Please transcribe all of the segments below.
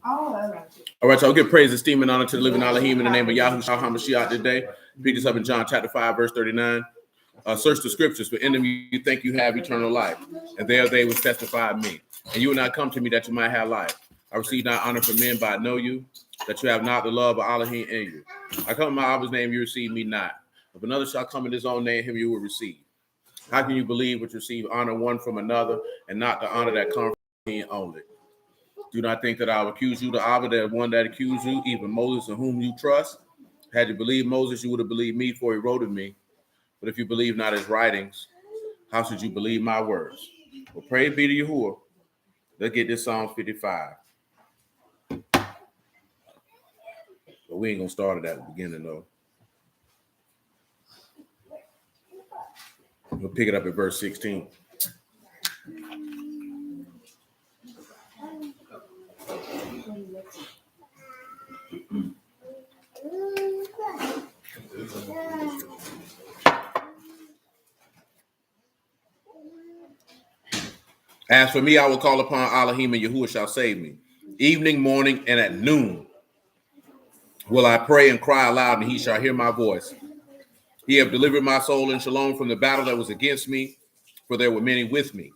All right, so I'll give praise, esteem, and honor to the living Elohim in the name of Yahuah HaMashiach today. Pick this up in John chapter 5, verse 39. Search the scriptures, for in them you think you have eternal life, and there they will testify of me. And you will not come to me that you might have life. I receive not honor from men, but I know you, that you have not the love of Elohim in you. I come in my Abba's name, you receive me not. If another shall come in his own name, him you will receive. How can you believe which receive honor one from another, and not the honor that comes from me only? Do not think that I will accuse you, the Abba, that one that accused you, even Moses, in whom you trust. Had you believed Moses, you would have believed me, for he wrote of me. But if you believe not his writings, how should you believe my words? Well, praise be to Yahuah. Let's get this Psalm 55. But we ain't going to start it at the beginning, though. We'll pick it up at verse 16. As for me, I will call upon Elohim, and Yahuah shall save me. Evening, morning, and at noon will I pray and cry aloud, and he shall hear my voice. He have delivered my soul in shalom from the battle that was against me, for there were many with me.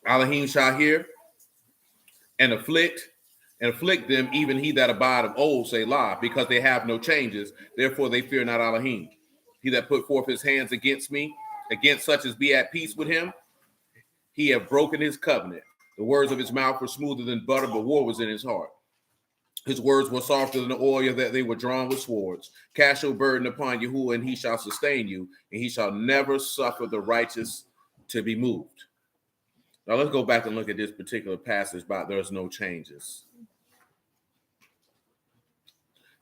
Elohim shall hear and afflict them, even he that abide of old, Selah, because they have no changes, therefore they fear not Elohim. He that put forth his hands against me, against such as be at peace with him, he have broken his covenant. The words of his mouth were smoother than butter, but war was in his heart. His words were softer than the oil, that they were drawn with swords. Cast your burden upon Yahuah, and he shall sustain you, and he shall never suffer the righteous to be moved. Now let's go back and look at this particular passage about there's no changes.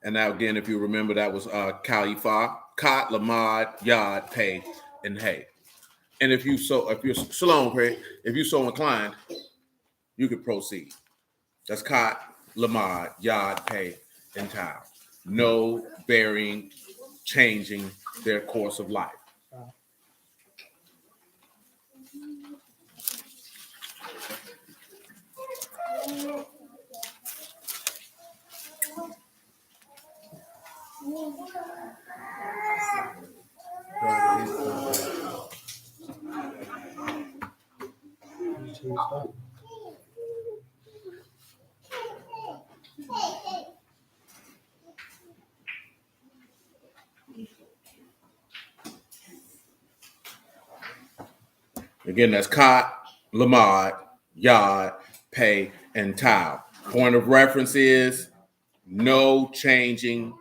And now again, if you remember, that was Kalifah, Kat, Lamad, Yad, Pei, and Hey. And if you're Shalom, pray, if you're so inclined, you could proceed. That's Kat, Lamad, Yad, Pei, and Tau. No varying, changing their course of life. Again, that's Kat, Lamad, Yad, Pei, and Tau. Point of reference is no changing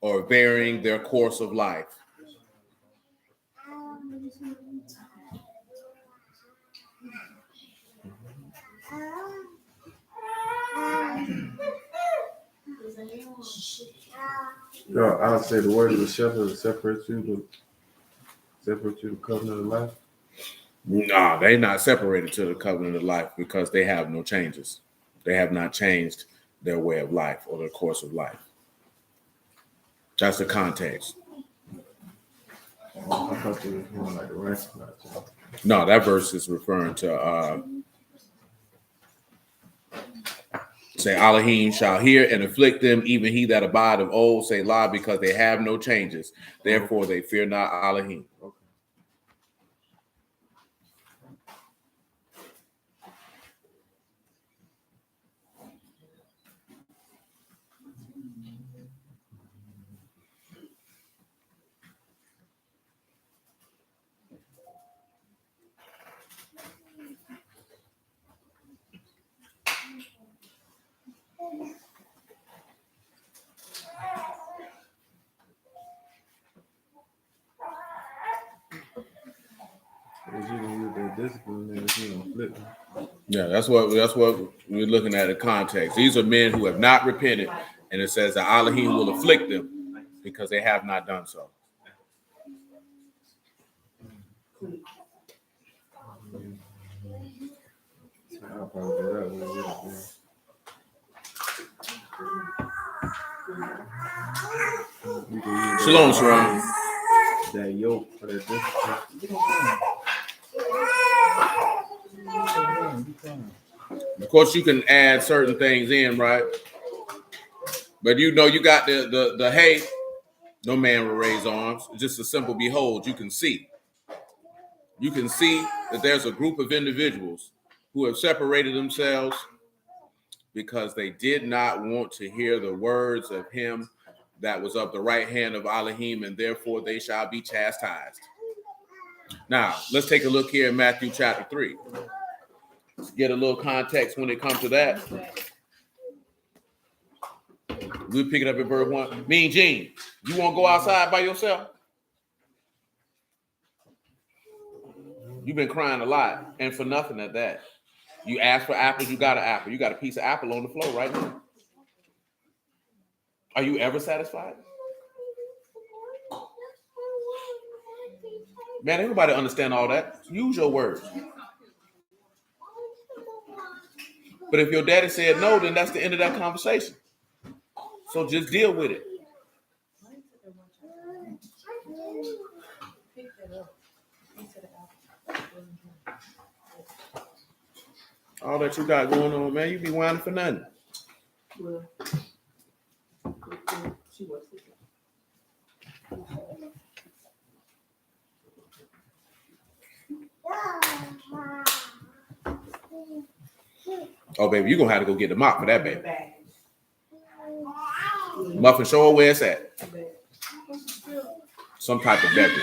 or varying their course of life. I would say the word of the shepherd separates you the covenant of life. No, they're not separated to the covenant of life because they have no changes. They have not changed their way of life or their course of life. That's the context. I thought it was more like a rest. No, that verse is referring to say Elohim shall hear and afflict them, even he that abide of old, Selah, because they have no changes. Therefore they fear not Elohim. Okay. Yeah, that's what we're looking at in context. These are men who have not repented, and it says that Elohim will afflict them because they have not done so. Shalom, Sharon. That yoke for that discipline. Of course, you can add certain things in, right? But you got the hey, no man will raise arms. It's just a simple behold. You can see that there's a group of individuals who have separated themselves because they did not want to hear the words of him that was of the right hand of Elohim, and therefore they shall be chastised. Now, let's take a look here in Matthew chapter 3. Let's get a little context when it comes to that. We'll pick it up at verse 1. Mean Gene, you want to go outside by yourself? You've been crying a lot, and for nothing at that. You asked for apples, you got an apple. You got a piece of apple on the floor right now. Are you ever satisfied? Man, everybody understand all that. Use your words. But if your daddy said no, then that's the end of that conversation. So just deal with it. All that you got going on, man, you be whining for nothing. Oh, baby, you're going to have to go get the mop for that, baby. Muffin, show her where it's at. Some type of beverage.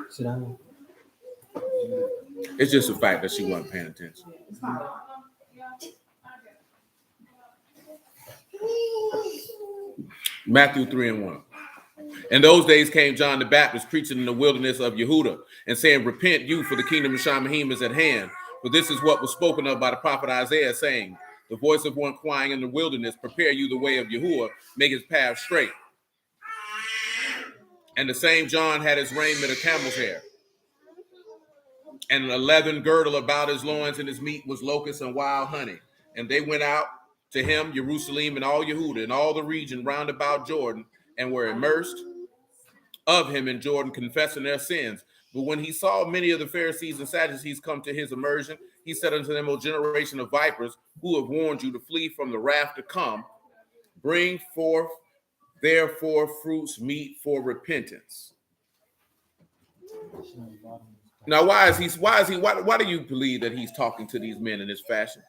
Sit down. It's just the fact that she wasn't paying attention. Matthew 3:1. In those days came John the Baptist preaching in the wilderness of Yahudah and saying, repent you, for the kingdom of Shamaim is at hand. For this is what was spoken of by the prophet Isaiah, saying, the voice of one crying in the wilderness, prepare you the way of Yahuah, make his path straight. And the same John had his raiment of camel's hair, and a leathern girdle about his loins, and his meat was locusts and wild honey. And they went out to him, Jerusalem and all Yahudah and all the region round about Jordan, and were immersed of him in Jordan, confessing their sins. But when he saw many of the Pharisees and Sadducees come to his immersion, he said unto them, O generation of vipers, who have warned you to flee from the wrath to come, bring forth therefore fruits meet for repentance. Now, why do you believe that he's talking to these men in this fashion?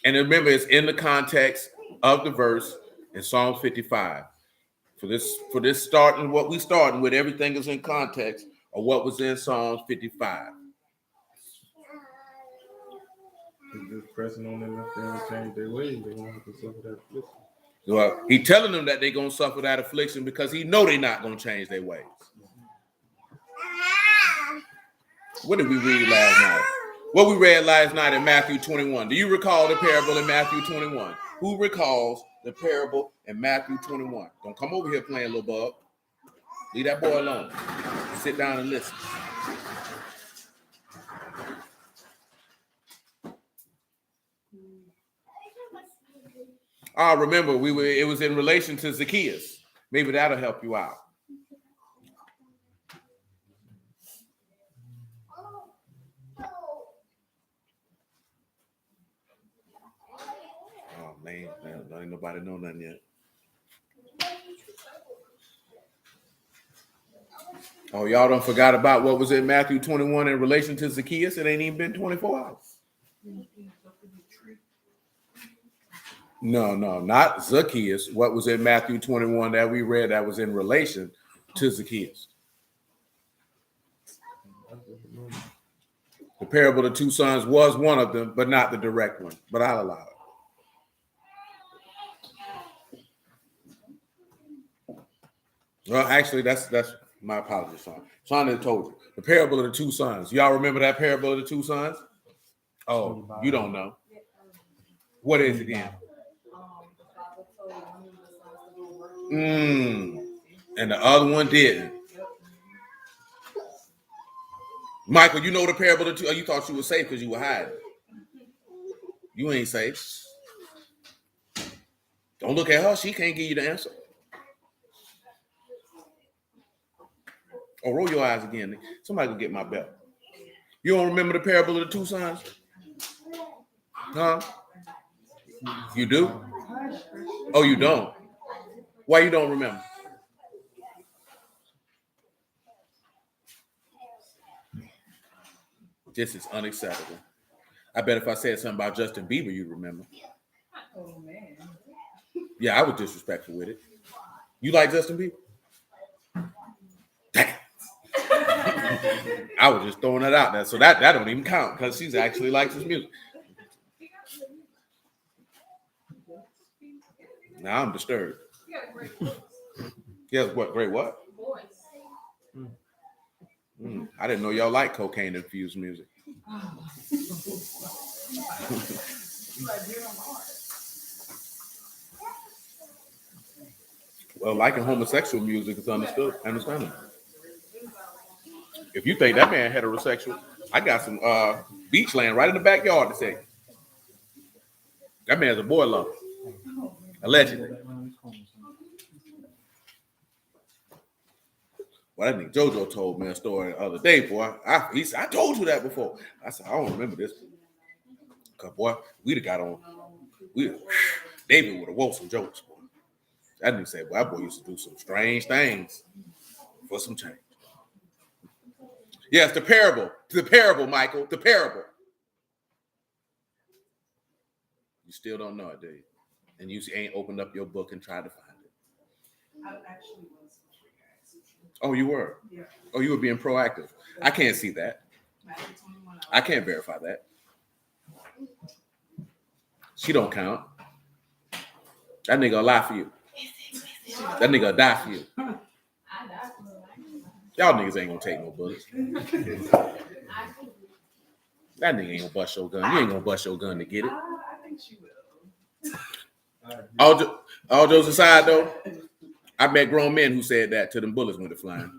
And remember, it's in the context of the verse in Psalm 55. For this starting, what we starting with, everything is in context of what was in Psalm 55. They're just pressing on them if they don't change their ways, they're gonna have to suffer that affliction. So he telling them that they're gonna suffer that affliction because he know they're not gonna change their ways. What did we read last night? What we read last night in Matthew 21. Do you recall the parable in Matthew 21? Who recalls the parable in Matthew 21? Don't come over here playing, little bug. Leave that boy alone. Sit down and listen. Remember, it was in relation to Zacchaeus. Maybe that'll help you out. Oh man, ain't nobody know nothing yet. Oh, y'all done forgot about what was in Matthew 21 in relation to Zacchaeus? It ain't even been 24 hours. No, not Zacchaeus. What was in Matthew 21 that we read that was in relation to Zacchaeus? The parable of the two sons was one of them, but not the direct one. But I'll allow it. Well, actually, that's my apologies, son. Son told you. The parable of the two sons. Y'all remember that parable of the two sons? Oh, you don't know. What is it again? And the other one didn't. Michael, you know the parable of the two. Oh, you thought you were safe because you were hiding. You ain't safe. Don't look at her. She can't give you the answer. Oh, roll your eyes again. Somebody go get my belt. You don't remember the parable of the two sons? Huh? You do? Oh, you don't? Why you don't remember? This is unacceptable. I bet if I said something about Justin Bieber, you'd remember. Oh, man. Yeah, I was disrespectful with it. You like Justin Bieber? Damn. I was just throwing that out there. So that don't even count because she's actually likes his music. Now I'm disturbed. Yes, what? Great what? I didn't know y'all like cocaine infused music. Well, liking homosexual music is understandable. If you think that man heterosexual, I got some beach land right in the backyard to say. That man's a boy lover. Allegedly. Well, that nigga JoJo told me a story the other day, boy. I told you that before. I said, I don't remember this. Because, boy, we'd have got on. David would have wrote some jokes, boy. That nigga said, boy, that boy used to do some strange things for some change. Yes, the parable. The parable, Michael. The parable. You still don't know it, do you? And you ain't opened up your book and tried to find it. I actually was. Oh, you were? Yeah. Oh, you were being proactive. I can't see that. I can't verify that. She don't count. That nigga will lie for you. That nigga will die for you. Y'all niggas ain't gonna take no bullets. That nigga ain't gonna bust your gun. You ain't gonna bust your gun to get it. I think she will. All jokes aside, though, I met grown men who said that till them bullets went flying.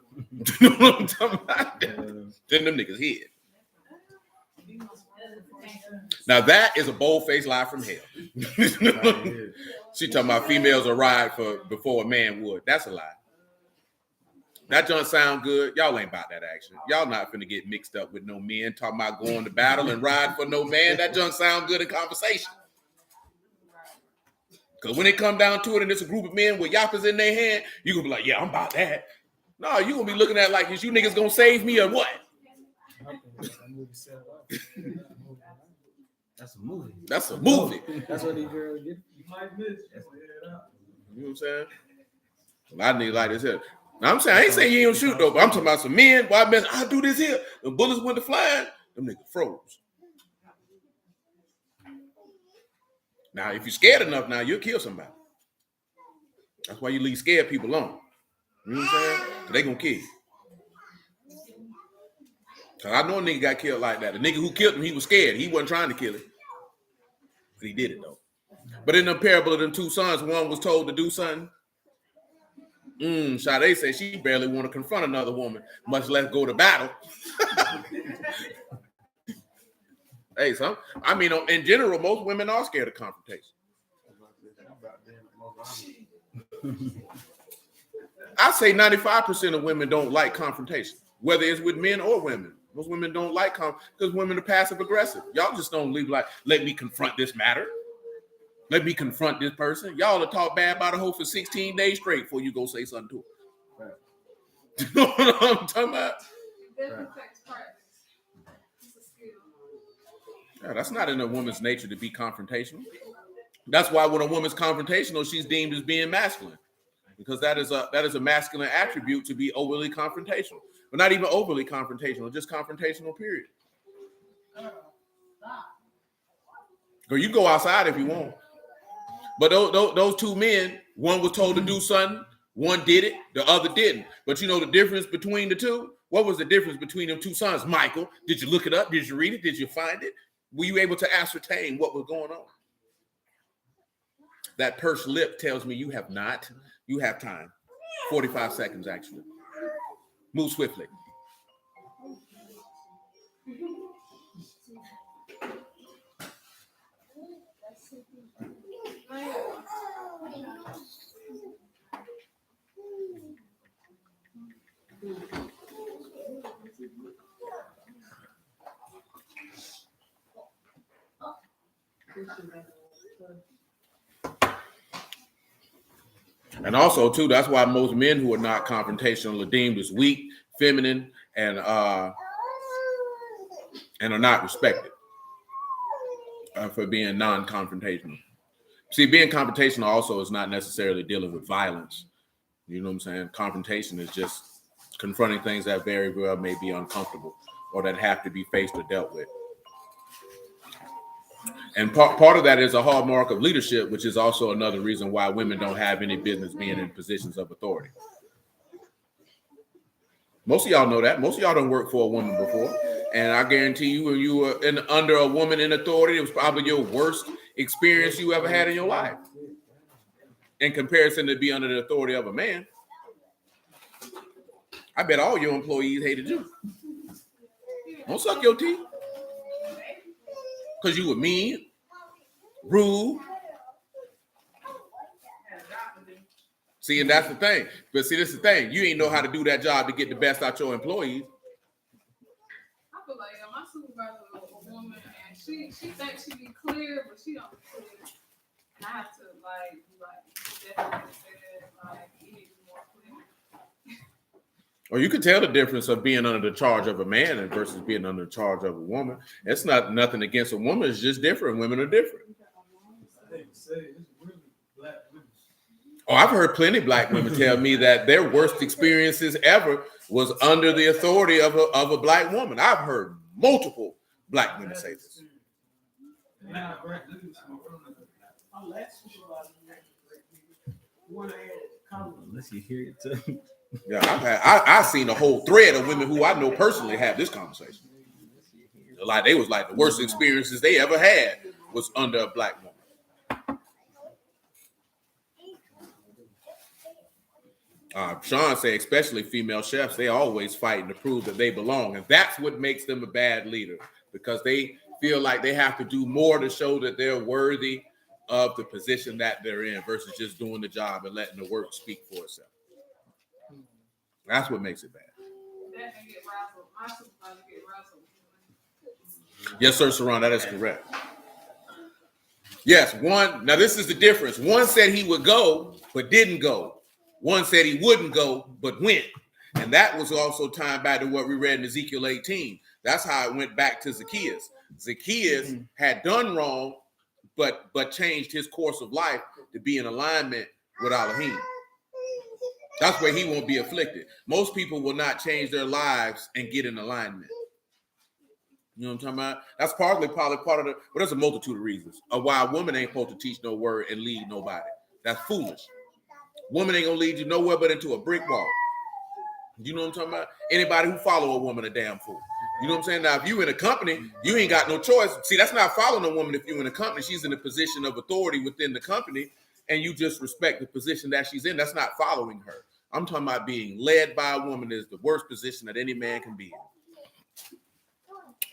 You know what I'm talking about? Then them niggas hid. Now that is a bold-faced lie from hell. She talking about females will ride before a man would. That's a lie. That don't sound good. Y'all ain't about that action. Y'all not finna get mixed up with no men talking about going to battle and ride for no man. That don't sound good in conversation. Because when it come down to it and it's a group of men with yappers in their hand, you gonna be like, yeah, I'm about that. No, you gonna be looking at it like, is you niggas gonna save me or what? That's a movie. That's a movie. That's what these girls get. You might miss. You know what I'm saying? A lot of niggas like this here. Now I'm saying, I ain't saying you ain't shoot though, but I'm talking about some men. Why I do this here? The bullets went to flying, them niggas froze. Now, if you're scared enough now, you'll kill somebody. That's why you leave scared people alone. You know what I'm saying? Because they gonna kill you. Because I know a nigga got killed like that. The nigga who killed him, he was scared. He wasn't trying to kill him. But he did it though. But in the parable of them two sons, one was told to do something. Sade say she barely want to confront another woman, much less go to battle. Hey, in general, most women are scared of confrontation. I say 95% of women don't like confrontation, whether it's with men or women. Most women don't like because women are passive aggressive. Y'all just don't leave like, let me confront this matter. Let me confront this person. Y'all will talk bad about a hoe for 16 days straight before you go say something to her. Right. You know what I'm talking about? Yeah, that's not in a woman's nature to be confrontational. That's why when a woman's confrontational, she's deemed as being masculine. Because that is a masculine attribute to be overly confrontational. But not even overly confrontational, just confrontational, period. Girl, you go outside if you want. But those two men, one was told to do something, one did it, the other didn't. But you know the difference between the two? What was the difference between them two sons? Michael, did you look it up? Did you read it? Did you find it? Were you able to ascertain what was going on? That pursed lip tells me you have not. You have time. 45 seconds, actually. Move swiftly. And also, too, that's why most men who are not confrontational are deemed as weak, feminine, and are not respected for being non-confrontational. See, being confrontational also is not necessarily dealing with violence. You know what I'm saying? Confrontation is just confronting things that very well may be uncomfortable or that have to be faced or dealt with. And part of that is a hallmark of leadership, which is also another reason why women don't have any business being in positions of authority. Most of y'all know that. Most of y'all don't work for a woman before. And I guarantee you, when you were under a woman in authority, it was probably your worst experience you ever had in your life. In comparison to be under the authority of a man. I bet all your employees hated you. Don't suck your teeth. Because you were mean, rude. See, and that's the thing. But see, this is the thing. You ain't know how to do that job to get the best out your employees. I feel like my supervisor is a woman, and she thinks she be clear, but she don't be clear. And I have to definitely say that, you need to be more clear. Or you could tell the difference of being under the charge of a man versus being under the charge of a woman. It's not nothing against a woman. It's just different. Women are different. Oh, I've heard plenty of black women tell me that their worst experiences ever was under the authority of a black woman. I've heard multiple black women say this. Unless you hear it too. Yeah, I've seen a whole thread of women who I know personally have this conversation. Like they was like the worst experiences they ever had was under a black woman. Sean said, especially female chefs, they always fighting to prove that they belong. And that's what makes them a bad leader, because they feel like they have to do more to show that they're worthy of the position that they're in versus just doing the job and letting the work speak for itself. That's what makes it bad. That can get razzled. My supervisor get razzled. Yes, sir, Saran, that is correct. Yes, one. Now, this is the difference. One said he would go, but didn't go. One said he wouldn't go, but went. And that was also tied back to what we read in Ezekiel 18. That's how it went back to Zacchaeus. Zacchaeus had done wrong, but changed his course of life to be in alignment with Elohim. That's where he won't be afflicted. Most people will not change their lives and get in alignment. You know what I'm talking about? That's probably part of the, but there's a multitude of reasons of why a woman ain't supposed to teach no word and lead nobody. That's foolish. Woman ain't gonna lead you nowhere but into a brick wall. You know what I'm talking about? Anybody who follow a woman a damn fool. You know what I'm saying? Now, if you in a company, you ain't got no choice. See, that's not following a woman if you're in a company. She's in a position of authority within the company, and you just respect the position that she's in. That's not following her. I'm talking about being led by a woman is the worst position that any man can be in.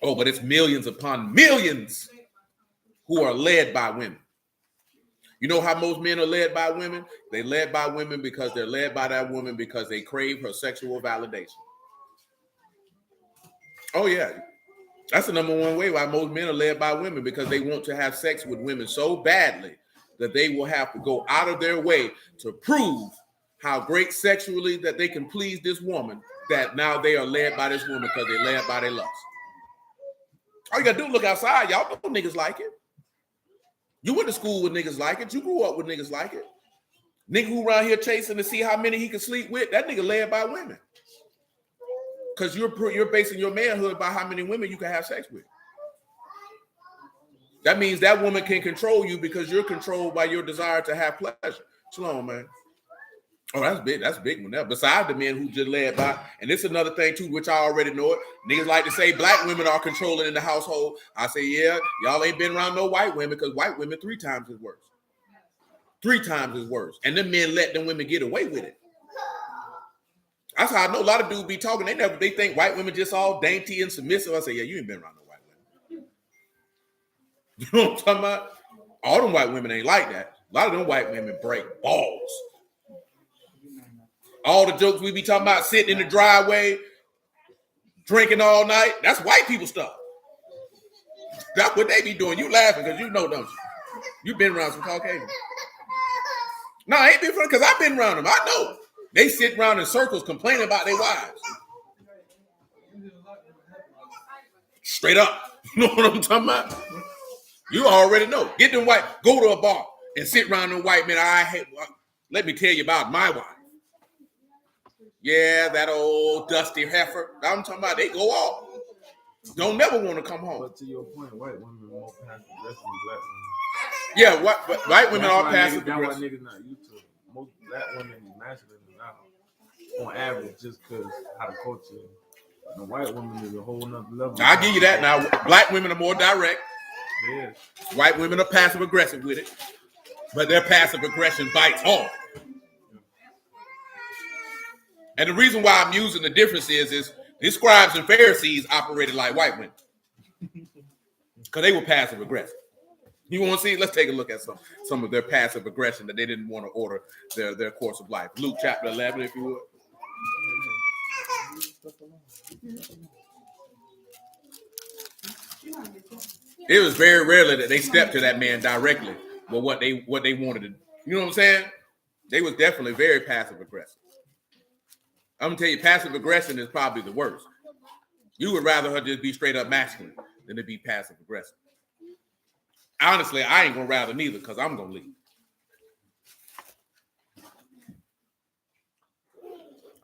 Oh, but it's millions upon millions who are led by women. You know how most men are led by women? They led by women because they're led by that woman because they crave her sexual validation. Oh, yeah. That's the number one way why most men are led by women, because they want to have sex with women so badly that they will have to go out of their way to prove how great sexually that they can please this woman, that now they are led by this woman because they're led by their lust. All you got to do is look outside. Y'all know niggas like it. You went to school with niggas like it. You grew up with niggas like it. Nigga who around here chasing to see how many he can sleep with, that nigga led by women. Because you're basing your manhood by how many women you can have sex with. That means that woman can control you because you're controlled by your desire to have pleasure. Shalom, man. Oh, that's big. That's a big one there. Besides the men who just led by, and this is another thing too, which I already know it. Niggas like to say black women are controlling in the household. I say, yeah, y'all ain't been around no white women, because white women 3 times as worse. 3 times as worse. And them men let them women get away with it. That's how I know a lot of dudes be talking. They think white women just all dainty and submissive. I say, yeah, you ain't been around no white women. You know what I'm talking about? All them white women ain't like that. A lot of them white women break balls. All the jokes we be talking about sitting in the driveway, drinking all night. That's white people stuff. That's what they be doing. You laughing because you know, don't you? You've been around some Caucasians. No, I ain't been funny because I've been around them. I know. They sit around in circles complaining about their wives. Straight up. You know what I'm talking about? You already know. Get them white, go to a bar and sit around them white men. Let me tell you about my wife. Yeah, that old dusty heifer. I'm talking about they go off. Don't never want to come home. But to your point, white women are more passive aggressive than black women. Yeah, white women are passive That's why aggressive. niggas not used to it. Most black women is masculine now, on average, just because how the culture is. The white woman is a whole nother level. I'll give you that now. Black women are more direct. Yeah. White women are passive aggressive with it. But their passive aggression bites hard. And the reason why I'm using the difference is these scribes and Pharisees operated like white women. Because they were passive aggressive. You want to see? Let's take a look at some of their passive aggression that they didn't want to order their course of life. Luke chapter 11, if you would. It was very rarely that they stepped to that man directly with what they wanted to do. You know what I'm saying? They was definitely very passive aggressive. I'm gonna tell you, passive aggression is probably the worst. You would rather her just be straight up masculine than to be passive aggressive. Honestly, I ain't gonna rather neither because I'm gonna leave.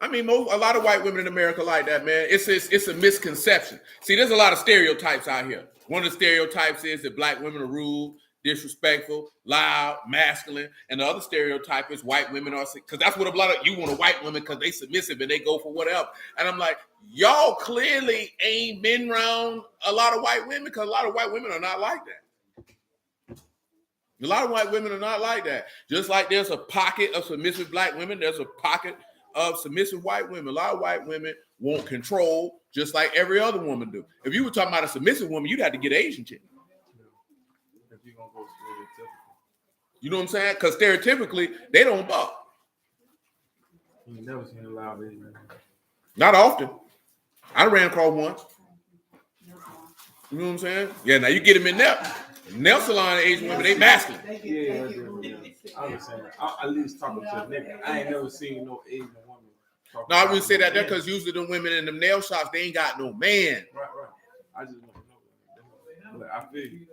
I mean, a lot of white women in America like that, man. It's a misconception. See, there's a lot of stereotypes out here. One of the stereotypes is that black women are rude, disrespectful, loud, masculine, and the other stereotype is white women are, because that's what a lot of you want a white woman because they submissive and they go for whatever. And I'm like, y'all clearly ain't been around a lot of white women because a lot of white women are not like that. A lot of white women are not like that. Just like there's a pocket of submissive black women, there's a pocket of submissive white women. A lot of white women want control just like every other woman do. If you were talking about a submissive woman, you'd have to get an Asian chick. If you're gonna go stereotypical. You know what I'm saying? Because stereotypically, they don't buck. You never seen a loud Asian man. Not often. I ran across one. You know what I'm saying? Yeah, now you get them in there. Nail salon Asian women, they masculine. Yeah. I was saying, I at least talking to a nigga. I ain't never seen no Asian woman talk. No, I wouldn't say that there because usually the women in them nail shops, they ain't got no man. Right. I just want to know. But I feel you.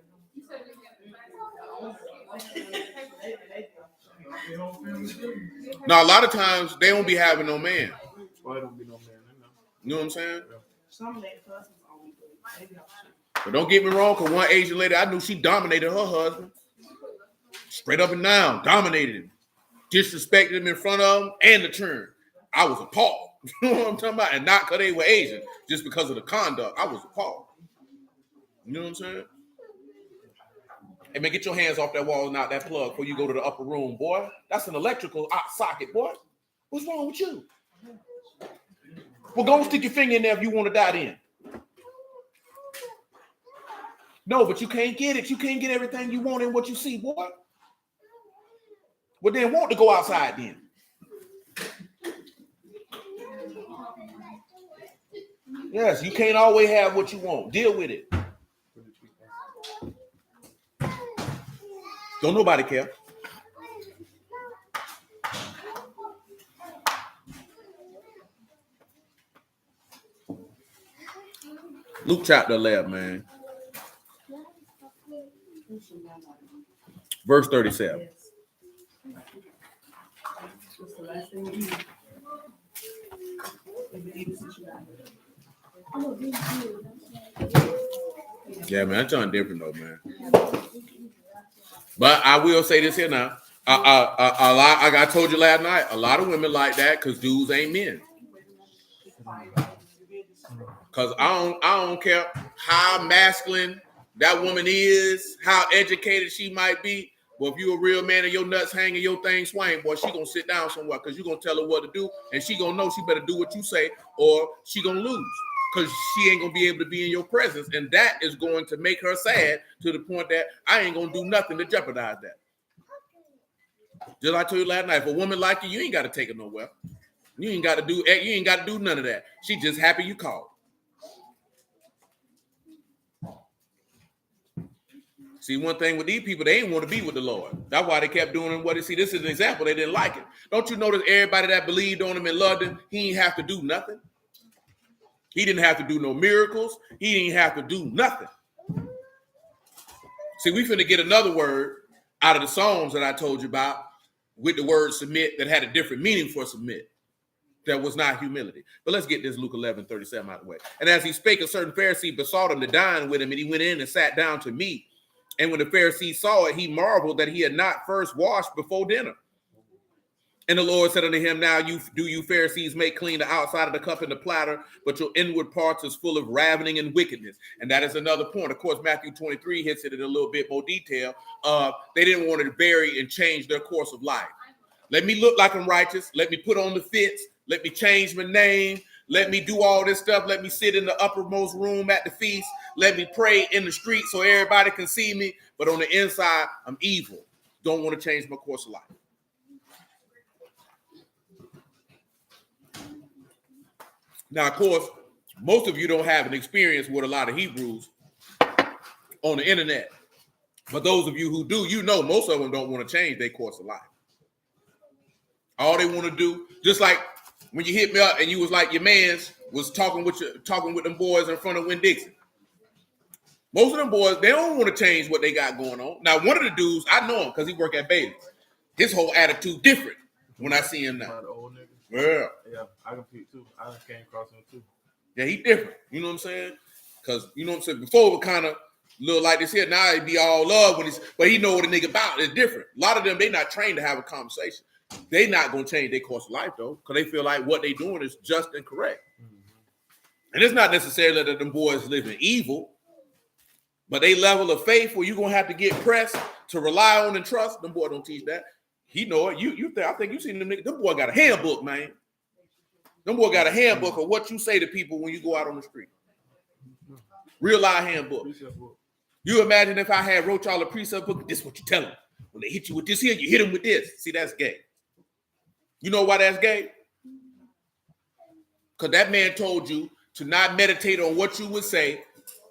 Now, a lot of times, they don't be having no man. Well, it don't be no man in there. You know what I'm saying? Some lady husbands always do it. Maybe I'm sure. But don't get me wrong, because one Asian lady, I knew she dominated her husband. Straight up and down, dominated him. Disrespected him in front of him and the turn. I was appalled. You know what I'm talking about? And not because they were Asian, just because of the conduct. I was appalled. You know what I'm saying? Hey, man, get your hands off that wall and out that plug before you go to the upper room, boy. That's an electrical socket, boy. What's wrong with you? Well, go and stick your finger in there if you want to die then. No, but you can't get it. You can't get everything you want in what you see, boy. Well, then want to go outside then. Yes, you can't always have what you want. Deal with it. Don't nobody care. Luke chapter 11, man. Verse 37. What's the last thing you eat? If you eat it since you got it. Yeah, man, that's something different though, man. But I will say this here now. A lot, like I told you last night, a lot of women like that because dudes ain't men. Because I don't care how masculine that woman is, how educated she might be. Well, if you a real man and your nuts hanging, your thing swing, boy, she gonna sit down somewhere because you gonna tell her what to do, and she gonna know she better do what you say, or she gonna lose because she ain't gonna be able to be in your presence, and that is going to make her sad to the point that I ain't gonna do nothing to jeopardize that. Just like I told you last night, if a woman like you, you ain't got to take her nowhere. You ain't got to do none of that. She just happy you called. See, one thing with these people, they ain't want to be with the Lord. That's why they kept doing what they see. This is an example. They didn't like it. Don't you notice everybody that believed on him and loved him, he didn't have to do nothing. He didn't have to do no miracles. He didn't have to do nothing. See, we finna get another word out of the Psalms that I told you about with the word submit that had a different meaning for submit. That was not humility. But let's get this Luke 11:37 out of the way. And as he spake, a certain Pharisee besought him to dine with him, and he went in and sat down to meat. And when the Pharisee saw it, he marveled that he had not first washed before dinner. And the Lord said unto him, now you Pharisees make clean the outside of the cup and the platter, but your inward parts is full of ravening and wickedness. And that is another point. Of course, Matthew 23 hits it in a little bit more detail. They didn't want to bury and change their course of life. Let me look like I'm righteous. Let me put on the fits. Let me change my name. Let me do all this stuff. Let me sit in the uppermost room at the feast. Let me pray in the street so everybody can see me. But on the inside, I'm evil. Don't want to change my course of life. Now, of course, most of you don't have an experience with a lot of Hebrews on the internet. But those of you who do, you know most of them don't want to change their course of life. All they want to do, just like when you hit me up and you was like your mans was talking with them boys in front of Winn-Dixie. Most of them boys, they don't want to change what they got going on. Now, one of the dudes, I know him because he work at Bailey's. His whole attitude different when I see him now. The old nigga. Yeah, I compete too. I came across him too. Yeah, he different. You know what I'm saying? Because you know what I'm saying. Before it was kind of little like this here. Now it be all love when it's, but he know what a nigga about. It's different. A lot of them, they not trained to have a conversation. They not gonna change their course of life though, because they feel like what they doing is just and correct. Mm-hmm. And it's not necessarily that them boys live in evil, but they level of faith where you gonna have to get pressed to rely on and trust. Them boys don't teach that. He know it. I think you seen them niggas. Them boy got a handbook, man. Them boy got a handbook of what you say to people when you go out on the street. Real live handbook. You imagine if I had wrote y'all a precept book, this is what you tell them. When they hit you with this here, you hit them with this. See, that's gay. You know why that's gay? Because that man told you to not meditate on what you would say,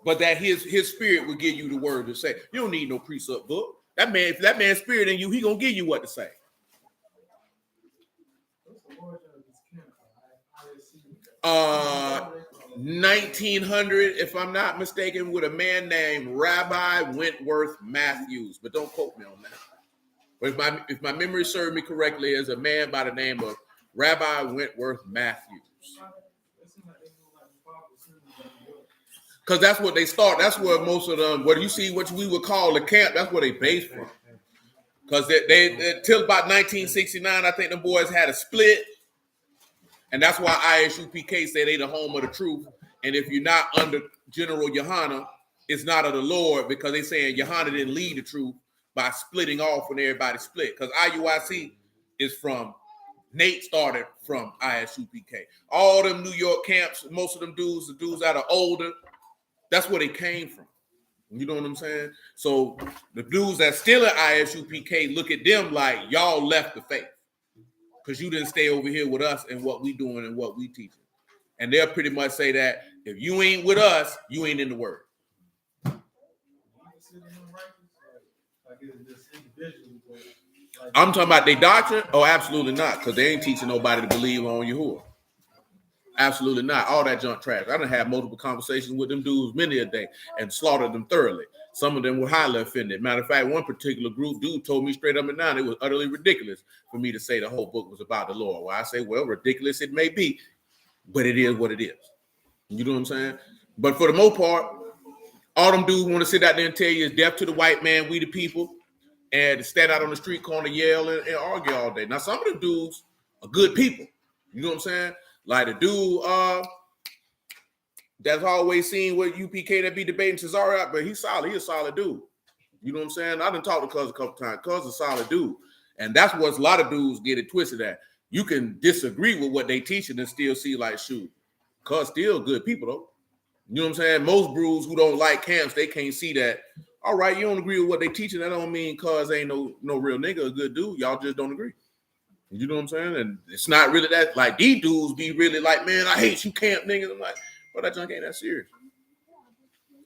but that his spirit would give you the word to say. You don't need no precept book. That man, if that man's spirit in you, he gonna give you what to say. 1900, if I'm not mistaken, with a man named Rabbi Wentworth Matthews, but don't quote me on that. But if my memory serves me correctly, is a man by the name of Rabbi Wentworth Matthews. Because that's what they start. That's where most of them, what you see, what we would call the camp, that's where they based from. Because they till about 1969, I think the boys had a split. And that's why ISUPK say they the home of the truth. And if you're not under General Yahuah, it's not of the Lord, because they saying Yahuah didn't lead the truth by splitting off when everybody split. Because IUIC is from, Nate started from ISUPK. All them New York camps, most of them dudes, the dudes that are older, that's where they came from. You know what I'm saying? So the dudes that still at ISUPK look at them like y'all left the faith because you didn't stay over here with us and what we doing and what we teaching. And they'll pretty much say that if you ain't with us, you ain't in the word. I'm talking about their doctrine? Oh, absolutely not, because they ain't teaching nobody to believe on Yahuah. Absolutely not. All that junk trash. I done had multiple conversations with them dudes many a day and slaughtered them thoroughly. Some of them were highly offended. Matter of fact, one particular group dude told me straight up and down it was utterly ridiculous for me to say the whole book was about the Lord. Well, I say, well, ridiculous it may be, but it is what it is. You know what I'm saying? But for the most part, all them dudes want to sit out there and tell you is death to the white man, we the people, and stand out on the street corner, yell and argue all day. Now, some of the dudes are good people. You know what I'm saying? Like the dude that's always seen with UPK that be debating Cesare out, but he's solid. He's a solid dude. You know what I'm saying? I done talked to Cuz a couple times. Cuz a solid dude. And that's what a lot of dudes get it twisted at. You can disagree with what they teaching and still see like, shoot, Cuz still good people though. You know what I'm saying? Most brews who don't like camps, they can't see that. All right, you don't agree with what they teaching. That don't mean Cuz ain't no real nigga, a good dude. Y'all just don't agree. You know what I'm saying? And it's not really that, like, these dudes be really like, man, I hate you camp niggas. I'm like, bro, that junk ain't that serious.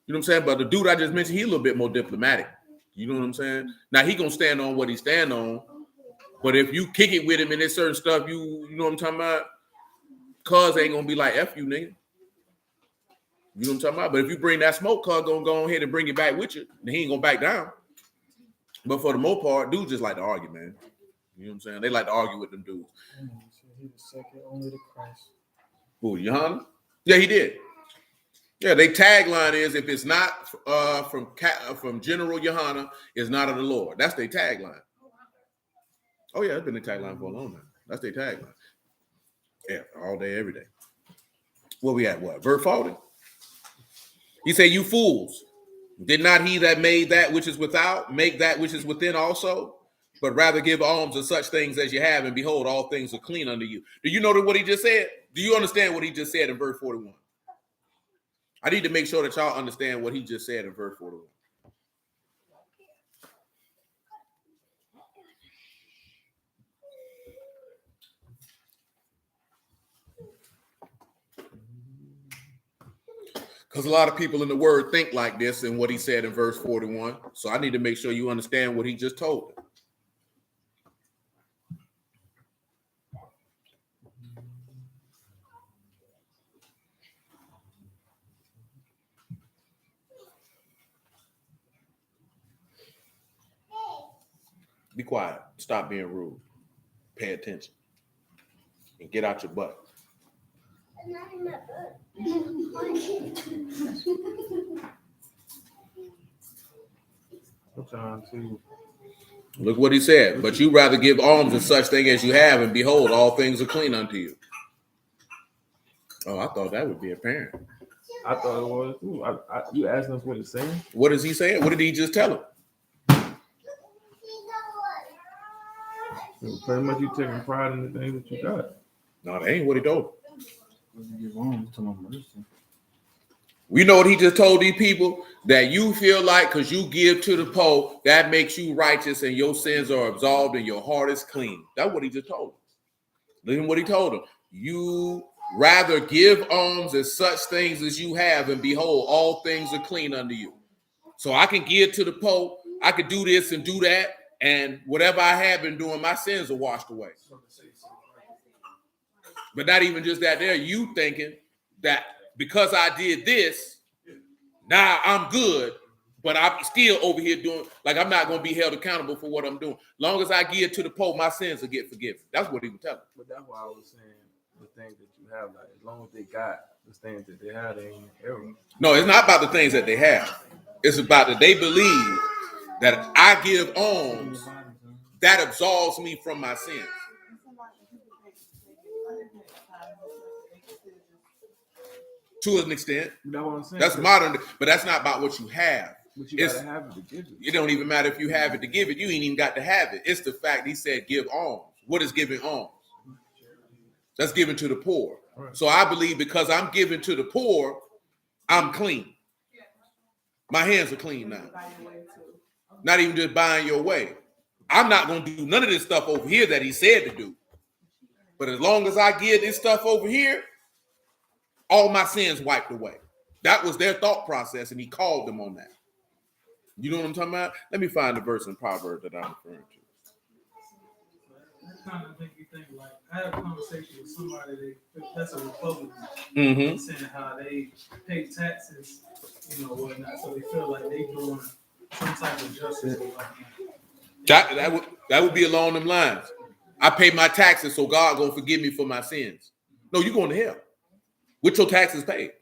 You know what I'm saying? But the dude I just mentioned, he a little bit more diplomatic. You know what I'm saying? Now he gonna stand on what he stand on, but if you kick it with him and there's certain stuff you know what I'm talking about, cuz ain't gonna be like F you, nigga. You know what I'm talking about? But if you bring that smoke, cuz gonna go ahead and bring it back with you, then he ain't gonna back down. But for the most part, dudes just like to argue, man. You know what I'm saying? They like to argue with them dudes. He was second only to Christ. Who, Yahuah? Yeah, he did. Yeah, they tagline is if it's not from General Yahuah, it's not of the Lord. That's their tagline. Oh yeah, it's been the tagline for a long time. That's their tagline. Yeah, all day, every day. Where we at? What? Verse 40. He said, "You fools, did not he that made that which is without make that which is within also? But rather give alms of such things as you have, and behold, all things are clean unto you." Do you know what he just said? Do you understand what he just said in verse 41? I need to make sure that y'all understand what he just said in verse 41. Because a lot of people in the word think like this and what he said in verse 41. So I need to make sure you understand what he just told them. Be quiet. Stop being rude. Pay attention. And get out your butt. I'm trying to. Look what he said. But you rather give alms of such thing as you have, and behold, all things are clean unto you. Oh, I thought that would be apparent. I thought it was too. You asking us what it's saying? What is he saying? What did he just tell him? So pretty much you taking pride in the things that you got. No, that ain't what he told him. Give alms to my mercy. We know what he just told these people, that you feel like because you give to the poor, that makes you righteous and your sins are absolved and your heart is clean. That's what he just told them. Listen to what he told them. You rather give alms as such things as you have, and behold, all things are clean unto you. So I can give to the poor, I could do this and do that, and whatever I have been doing, my sins are washed away. But not even just that there, you thinking that because I did this, now I'm good, but I'm still over here doing, like I'm not going to be held accountable for what I'm doing. Long as I give to the poor, my sins will get forgiven. That's what he was telling. But that's why I was saying the things that you have, like as long as they got the things that they have, they ain't error. No, it's not about the things that they have. It's about that they believe that I give alms, that absolves me from my sins. To an extent. That's what I'm saying. That's modern, but that's not about what you have. But you gotta have it to give it. It don't even matter if you have it to give it. You ain't even got to have it. It's the fact he said give alms. What is giving alms? That's giving to the poor. Right. So I believe because I'm giving to the poor, I'm clean. My hands are clean now. Not even just buying your way. I'm not going to do none of this stuff over here that he said to do. But as long as I give this stuff over here, all my sins wiped away. That was their thought process, and he called them on that. You know what I'm talking about? Let me find the verse in Proverbs that I'm referring to. I kind of think like I had a conversation with somebody that's a Republican, saying how they pay taxes, whatnot, so they feel like they doing some type of justice or whatnot. That would be along them lines. I pay my taxes, so God gonna forgive me for my sins. No, you going to hell with your taxes paid.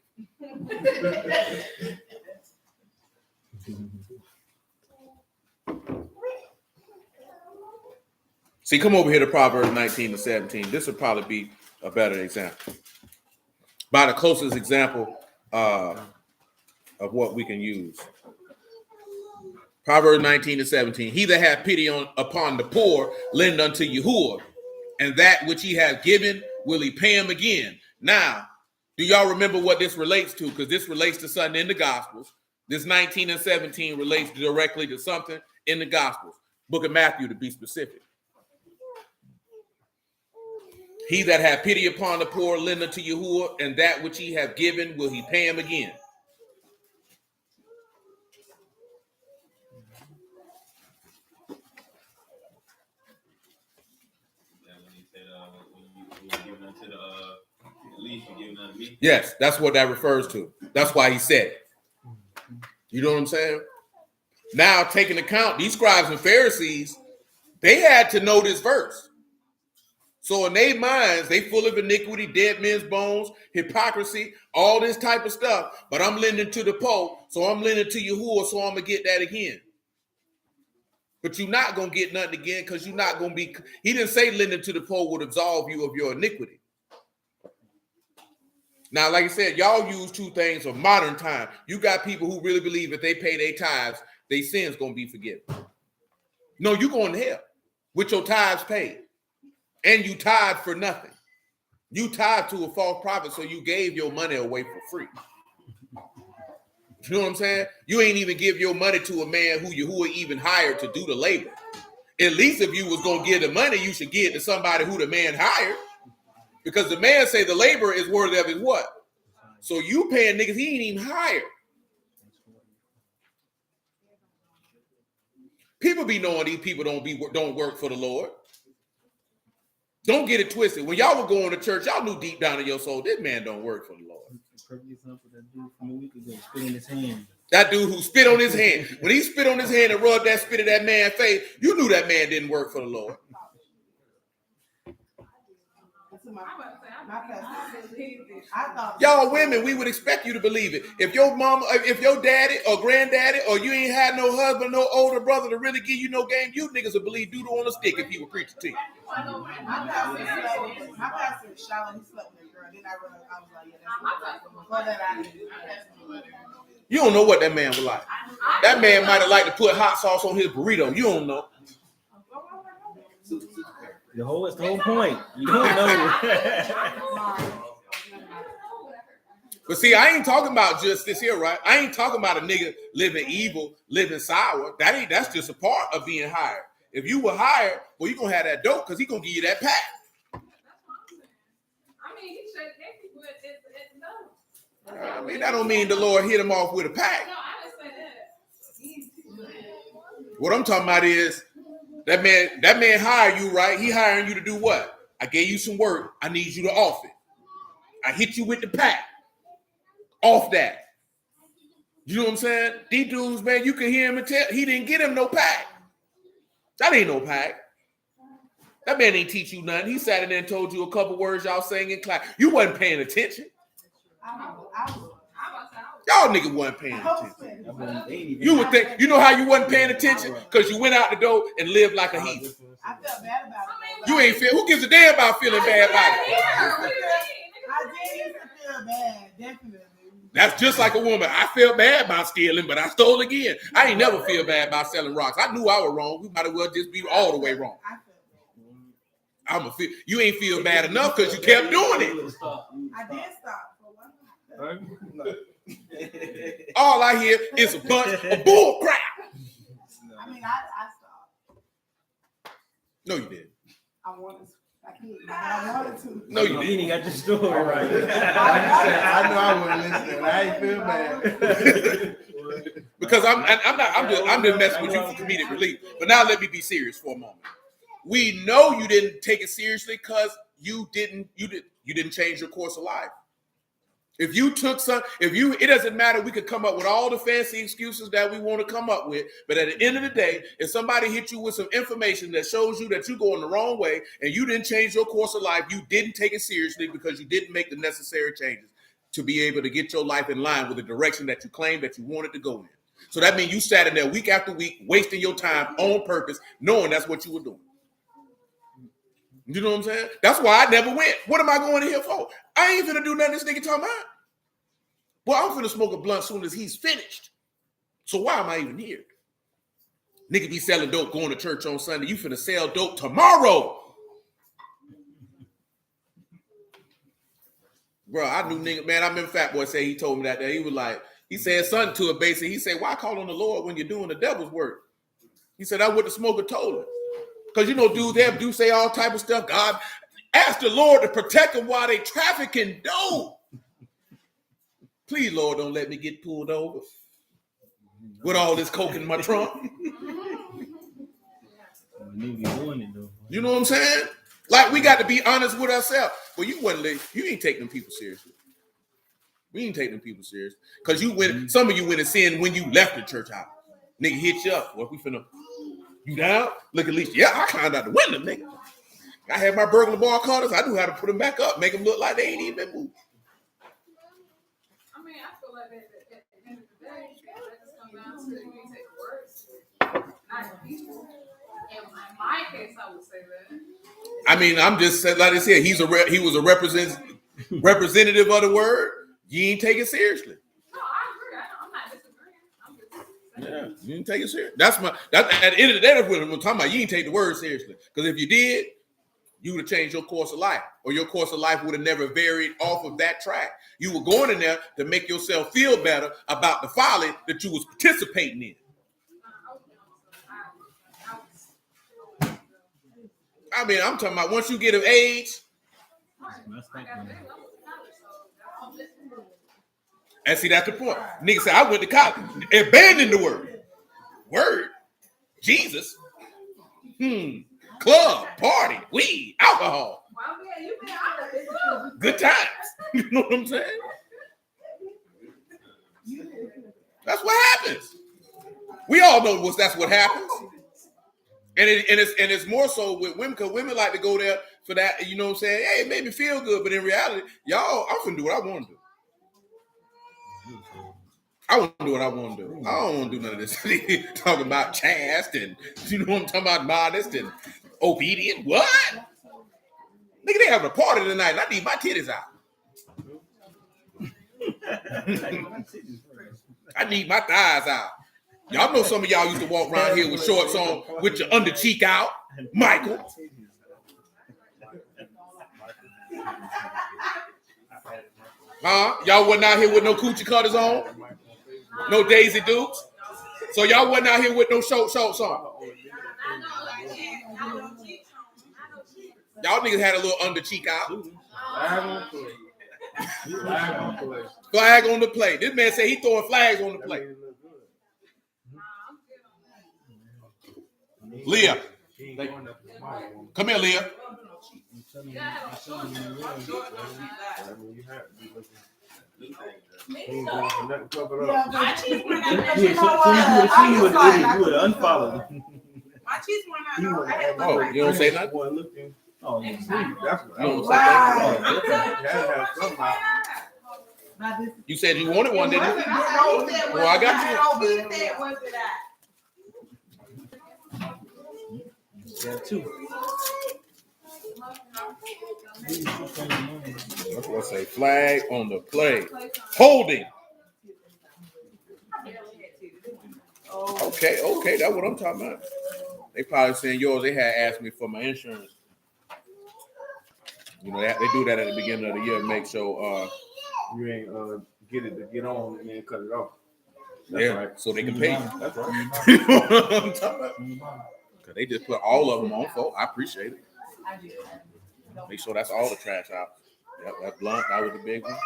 See, come over here to Proverbs 19 to 17. This would probably be a better example. By the closest example of what we can use. Proverbs 19 to 17. He that hath pity upon the poor, lend unto Yahuah, and that which he hath given will he pay him again. Now, do y'all remember what this relates to? Because this relates to something in the Gospels. This 19 and 17 relates directly to something in the Gospels. Book of Matthew, to be specific. He that hath pity upon the poor, lend unto Yahuah, and that which he hath given will he pay him again. Yes, that's what that refers to. That's why he said it. You know what I'm saying? Now, taking account, these scribes and Pharisees, they had to know this verse. So in their minds, they full of iniquity, dead men's bones, hypocrisy, all this type of stuff. But I'm lending to the Pope, so I'm lending to Yahuah, so I'm going to get that again. But you're not going to get nothing again because you're not going to be, he didn't say lending to the Pope would absolve you of your iniquity. Now, like I said, y'all use two things of modern time. You got people who really believe if they pay their tithes, their sins going to be forgiven. No, you're going to hell with your tithes paid. And you tithe for nothing. You tithe to a false prophet, so you gave your money away for free. You know what I'm saying? You ain't even give your money to a man who Yahuah even hired to do the labor. At least if you was going to give the money, you should give it to somebody who the man hired. Because the man say the labor is worthy of his what? So you paying niggas he ain't even hired. People be knowing these people don't work for the Lord. Don't get it twisted. When y'all were going to church, y'all knew deep down in your soul, this man don't work for the Lord. Perfect example, that dude from a week ago spit in his hand. That dude who spit on his hand. When he spit on his hand and rubbed that spit in that man's face, you knew that man didn't work for the Lord. Y'all women, we would expect you to believe it. If your mama, if your daddy or granddaddy, or you ain't had no husband, no older brother to really give you no game, you niggas would believe doodle on a stick if he would preach to you. My pastor was shallow. He slept with a girl. Then I realized, I was like, yeah, that's before that You don't know what that man was like. That man might have liked to put hot sauce on his burrito. You don't know. It's the whole point. You don't know. But see, I ain't talking about just this here, right? I ain't talking about a nigga living evil, living sour. That's just a part of being hired. If you were hired, well, you gonna have that dope because he gonna give you that pack. I mean, that don't mean the Lord hit him off with a pack. No, I didn't say that. What I'm talking about is that man hired you, right? He hiring you to do what? I gave you some work. I need you to off it. I hit you with the pack. Off that. You know what I'm saying? These dudes, man, you can hear him and tell he didn't get him no pack. That ain't no pack. That man ain't teach you nothing. He sat in there and told you a couple words y'all sang in class. You wasn't paying attention. Y'all niggas wasn't paying attention. You would think, you know how you wasn't paying attention? Because you went out the door and lived like a heathen. I felt bad about it. You ain't feel, who gives a damn about feeling bad about it? I did used to feel bad, definitely. That's just like a woman. I felt bad about stealing, but I stole again. I ain't never feel bad about selling rocks. I knew I was wrong. We might as well just be all the way wrong. You ain't feel bad enough because you kept doing it. I did stop for one. All I hear is a bunch of bull crap. I mean, I stopped. No, you didn't. I wanted to. I wanted to. No, you You didn't. got your story right. I knew I wasn't listening. I ain't feel bad. Because I'm just messing with you for comedic relief. But now let me be serious for a moment. We know you didn't take it seriously because you didn't change your course of life. If you took it doesn't matter. We could come up with all the fancy excuses that we want to come up with. But at the end of the day, if somebody hit you with some information that shows you that you're going the wrong way and you didn't change your course of life, you didn't take it seriously because you didn't make the necessary changes to be able to get your life in line with the direction that you claimed that you wanted to go in. So that means you sat in there week after week, wasting your time on purpose, knowing that's what you were doing. You know what I'm saying? That's why I never went. What am I going in here for? I ain't finna do nothing this nigga talking about. Well, I'm finna smoke a blunt soon as he's finished. So why am I even here? Nigga be selling dope, going to church on Sunday. You finna sell dope tomorrow. Bro, I knew nigga, man, I remember Fat Boy say he told me that day. He was like, he said something to a bass, and he said, why call on the Lord when you're doing the devil's work? He said, that's what the smoker told him. Because, you know, dudes there do say all type of stuff. God, ask the Lord to protect them while they trafficking dope. Please, Lord, don't let me get pulled over with all this coke in my trunk. You know what I'm saying? Like, we got to be honest with ourselves. Well, you ain't taking them people seriously. We ain't taking them people serious. Because some of you went and sinned when you left the church house. Nigga hit you up. What we finna, you down? Look at least, yeah, I climbed out the window, nigga. I had my burglar bar cutters. I knew how to put them back up, make them look like they ain't even moved. I mean, I feel like at the end of the day, that just comes down to you ain't take the words, not the people. In my case, I would say that. I mean, I'm just saying, like I said, he was a representative of the word. You ain't take it seriously. No, I agree. I'm not disagreeing. I'm just saying. Yeah, you didn't take it serious. That's at the end of the day, that's what I'm talking about. You didn't take the word seriously. Because if you did, you would have changed your course of life, or your course of life would have never varied off of that track. You were going in there to make yourself feel better about the folly that you was participating in. I mean, I'm talking about once you get of age. And see, that's the point. Nigga said, I went to college. Abandoned the word. Word. Jesus. Club, party, weed, alcohol. Good times. You know what I'm saying? That's what happens. We all know that's what happens. And it's more so with women, because women like to go there for that, you know what I'm saying? Hey, it made me feel good. But in reality, y'all, I'm finna do what I want to do. I want to do what I want to do. I don't want to do none of this. Talking about chaste and, you know what I'm talking about, modest and obedient. What? Nigga, they having a party tonight and I need my titties out. I need my thighs out. Y'all know some of y'all used to walk around here with shorts on with your under cheek out. Michael. Huh? Y'all wasn't out here with no coochie cutters on? No Daisy Dukes? So y'all wasn't out here with no shorts on? Y'all niggas had a little under cheek out. Flag on the plate. This man said he throwing flags on the plate. Leah. Come here, Leah. Unfollowed. My cheese went out. Oh, you don't say nothing? Oh, yeah. That's what You don't say nothing? You said you wanted one, didn't you? Well, I got you. Yeah, two. That's what I say. Flag on the play. Holding. Okay. That's what I'm talking about. They probably saying yours. They had asked me for my insurance. You know, they do that at the beginning of the year, make sure you ain't get it to get on and then cut it off. That's yeah, right. so they can pay. That's right. You know what I'm talking about? Because they just put all of them on, folks. I appreciate it. Make sure that's all the trash out. Yep, that blunt, that was the big one.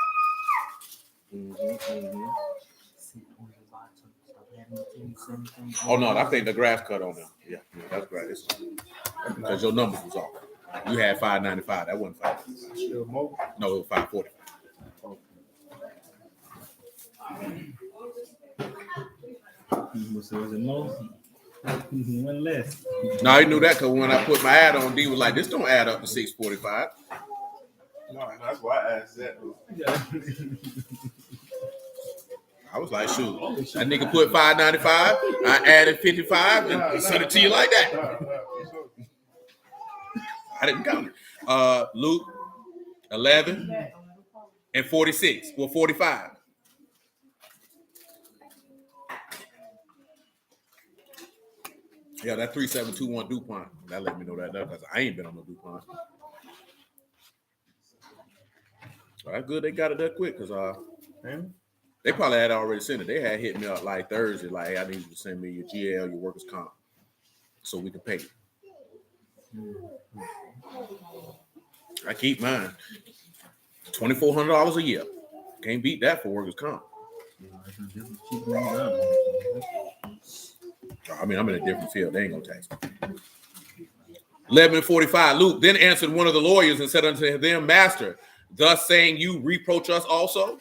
Oh no, I think the grass cut on them. Yeah, that's grass. Because your numbers was off. You had $5.95. That wasn't $5.95. Still mobile? No, it was $5.45. Was it more? One less. No, he knew that because when I put my ad on, D was like, "This don't add up to $6.45." No, that's why I asked that. I was like, "Shoot, that nigga put $5.95. I added $55 and sent it to you like that." I didn't count it. Luke 11 and 46. Well, 45. Yeah, that 3721 DuPont. That let me know that because I ain't been on no DuPont. So that's good. They got it that quick because they probably had already sent it. They had hit me up like Thursday, like, "Hey, I need you to send me your GL, your workers' comp, so we can pay it." I keep mine. $2,400 a year. Can't beat that for workers' comp. I mean, I'm in a different field. They ain't gonna tax me. 11:45. Luke then answered one of the lawyers and said unto them, Master, thus saying you reproach us also?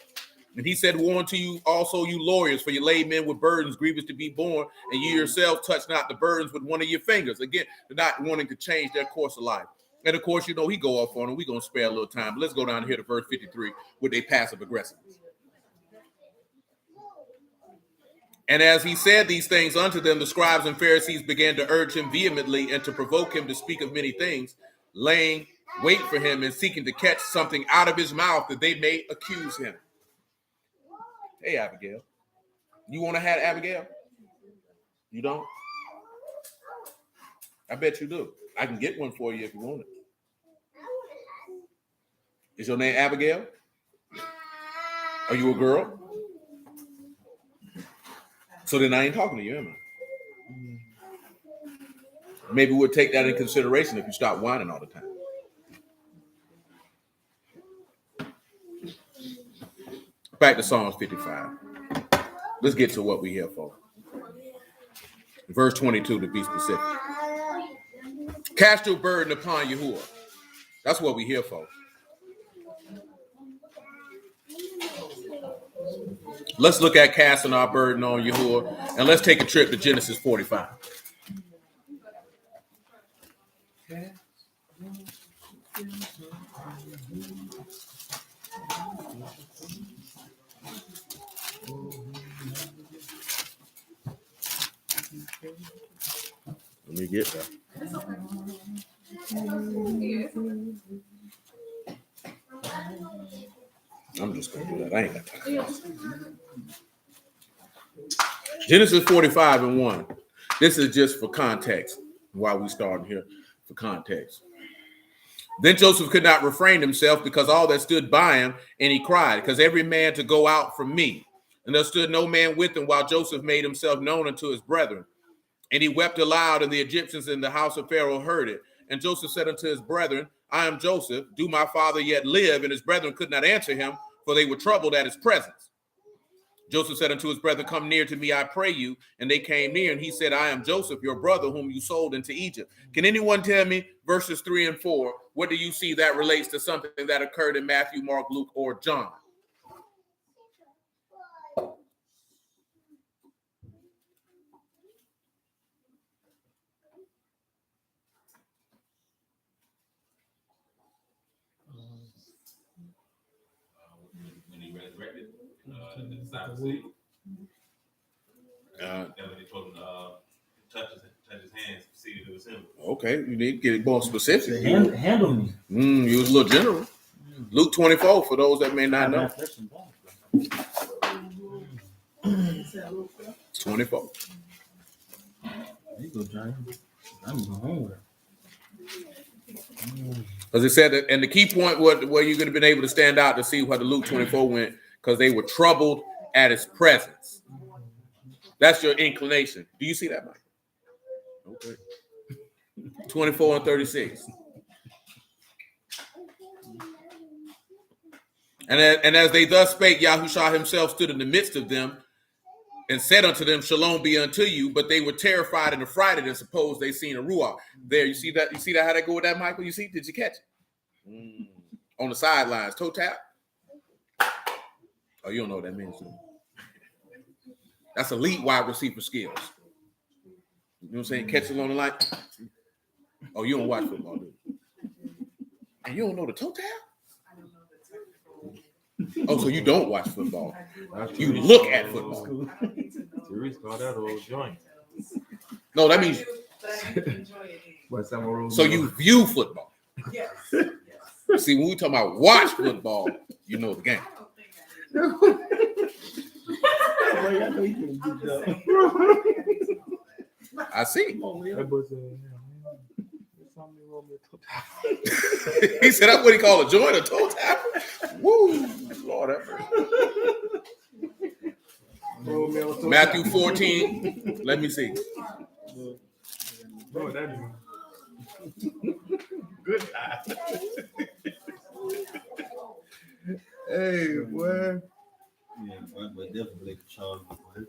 And he said, Woe unto you also, you lawyers, for you lay men with burdens grievous to be borne, and you yourselves touch not the burdens with one of your fingers. Again, they're not wanting to change their course of life. And of course, you know, he go off on them. We're going to spare a little time. But let's go down here to verse 53 with a passive aggressiveness. And as he said these things unto them, the scribes and Pharisees began to urge him vehemently and to provoke him to speak of many things, laying wait for him and seeking to catch something out of his mouth that they may accuse him. Hey, Abigail. You want to have Abigail? You don't? I bet you do. I can get one for you if you want it. Is your name Abigail? Are you a girl? So then I ain't talking to you, am I? Maybe we'll take that in consideration if you stop whining all the time. Back to Psalms 55. Let's get to what we're here for. Verse 22 to be specific. Cast your burden upon Yahuah. That's what we're here for. Let's look at casting our burden on Yahuah, and let's take a trip to Genesis 45. Let me get that. I'm just going to do that. I ain't got time. Genesis 45:1. This is just for context. While we starting here, for context. Then Joseph could not refrain himself because all that stood by him, and he cried, because every man to go out from me. And there stood no man with him while Joseph made himself known unto his brethren. And he wept aloud, and the Egyptians in the house of Pharaoh heard it. And Joseph said unto his brethren, I am Joseph. Do my father yet live? And his brethren could not answer him, for they were troubled at his presence. Joseph said unto his brethren, Come near to me, I pray you. And they came near, and he said, I am Joseph, your brother, whom you sold into Egypt. Can anyone tell me, verses 3 and 4, what do you see that relates to something that occurred in Matthew, Mark, Luke, or John? When he resurrected, the disciples see. Then when they told him to touch his hands, see that it was him. Okay, you need to get it more specific. Handle me. You was a little general. Luke 24, for those that may not know. 24. You go, Johnny. I'm hungry. Because it said that, and the key point where you could have been able to stand out to see where the Luke 24 went, because they were troubled at his presence. That's your inclination. Do you see that, Mike? Okay. 24 and 36. And as they thus spake, Yahushua himself stood in the midst of them and said unto them, Shalom be unto you. But they were terrified and affrighted and supposed they seen a ruach. There, you see that? You see that? How that go with that, Michael? You see? Did you catch it? On the sidelines, toe tap. Oh, you don't know what that means. That's elite wide receiver skills. You know what I'm saying? Catch it on the line. Oh, you don't watch football, do you? And you don't know the toe tap? Oh, so you don't watch football. You look at football. Therese called that old joint. No, that means so you view football. Yes. See, when we talking about watch football, you know the game. I see. He said that's what he called a joint, a toe tap. Woo, Lord have mercy. Matthew 14. Let me see. Good. Hey, boy. Yeah, but definitely Charles.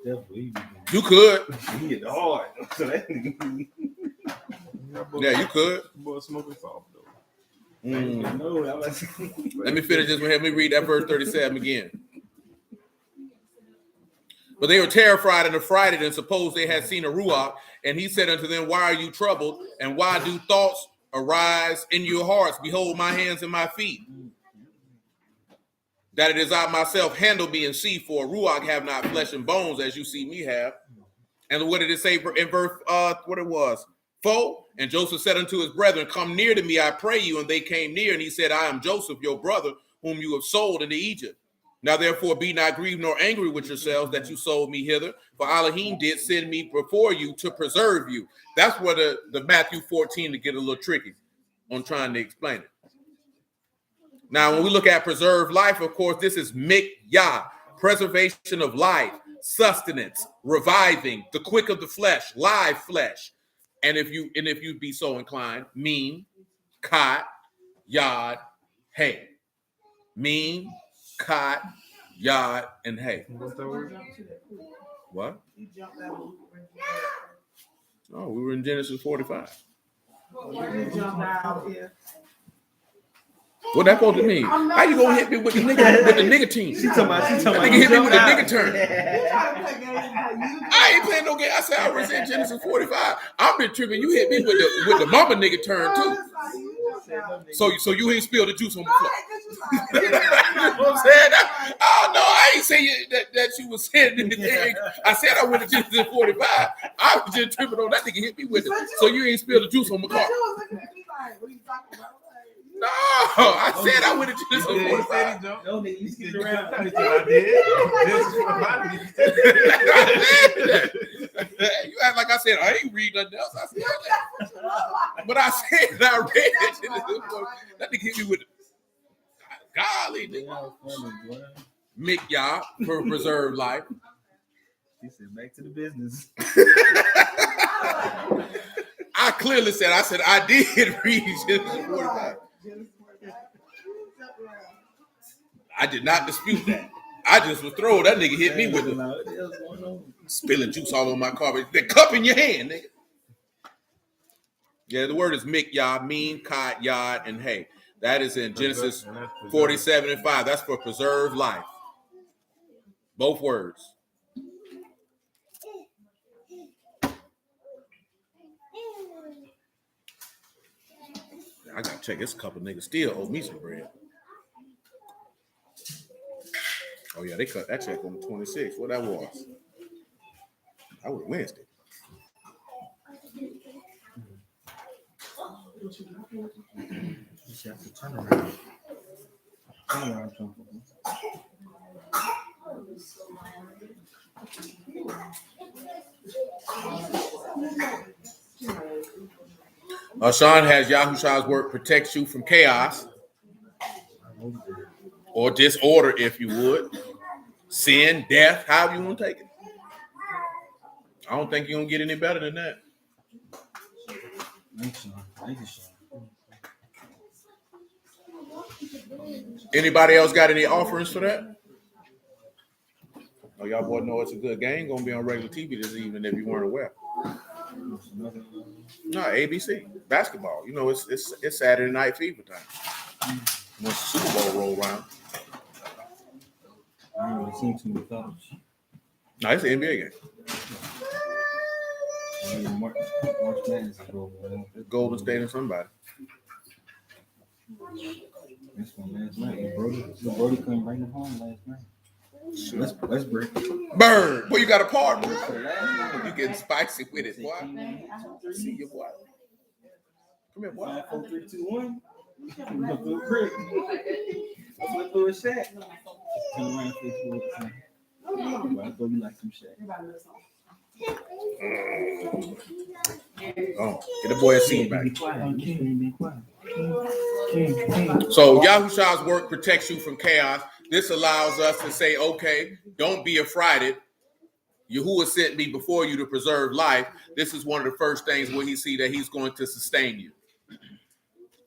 Definitely. You could. He hit hard. So that Yeah, you could. Boy, smoking soft though. No, Let me finish this one. Let me read that verse 37 again. But they were terrified and affrighted and supposed they had seen a ruach. And he said unto them, why are you troubled? And why do thoughts arise in your hearts? Behold my hands and my feet, that it is I myself. Handle me and see, for a ruach have not flesh and bones as you see me have. And what did it say in verse, what it was? 4? And Joseph said unto his brethren, come near to me, I pray you. And they came near, and he said, I am Joseph, your brother, whom you have sold into Egypt. Now therefore be not grieved nor angry with yourselves that you sold me hither, for Elohim did send me before you to preserve you. That's where the Matthew 14 to get a little tricky on trying to explain it. Now, when we look at preserved life, of course, this is mikyah, preservation of life, sustenance, reviving, the quick of the flesh, live flesh. And if you be so inclined, mean, kat, yod, hey. Mean, kat, yod, and hey. What's that word? What? You jumped out of Oh, we were in Genesis 45. you jumped out here. What that supposed to mean? How you gonna hit me with the nigga team? She talking about. That nigga hit me with the nigga turn. You trying to play games like you. I ain't playing no game. I said I was in Genesis 45. I've been tripping. You hit me with the mama nigga turn too. So you ain't spilled the juice on the floor. You know what I'm saying? Oh no, I ain't saying that you was saying anything. I said I went to Genesis 45. I was just tripping on that nigga hit me with it. So you ain't spilled the juice on my car. You was looking at me like, what are you talking about? No, I said I went to Genesis 45. No, nigga, you skip around. I did. You act like I said I ain't read nothing else. I said that. But I said I read it. That nigga hit me with it. Golly, nigga. Mikyah for preserved life. He said, back to the business. I clearly said I did read Genesis 45. I did not dispute that. I just was throwing that nigga hit me with it. Spilling juice all over my carpet. The cup in your hand, nigga. Yeah, the word is mikyah, mean, kat, yod, and hey. That is in Genesis 47 and 5. That's for preserved life. Both words. I gotta check this couple niggas still owe me some bread. Oh yeah, they cut that check on the 26th. What that was? That was Wednesday. You have to turn around. Sean has Yahushua's word protects you from chaos or disorder, if you would. Sin, death, however you want to take it. I don't think you're going to get any better than that. Thank you, Sean. Anybody else got any offerings for that? Oh, y'all boys know it's a good game. Going to be on regular TV this evening if you weren't aware. No, ABC basketball. You know, it's Saturday Night Fever time. Once the Super Bowl roll around. I ain't really seen too many college. No, it's an NBA game. March Madness is over. Golden State and somebody. This one last night. Brody couldn't bring it home last night. Sure. Let's break. Bird. Boy, you got a partner. You getting spicy with it, boy. See you, boy. Come here, boy. 5, 4, 3, 2, 1. I'm gonna do a brick. I'm gonna do a shot. Turn around, face forward. I thought you like some shot. Oh, get the boy a seat back. Be quiet. Be quiet. So Yahushua's work protects you from chaos. This allows us to say, okay, don't be affrighted. Yahuah sent me before you to preserve life. This is one of the first things where he see that he's going to sustain you.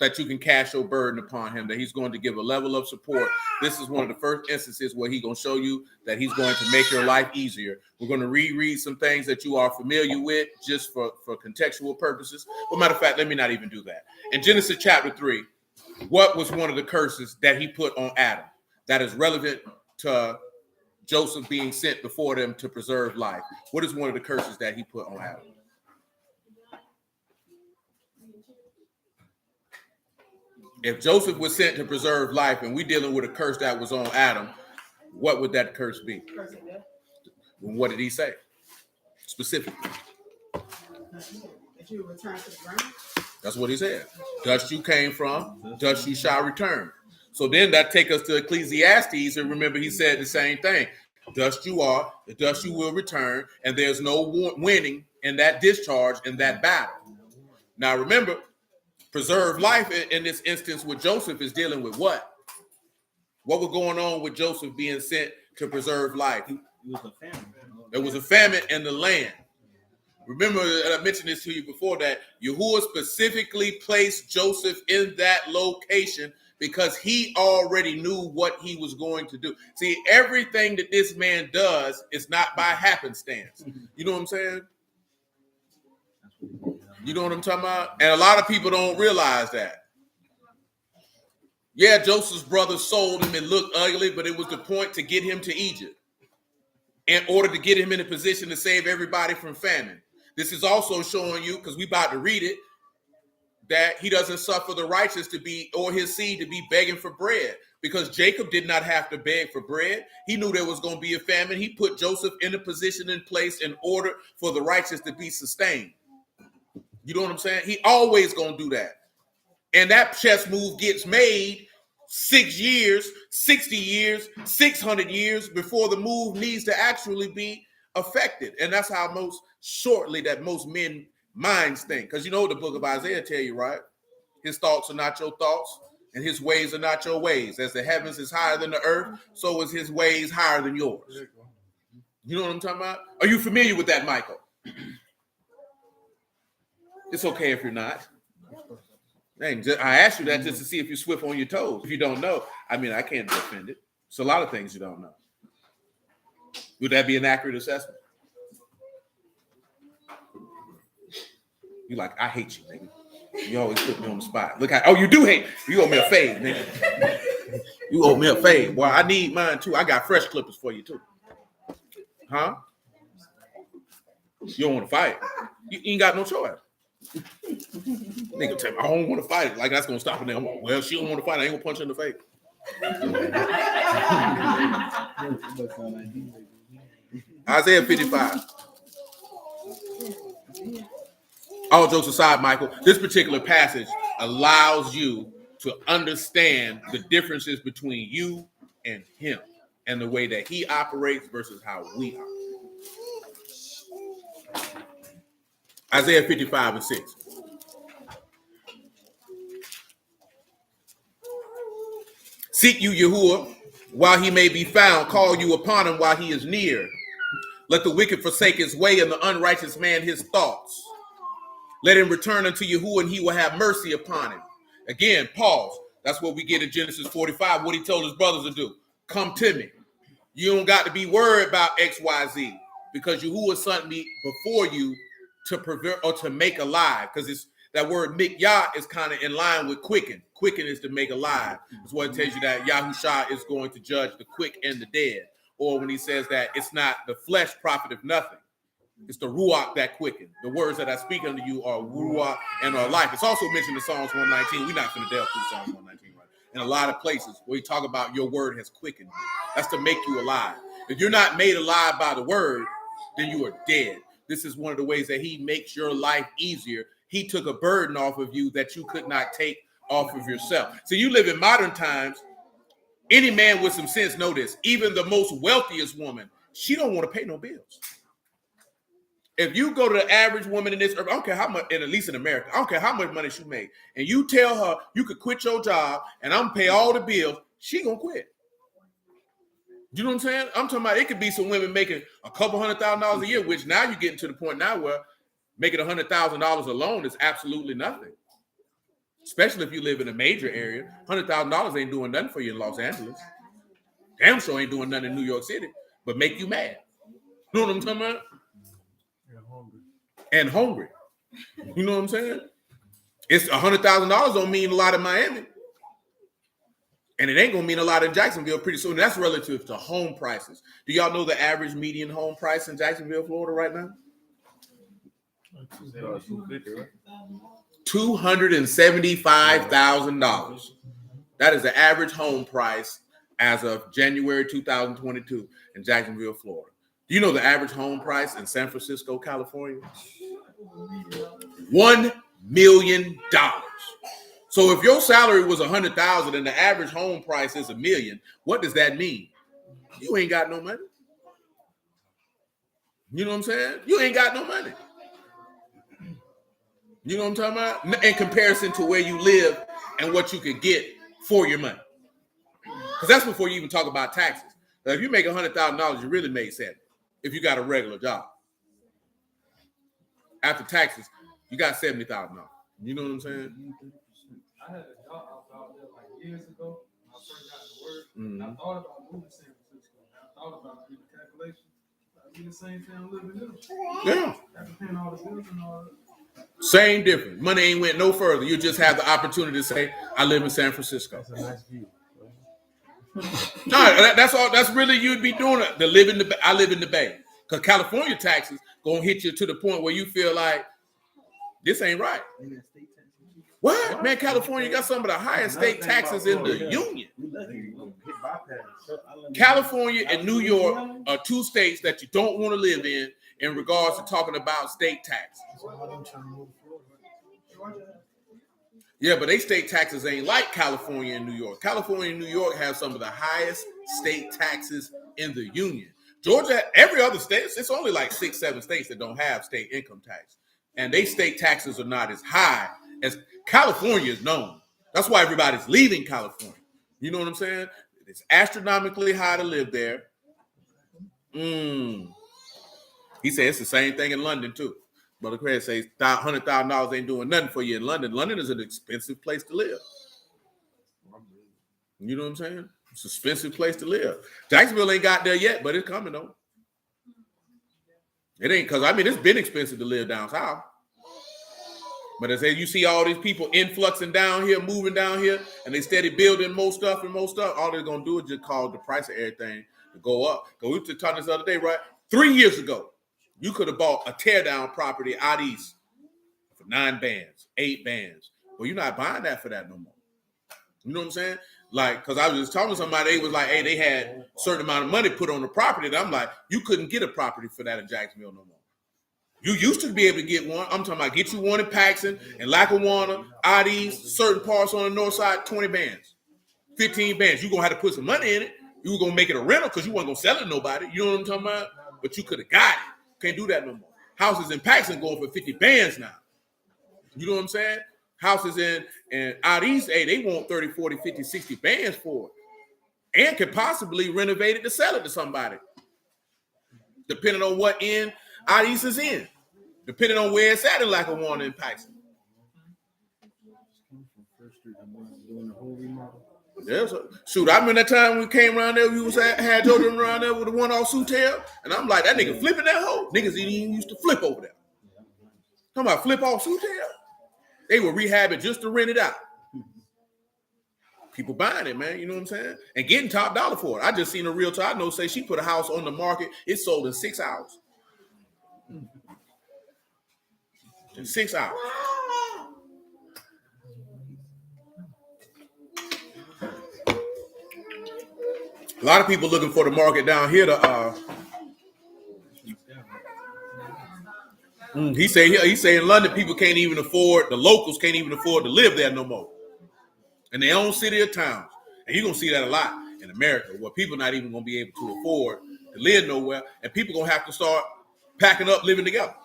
that you can cast your burden upon him, that he's going to give a level of support. This is one of the first instances where he's going to show you that he's going to make your life easier. We're going to reread some things that you are familiar with just for contextual purposes. Well, matter of fact, let me not even do that. In Genesis chapter 3, what was one of the curses that he put on Adam that is relevant to Joseph being sent before them to preserve life? What is one of the curses that he put on Adam? If Joseph was sent to preserve life and we're dealing with a curse that was on Adam, what would that curse be? What did he say specifically? That you return to the ground. That's what he said. Dust you came from, dust you shall return. So then that takes us to Ecclesiastes, and remember he said the same thing. Dust you are, the dust you will return, and there's no winning in that discharge, in that battle. Now remember, preserve life in this instance with Joseph is dealing with what? What was going on with Joseph being sent to preserve life? It was a famine. There was a famine in the land. Remember, I mentioned this to you before, that Yahuah specifically placed Joseph in that location because he already knew what he was going to do. See, everything that this man does is not by happenstance. You know what I'm saying? You know what I'm talking about? And a lot of people don't realize that. Yeah, Joseph's brothers sold him and looked ugly, but it was the point to get him to Egypt in order to get him in a position to save everybody from famine. This is also showing you, because we're about to read it, that he doesn't suffer the righteous to be, or his seed to be begging for bread, because Jacob did not have to beg for bread. He knew there was going to be a famine. He put Joseph in a position in place in order for the righteous to be sustained. You know what I'm saying? He always going to do that. And that chess move gets made 6 years, 60 years, 600 years before the move needs to actually be affected. And that's how most men minds think. Because you know the book of Isaiah tell you, right? His thoughts are not your thoughts, and his ways are not your ways. As the heavens is higher than the earth, so is his ways higher than yours. You know what I'm talking about? Are you familiar with that, Michael? It's okay if you're not. Dang, I asked you that just to see if you're swift on your toes. If you don't know, I mean, I can't defend it. It's a lot of things you don't know. Would that be an accurate assessment? You like, I hate you, nigga. You always put me on the spot. Look how, oh, you do hate me. You owe me a fade, nigga. You owe me a fade. Well, I need mine too. I got fresh clippers for you too. Huh? You don't want to fight. You ain't got no choice. Nigga tell me, I don't want to fight. Like that's gonna stop a nigga. Well, she don't want to fight. I ain't gonna punch her in the face. Isaiah 55. All jokes aside, Michael, this particular passage allows you to understand the differences between you and him and the way that he operates versus how we operate. Isaiah 55 and 6. Seek you Yahuah while he may be found. Call you upon him while he is near. Let the wicked forsake his way and the unrighteous man his thoughts. Let him return unto Yahuah and he will have mercy upon him. Again, pause. That's what we get in Genesis 45, what he told his brothers to do. Come to me. You don't got to be worried about X, Y, Z because Yahuah sent me before you to prevent or to make alive, because it's that word mikyah is kind of in line with quicken. Quicken is to make alive. That's what it tells you that Yahushua is going to judge the quick and the dead. Or when he says that it's not the flesh profiteth nothing. It's the ruach that quicken. The words that I speak unto you are ruach and are life. It's also mentioned in Psalms 119. We're not going to delve through Psalms 119, right? In a lot of places where you talk about your word has quickened you. That's to make you alive. If you're not made alive by the word, then you are dead. This is one of the ways that he makes your life easier. He took a burden off of you that you could not take off of yourself. So you live in modern times. Any man with some sense know this. Even the most wealthiest woman, she don't want to pay no bills. If you go to the average woman in this earth, I don't care how much, and at least in America, I don't care how much money she made, and you tell her you could quit your job and I'm gonna pay all the bills, she gonna quit. You know what I'm saying? I'm talking about it could be some women making a couple $100,000 a year, which now you're getting to the point now where making $100,000 alone is absolutely nothing. especially if you live in a major area. $100,000 ain't doing nothing for you in Los Angeles. Damn sure ain't doing nothing in New York City, but make you mad. You know what I'm talking about? And hungry. You know what I'm saying? It's $100,000 don't mean a lot in Miami. And it ain't gonna mean a lot in Jacksonville pretty soon. That's relative to home prices. Do y'all know the average median home price in Jacksonville, Florida right now? $275,000. That is the average home price as of January 2022 in Jacksonville, Florida. Do you know the average home price in San Francisco, California? $1 million. So if your salary was $100,000 and the average home price is $1 million, what does that mean? You ain't got no money. You know what I'm saying? You ain't got no money. You know what I'm talking about? In comparison to where you live and what you could get for your money. Because that's before you even talk about taxes. Now, if you make $100,000, you really made $70,000 if you got a regular job. After taxes, you got $70,000. You know what I'm saying? I had a job out there like years ago when I first got to work. Mm-hmm. I thought about moving to San Francisco. I thought about doing the calculation. I'd be the same thing I'm living in. Yeah. After paying all the bills and all that. Same difference. Money ain't went no further. You just have the opportunity to say, I live in San Francisco. That's a nice view. No, that's all. That's really you'd be doing it. I live in the Bay. Because California taxes gonna hit you to the point where you feel like this ain't right. What? Man, California got some of the highest state taxes in the union. California and New York are two states that you don't want to live in regards to talking about state taxes. Yeah, but they state taxes ain't like California and New York. California and New York have some of the highest state taxes in the union. Georgia, every other state, it's only like 6-7 states that don't have state income tax. And they state taxes are not as high as California is known. That's why everybody's leaving California. You know what I'm saying? It's astronomically high to live there. He said it's the same thing in London too. Brother Craig says $100,000 ain't doing nothing for you in London. London is an expensive place to live. You know what I'm saying? It's an expensive place to live. Jacksonville ain't got there yet, but it's coming though. It ain't because it's been expensive to live down south. But as you see all these people influxing down here, moving down here, and they steady building more stuff, all they're gonna do is just cause the price of everything to go up. Because we were talking this the other day, right? 3 years ago, you could have bought a teardown property out east for 9 bands, 8 bands. Well, you're not buying that for that no more. You know what I'm saying? Like, because I was just talking to somebody, they was like, hey, they had a certain amount of money put on the property. And I'm like, you couldn't get a property for that in Jacksonville no more. You used to be able to get one. I'm talking about get you one in Paxton and Lackawanna, out east, certain parts on the north side, 20 bands, 15 bands. You're going to have to put some money in it. You were going to make it a rental because you weren't going to sell it to nobody. You know what I'm talking about? But you could have got it. Can't do that no more. Houses in Paxton going for 50 bands now. You know what I'm saying? Houses in out east, hey, they want 30, 40, 50, 60 bands for it. And could possibly renovate it to sell it to somebody. Depending on what end out east is in. Depending on where it's at in Lackawanna and Paxton. Yeah, shoot, I remember that time we came around there, we had children around there with the one off Sutel, and I'm like, that nigga flipping that hoe. Niggas even used to flip over there. Talking about flip off Sutel. They would rehab it just to rent it out. People buying it, man. You know what I'm saying? And getting top dollar for it. I just seen a realtor I know say she put a house on the market. It sold in 6 hours. In 6 hours. A lot of people looking for the market down here to he say in London people can't even afford, the locals can't even afford to live there no more. In their own city or towns. And you're gonna see that a lot in America, where people not even gonna be able to afford to live nowhere, and people gonna have to start packing up living together.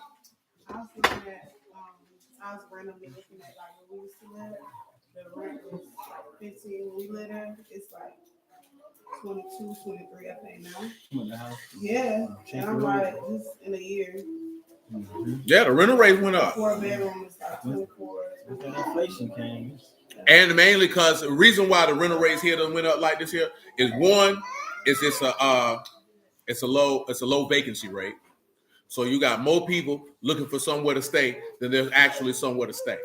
I was looking at I was randomly looking at like where we used to live. The rent was like 15 when we lived there. It's like 22, 23, I think now. Yeah. And I'm like, just in a year. Yeah, the rental rate went up. 4 bedroom is like 24, After inflation came. And mainly because the reason why the rental rates here done went up like this here is one, is it's a low vacancy rate. So you got more people looking for somewhere to stay than there's actually somewhere to stay.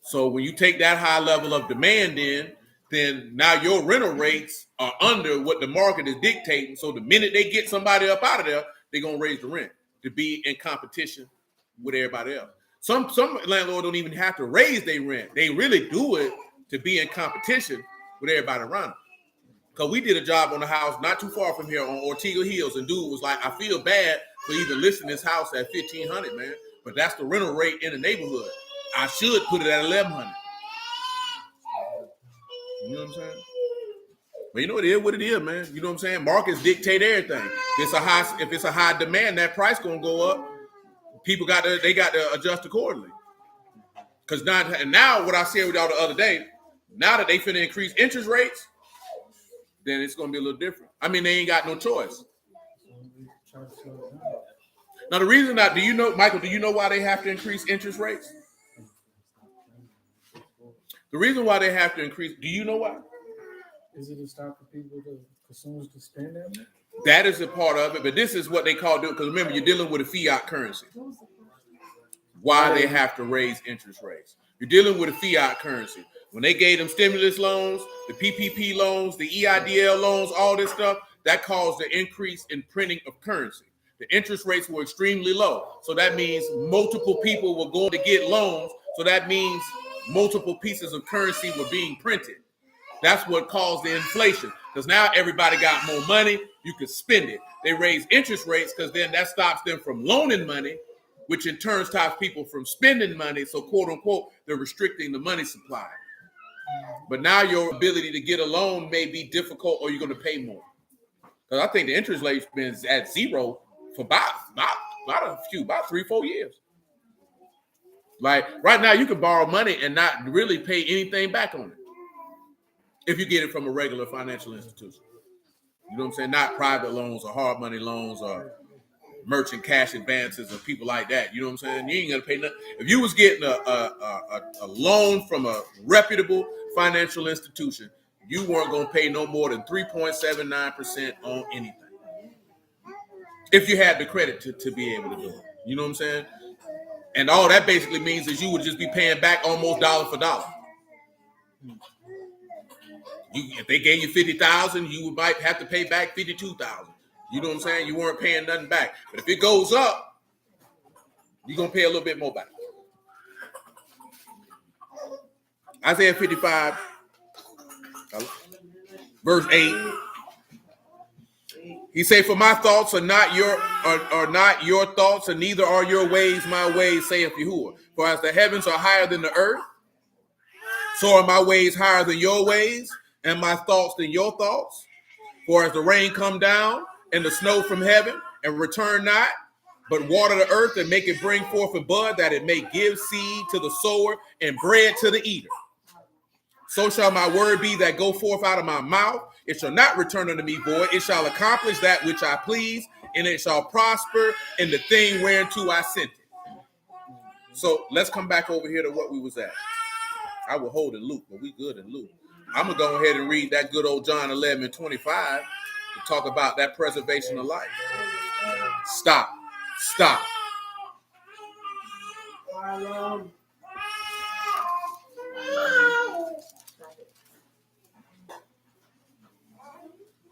So when you take that high level of demand in, then now your rental rates are under what the market is dictating. So the minute they get somebody up out of there, they're gonna raise the rent to be in competition with everybody else. Some landlords don't even have to raise their rent. They really do it to be in competition with everybody around them. Because we did a job on the house not too far from here on Ortega Hills, and dude was like, I feel bad for even listing this house at $1,500, man. But that's the rental rate in the neighborhood. I should put it at $1,100. You know what I'm saying? But you know what it is, man. You know what I'm saying? Markets dictate everything. If it's a high demand, that price gonna go up. People got to adjust accordingly. Because now what I said with y'all the other day, now that they finna increase interest rates, then it's gonna be a little different. I mean, they ain't got no choice. Now the reason that, do you know, Michael? Do you know why they have to increase interest rates? The reason why they have to increase, do you know why? Is it to stop the people, the consumers, to spend that money? That is a part of it, but this is what they call doing, because remember, you're dealing with a fiat currency. Why they have to raise interest rates? You're dealing with a fiat currency. When they gave them stimulus loans, the PPP loans, the EIDL loans, all this stuff, that caused the increase in printing of currency. The interest rates were extremely low. So that means multiple people were going to get loans. So that means multiple pieces of currency were being printed. That's what caused the inflation. Because now everybody got more money, you could spend it. They raise interest rates because then that stops them from loaning money, which in turn stops people from spending money. So quote unquote, they're restricting the money supply. But now your ability to get a loan may be difficult, or you're going to pay more. Because I think the interest rate's been at zero for about 3-4 years. Like right now, you can borrow money and not really pay anything back on it if you get it from a regular financial institution. You know what I'm saying? Not private loans or hard money loans or merchant cash advances or people like that. You know what I'm saying? You ain't gonna pay nothing. If you was getting a loan from a reputable financial institution, you weren't gonna pay no more than 3.79% on anything. If you had the credit to be able to do it. You know what I'm saying? And all that basically means is you would just be paying back almost dollar for dollar. If they gave you $50,000, you might have to pay back $52,000. You know what I'm saying? You weren't paying nothing back. But if it goes up, you're going to pay a little bit more back. Isaiah 55, verse 8. He say, for my thoughts are not your thoughts, and neither are your ways my ways, saith Yahuah. For as the heavens are higher than the earth, so are my ways higher than your ways, and my thoughts than your thoughts. For as the rain come down and the snow from heaven, and return not, but water the earth and make it bring forth a bud, that it may give seed to the sower and bread to the eater. So shall my word be that go forth out of my mouth. It shall not return unto me void. It shall accomplish that which I please, and it shall prosper in the thing whereunto I sent it. So let's come back over here to what we was at. I will hold in Luke, but we good in Luke. I'm going to go ahead and read that good old John 11:25 to talk about that preservation of life. Stop.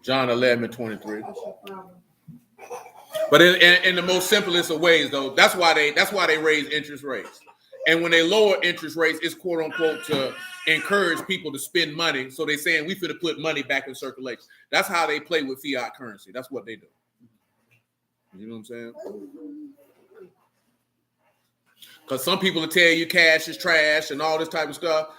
John 11:23. But in the most simplest of ways, though, that's why they raise interest rates. And when they lower interest rates, it's quote unquote to encourage people to spend money. So they're saying we finna put money back in circulation. That's how they play with fiat currency. That's what they do. You know what I'm saying? Because some people will tell you cash is trash and all this type of stuff.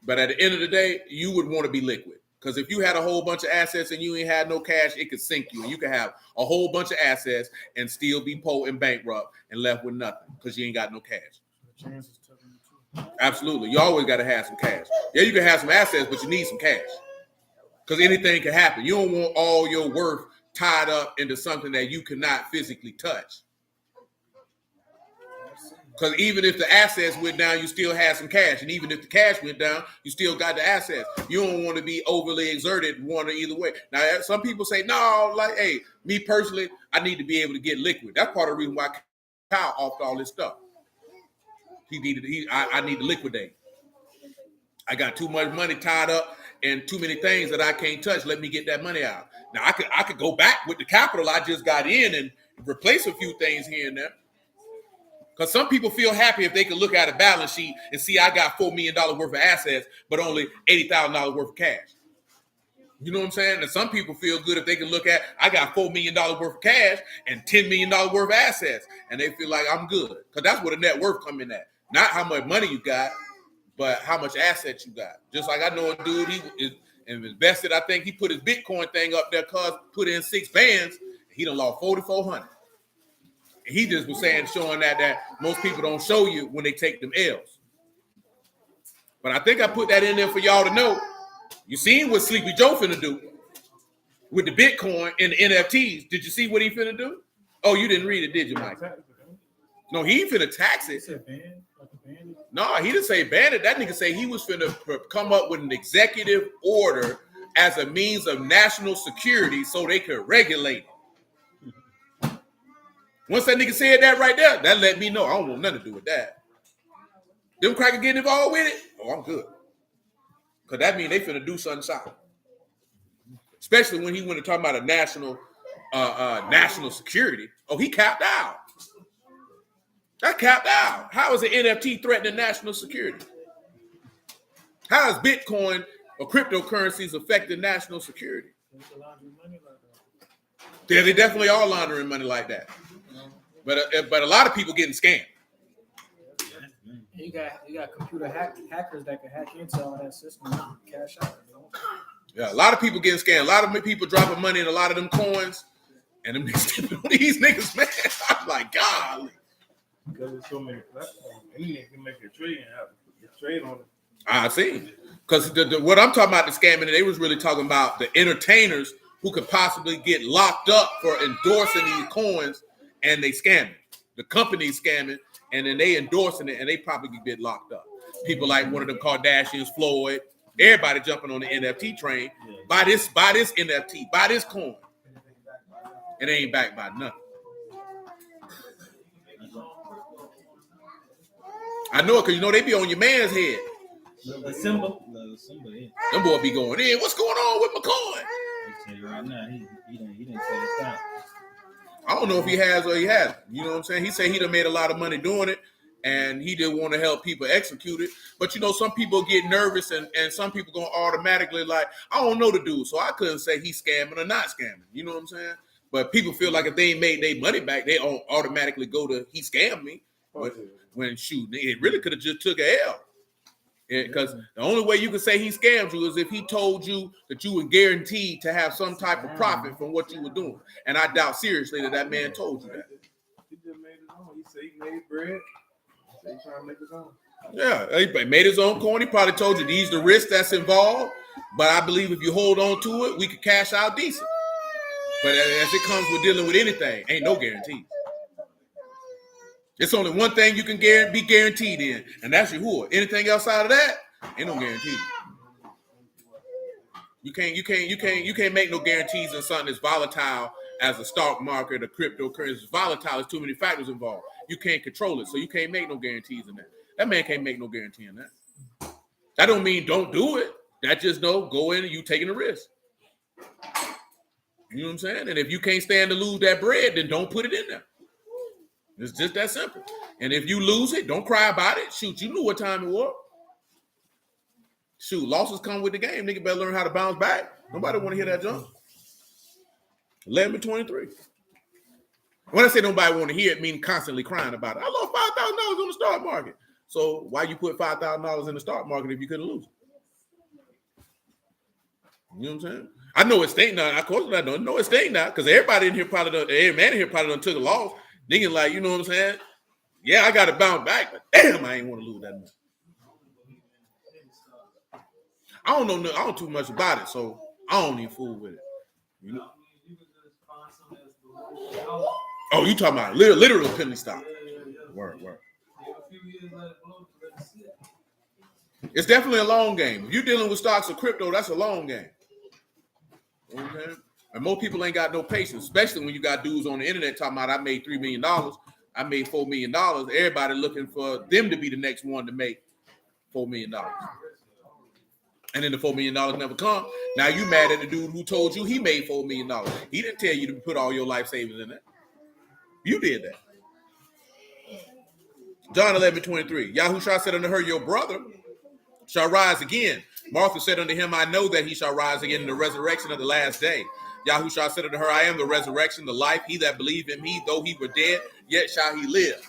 But at the end of the day, you would want to be liquid. Because if you had a whole bunch of assets and you ain't had no cash, it could sink you. And you could have a whole bunch of assets and still be poor and bankrupt and left with nothing because you ain't got no cash. Absolutely. You always got to have some cash. Yeah, you can have some assets, but you need some cash. Because anything can happen. You don't want all your worth tied up into something that you cannot physically touch. Because even if the assets went down, you still had some cash. And even if the cash went down, you still got the assets. You don't want to be overly exerted one or either way. Now, some people say, no, like, hey, me personally, I need to be able to get liquid. That's part of the reason why Kyle offed all this stuff. I need to liquidate. I got too much money tied up and too many things that I can't touch. Let me get that money out. Now, I could go back with the capital I just got in and replace a few things here and there. Because some people feel happy if they can look at a balance sheet and see I got $4 million worth of assets, but only $80,000 worth of cash. You know what I'm saying? And some people feel good if they can look at, I got $4 million worth of cash and $10 million worth of assets. And they feel like I'm good. Because that's where the net worth come in at. Not how much money you got, but how much assets you got. Just like I know a dude, he is invested, I think he put his Bitcoin thing up there because put in 6 bands. He done lost 4,400. He just was saying, showing that most people don't show you when they take them L's. But I think I put that in there for y'all to know. You seen what Sleepy Joe finna do with the Bitcoin and the NFTs. Did you see what he finna do? Oh, you didn't read it, did you, Mike? No, he finna tax it. No, he didn't say ban it. That nigga say he was finna come up with an executive order as a means of national security so they could regulate it. Once that nigga said that right there, that let me know I don't want nothing to do with that. Them crackers getting involved with it? Oh, I'm good. Because that means they finna do something solid. Especially when he went to talk about a national security. Oh, he capped out. That capped out. How is an NFT threatening national security? How is Bitcoin or cryptocurrencies affecting national security? Yeah, they definitely are laundering money like that. But a lot of people getting scammed. You got computer hackers that can hack into all that system and cash out. Yeah, a lot of people getting scammed. A lot of people dropping money in a lot of them coins, and them these niggas, man. I'm like, God. Because there's so many platforms, any nigga can make a trade and have a trade on it. I see. Because what I'm talking about the scamming, they was really talking about the entertainers who could possibly get locked up for endorsing these coins, and they scamming. The company's scamming, and then they endorsing it, and they probably could get locked up. People like one of them Kardashians, Floyd, everybody jumping on the NFT train. Buy this NFT, buy this coin. It ain't backed by nothing. I know it because they be on your man's head. The symbol, yeah. Them boy be going in. What's going on with my coin? I tell you right now, he didn't say it down. I don't know if he has or he hasn't. You know what I'm saying? He said he done made a lot of money doing it, and he didn't want to help people execute it. But some people get nervous, and some people gonna automatically like, I don't know the dude, so I couldn't say he's scamming or not scamming. You know what I'm saying? But people feel like if they ain't made their money back, they automatically go to he scammed me. When shoot, it really could have just took a L. Because the only way you can say he scammed you is if he told you that you were guaranteed to have some type of profit from what you were doing. And I doubt seriously that man told you that. He just made his own. He said he made bread. He said he's trying to make his own. Yeah, he made his own coin. He probably told you these the risks that's involved. But I believe if you hold on to it, we could cash out decent. But as it comes with dealing with anything, ain't no guarantees. It's only one thing you can be guaranteed in, and that's Yahuah. Anything outside of that, ain't no guarantee. You can't make no guarantees in something as volatile as a stock market or cryptocurrency. It's volatile. There's too many factors involved. You can't control it, so you can't make no guarantees in that. That man can't make no guarantee in that. That don't mean don't do it. That just go in and you taking a risk. You know what I'm saying? And if you can't stand to lose that bread, then don't put it in there. It's just that simple. And if you lose it, don't cry about it. Shoot, you knew what time it was. Shoot, losses come with the game. Nigga better learn how to bounce back. Nobody want to hear that jump. 11-23. When I say nobody want to hear it, mean constantly crying about it. I lost $5,000 on the stock market. So why you put $5,000 in the stock market if you couldn't lose it? You know what I'm saying? I know it stink now. Of course I don't know it stink now because everybody in here every man in here probably done took a loss. Nigga like, you know what I'm saying? Yeah, I got to bounce back, but damn, I ain't want to lose that much. I don't know. I don't too much about it, so I don't even fool with it. You know? Oh, you talking about literal penny stock? Word. a few years, let it blow, let it sit. It's definitely a long game. If you're dealing with stocks or crypto, that's a long game. Okay? And most people ain't got no patience, especially when you got dudes on the internet talking about I made $3 million, I made $4 million. Everybody looking for them to be the next one to make $4 million. And then the $4 million never come. Now you mad at the dude who told you he made $4 million. He didn't tell you to put all your life savings in that. You did that. John 11:23. Yahushua said unto her, your brother shall rise again. Martha said unto him, I know that he shall rise again in the resurrection of the last day. Yahushua said unto her, I am the resurrection, the life. He that believe in me, though he were dead, yet shall he live.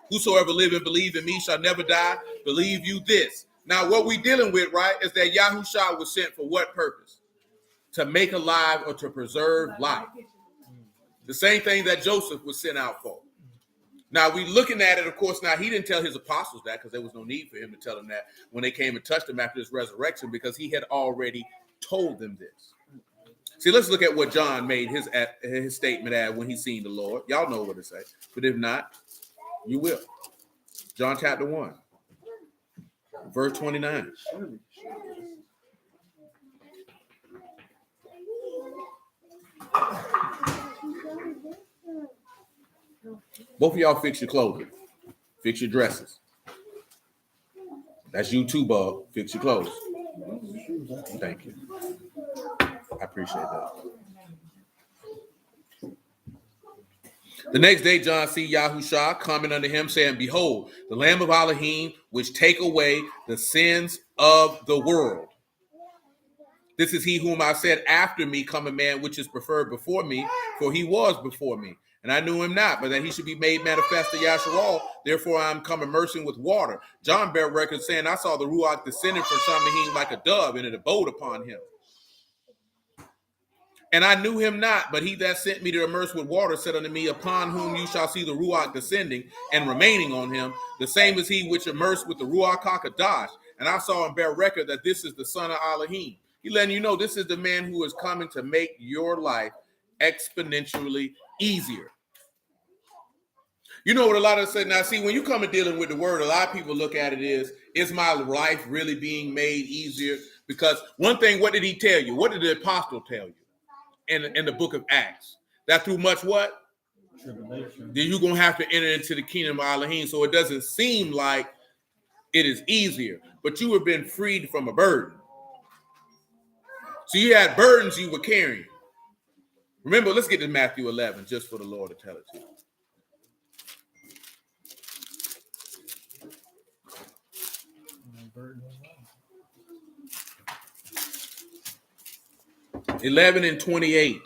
Whosoever live and believe in me shall never die. Believe you this. Now, what we dealing with, right, is that Yahushua was sent for what purpose? To make alive or to preserve life. The same thing that Joseph was sent out for. Now, we looking at it, of course, now he didn't tell his apostles that because there was no need for him to tell them that when they came and touched him after his resurrection because he had already told them this. See, let's look at what John made his statement at when he seen the Lord. Y'all know what it says. But if not, you will. John chapter 1, verse 29. Both of y'all fix your clothing. Fix your dresses. That's you too, Bob. Fix your clothes. Thank you. I appreciate that. The next day, John see Yahushua coming unto him, saying, behold, the Lamb of Elohim, which take away the sins of the world. This is he whom I said, after me come a man which is preferred before me, for he was before me. And I knew him not, but that he should be made manifest to Yasharal. Therefore I am come immersing with water. John bare record saying, I saw the Ruach descending from Shamahim like a dove, and it abode upon him. And I knew him not, but he that sent me to immerse with water said unto me, upon whom you shall see the Ruach descending and remaining on him, the same as he which immersed with the Ruach HaKadosh. And I saw and bear record that this is the son of Elohim. He letting you know this is the man who is coming to make your life exponentially easier. You know what a lot of us say now, see, when you come and dealing with the word, a lot of people look at it is my life really being made easier? Because one thing, what did he tell you? What did the apostle tell you in the book of Acts? That through much what? Tribulation. Then you're going to have to enter into the kingdom of Elohim. So it doesn't seem like it is easier, but you have been freed from a burden. So you had burdens you were carrying. Remember, let's get to Matthew 11, just for the Lord to tell it to you. Burden. 11 and 28.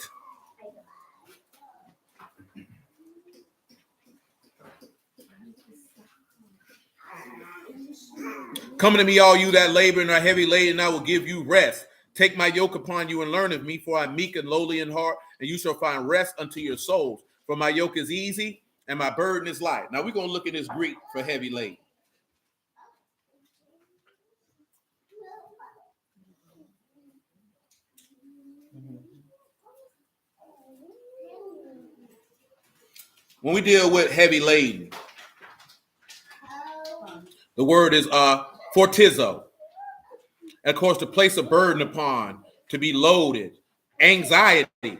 Come to me, all you that labor and are heavy laden, I will give you rest. Take my yoke upon you and learn of me, for I am meek and lowly in heart, and you shall find rest unto your souls. For my yoke is easy and my burden is light. Now we're going to look at this Greek for heavy laden. When we deal with heavy laden, the word is fortizo. And of course, to place a burden upon, to be loaded, anxiety.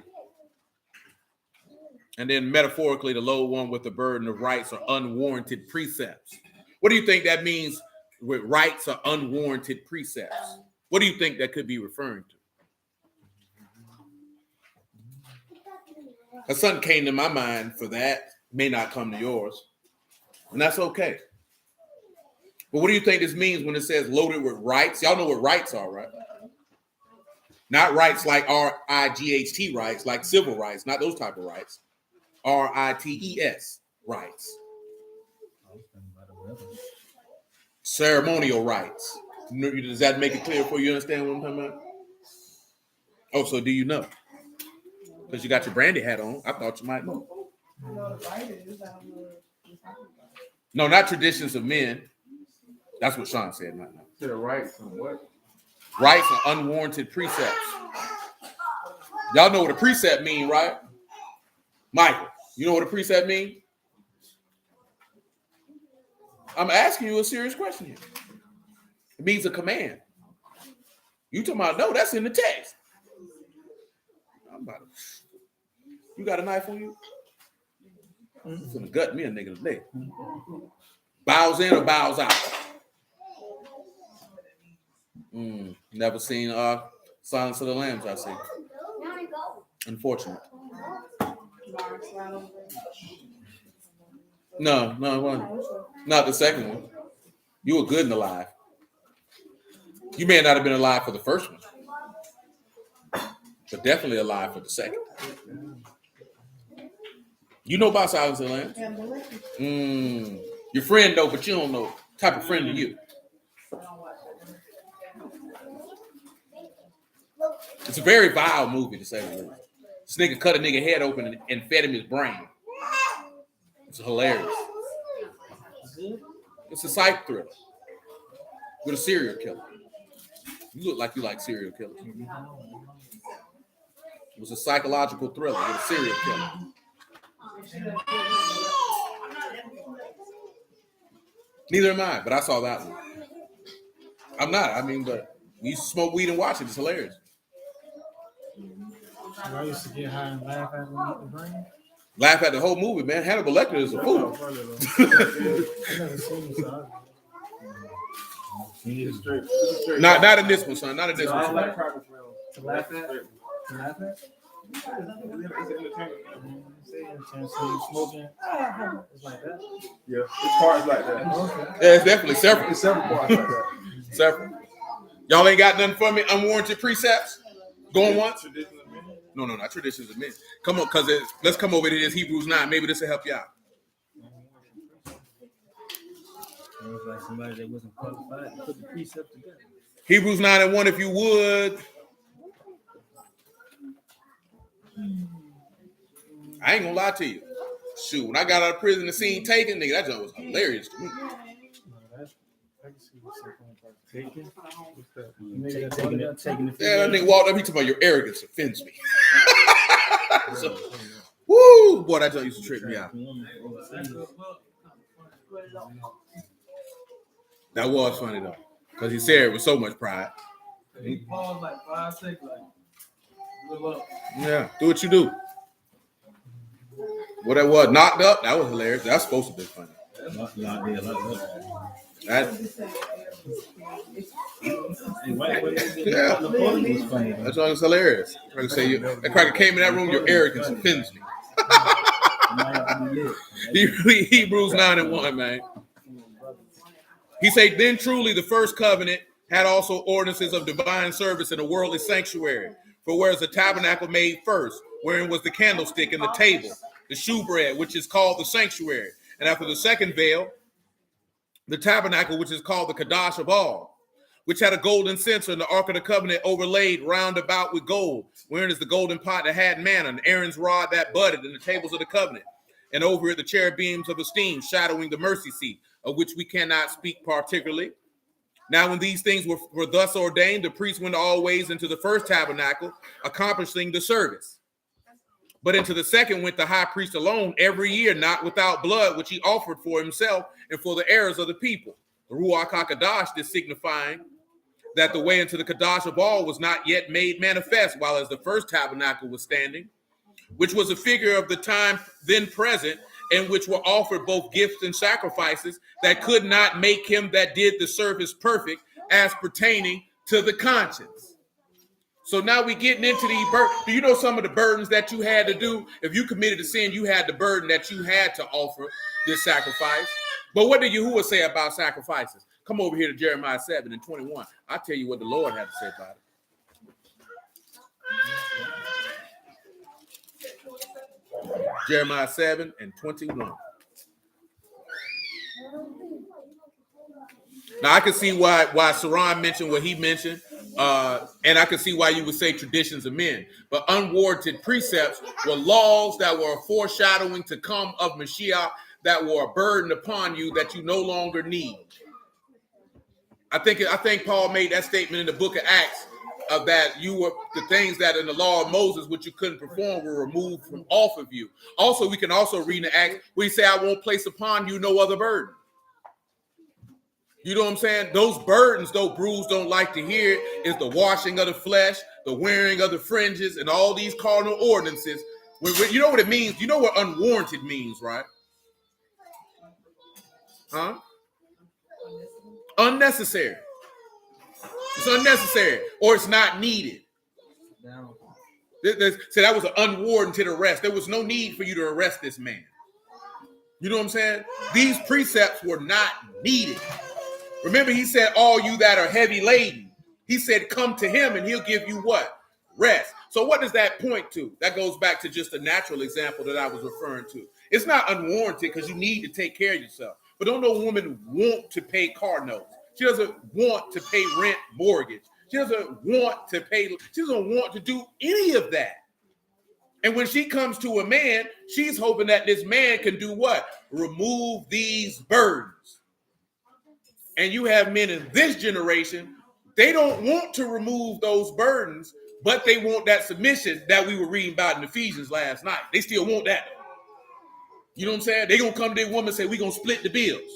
And then metaphorically, to load one with the burden of rights or unwarranted precepts. What do you think that means with rights or unwarranted precepts? What do you think that could be referring to? Something came to my mind for that. May not come to yours. And that's okay. But what do you think this means when it says loaded with rights? Y'all know what rights are, right? Not rights like R-I-G-H-T rights, like civil rights, not those type of rights. R-I-T-E-S rights. Ceremonial rights. Does that make it clear for you? Understand what I'm talking about? Oh, so do you know? Because you got your brandy hat on. I thought you might know. No, not traditions of men. That's what Sean said. Not now. To the rights and what? Rights and unwarranted precepts. Y'all know what a precept mean, right? Michael, you know what a precept mean? I'm asking you a serious question here. It means a command. You talking about, no, that's in the text. I'm about to, you got a knife on you? It's gonna gut me a nigga today. Bows in or bows out? Never seen Silence of the Lambs, I see. Unfortunate. No, it wasn't. Not the second one. You were good and alive. You may not have been alive for the first one, but definitely alive for the second. You know about Silence of the Lambs? Your friend know, but you don't know. Type of friend are you? It's a very vile movie, to say the least. This nigga cut a nigga head open and fed him his brain. It's hilarious. It's a psych thriller with a serial killer. You look like you like serial killers. It was a psychological thriller with a serial killer. Neither am I, but I saw that one. I'm not. I mean, but we used to smoke weed and watch it. It's hilarious. I used to get high and laugh at when eat the brain. Laugh at the whole movie, man. Hannibal Lecter is a fool. I never seen it, so Not in this one, son. Not in this I don't one. like private film. to laugh at. To laugh at. It's entertainment. Smoking. It's like that. Yeah, it's parts like that. Yeah, it's definitely several. It's several parts like that. Several. Y'all ain't got nothing for me? Unwarranted precepts? Going once? Traditions of men. No, not traditions of men. Come on, because let's come over to this Hebrews 9. Maybe this will help you out. It was like somebody that wasn't qualified to put the precept together. Hebrews 9:1, if you would. I ain't gonna lie to you. Shoot, when I got out of prison and seen Taken, nigga, that joke was hilarious to me. Taking? Yeah, that nigga walked up, he told me, your arrogance offends me. So, woo, boy, that joke used to trip me out. That was funny though, because he said it with so much pride. He paused like 5 seconds, like, good luck. Yeah, do what you do. What that was, knocked up, that was hilarious. That's supposed to be funny. That, yeah, that song is hilarious. Cracker say that cracker came in that room, your arrogance offends me. Hebrews 9:1, man. He said, then truly the first covenant had also ordinances of divine service in a worldly sanctuary. For whereas the tabernacle made first, wherein was the candlestick and the table, the shewbread, which is called the sanctuary. And after the second veil, the tabernacle, which is called the Kadash of all, which had a golden censer and the Ark of the Covenant overlaid round about with gold, wherein is the golden pot that had manna, and Aaron's rod that budded, and the tables of the covenant. And over it the cherubims of esteem, shadowing the mercy seat, of which we cannot speak particularly. Now when these things were thus ordained, the priest went always into the first tabernacle, accomplishing the service. But into the second went the high priest alone every year, not without blood, which he offered for himself and for the errors of the people. The Ruach HaKadosh, this signifying that the way into the Kadash of all was not yet made manifest, while as the first tabernacle was standing, which was a figure of the time then present, in which were offered both gifts and sacrifices that could not make him that did the service perfect as pertaining to the conscience. So now we getting into these burdens. Do you know some of the burdens that you had to do? If you committed a sin, you had the burden that you had to offer this sacrifice. But what did Yahuah say about sacrifices? Come over here to Jeremiah 7:21. I'll tell you what the Lord had to say about it. Jeremiah 7:21. Now I can see why Saran mentioned what he mentioned, and I can see why you would say traditions of men. But unwarranted precepts were laws that were a foreshadowing to come of Mashiach, that were a burden upon you that you no longer need. I think Paul made that statement in the book of Acts, of that you were the things that in the law of Moses which you couldn't perform were removed from off of you. Also, we can also read in the Acts where he say, I won't place upon you no other burden. You know what I'm saying? Those burdens, though, Bruce don't like to hear, is the washing of the flesh, the wearing of the fringes, and all these carnal ordinances. You know what it means? You know what unwarranted means, right? Huh? Unnecessary. It's unnecessary, or it's not needed. So that was an unwarranted arrest. There was no need for you to arrest this man. You know what I'm saying? These precepts were not needed. Remember, he said, all you that are heavy laden, he said, come to him and he'll give you what? Rest. So what does that point to? That goes back to just a natural example that I was referring to. It's not unwarranted because you need to take care of yourself. But don't no woman want to pay car notes. She doesn't want to pay rent, mortgage. She doesn't want to pay. She doesn't want to do any of that. And when she comes to a man, she's hoping that this man can do what? Remove these burdens. And you have men in this generation, they don't want to remove those burdens, but they want that submission that we were reading about in Ephesians last night. They still want that. You know what I'm saying? They're going to come to their woman and say, we're going to split the bills.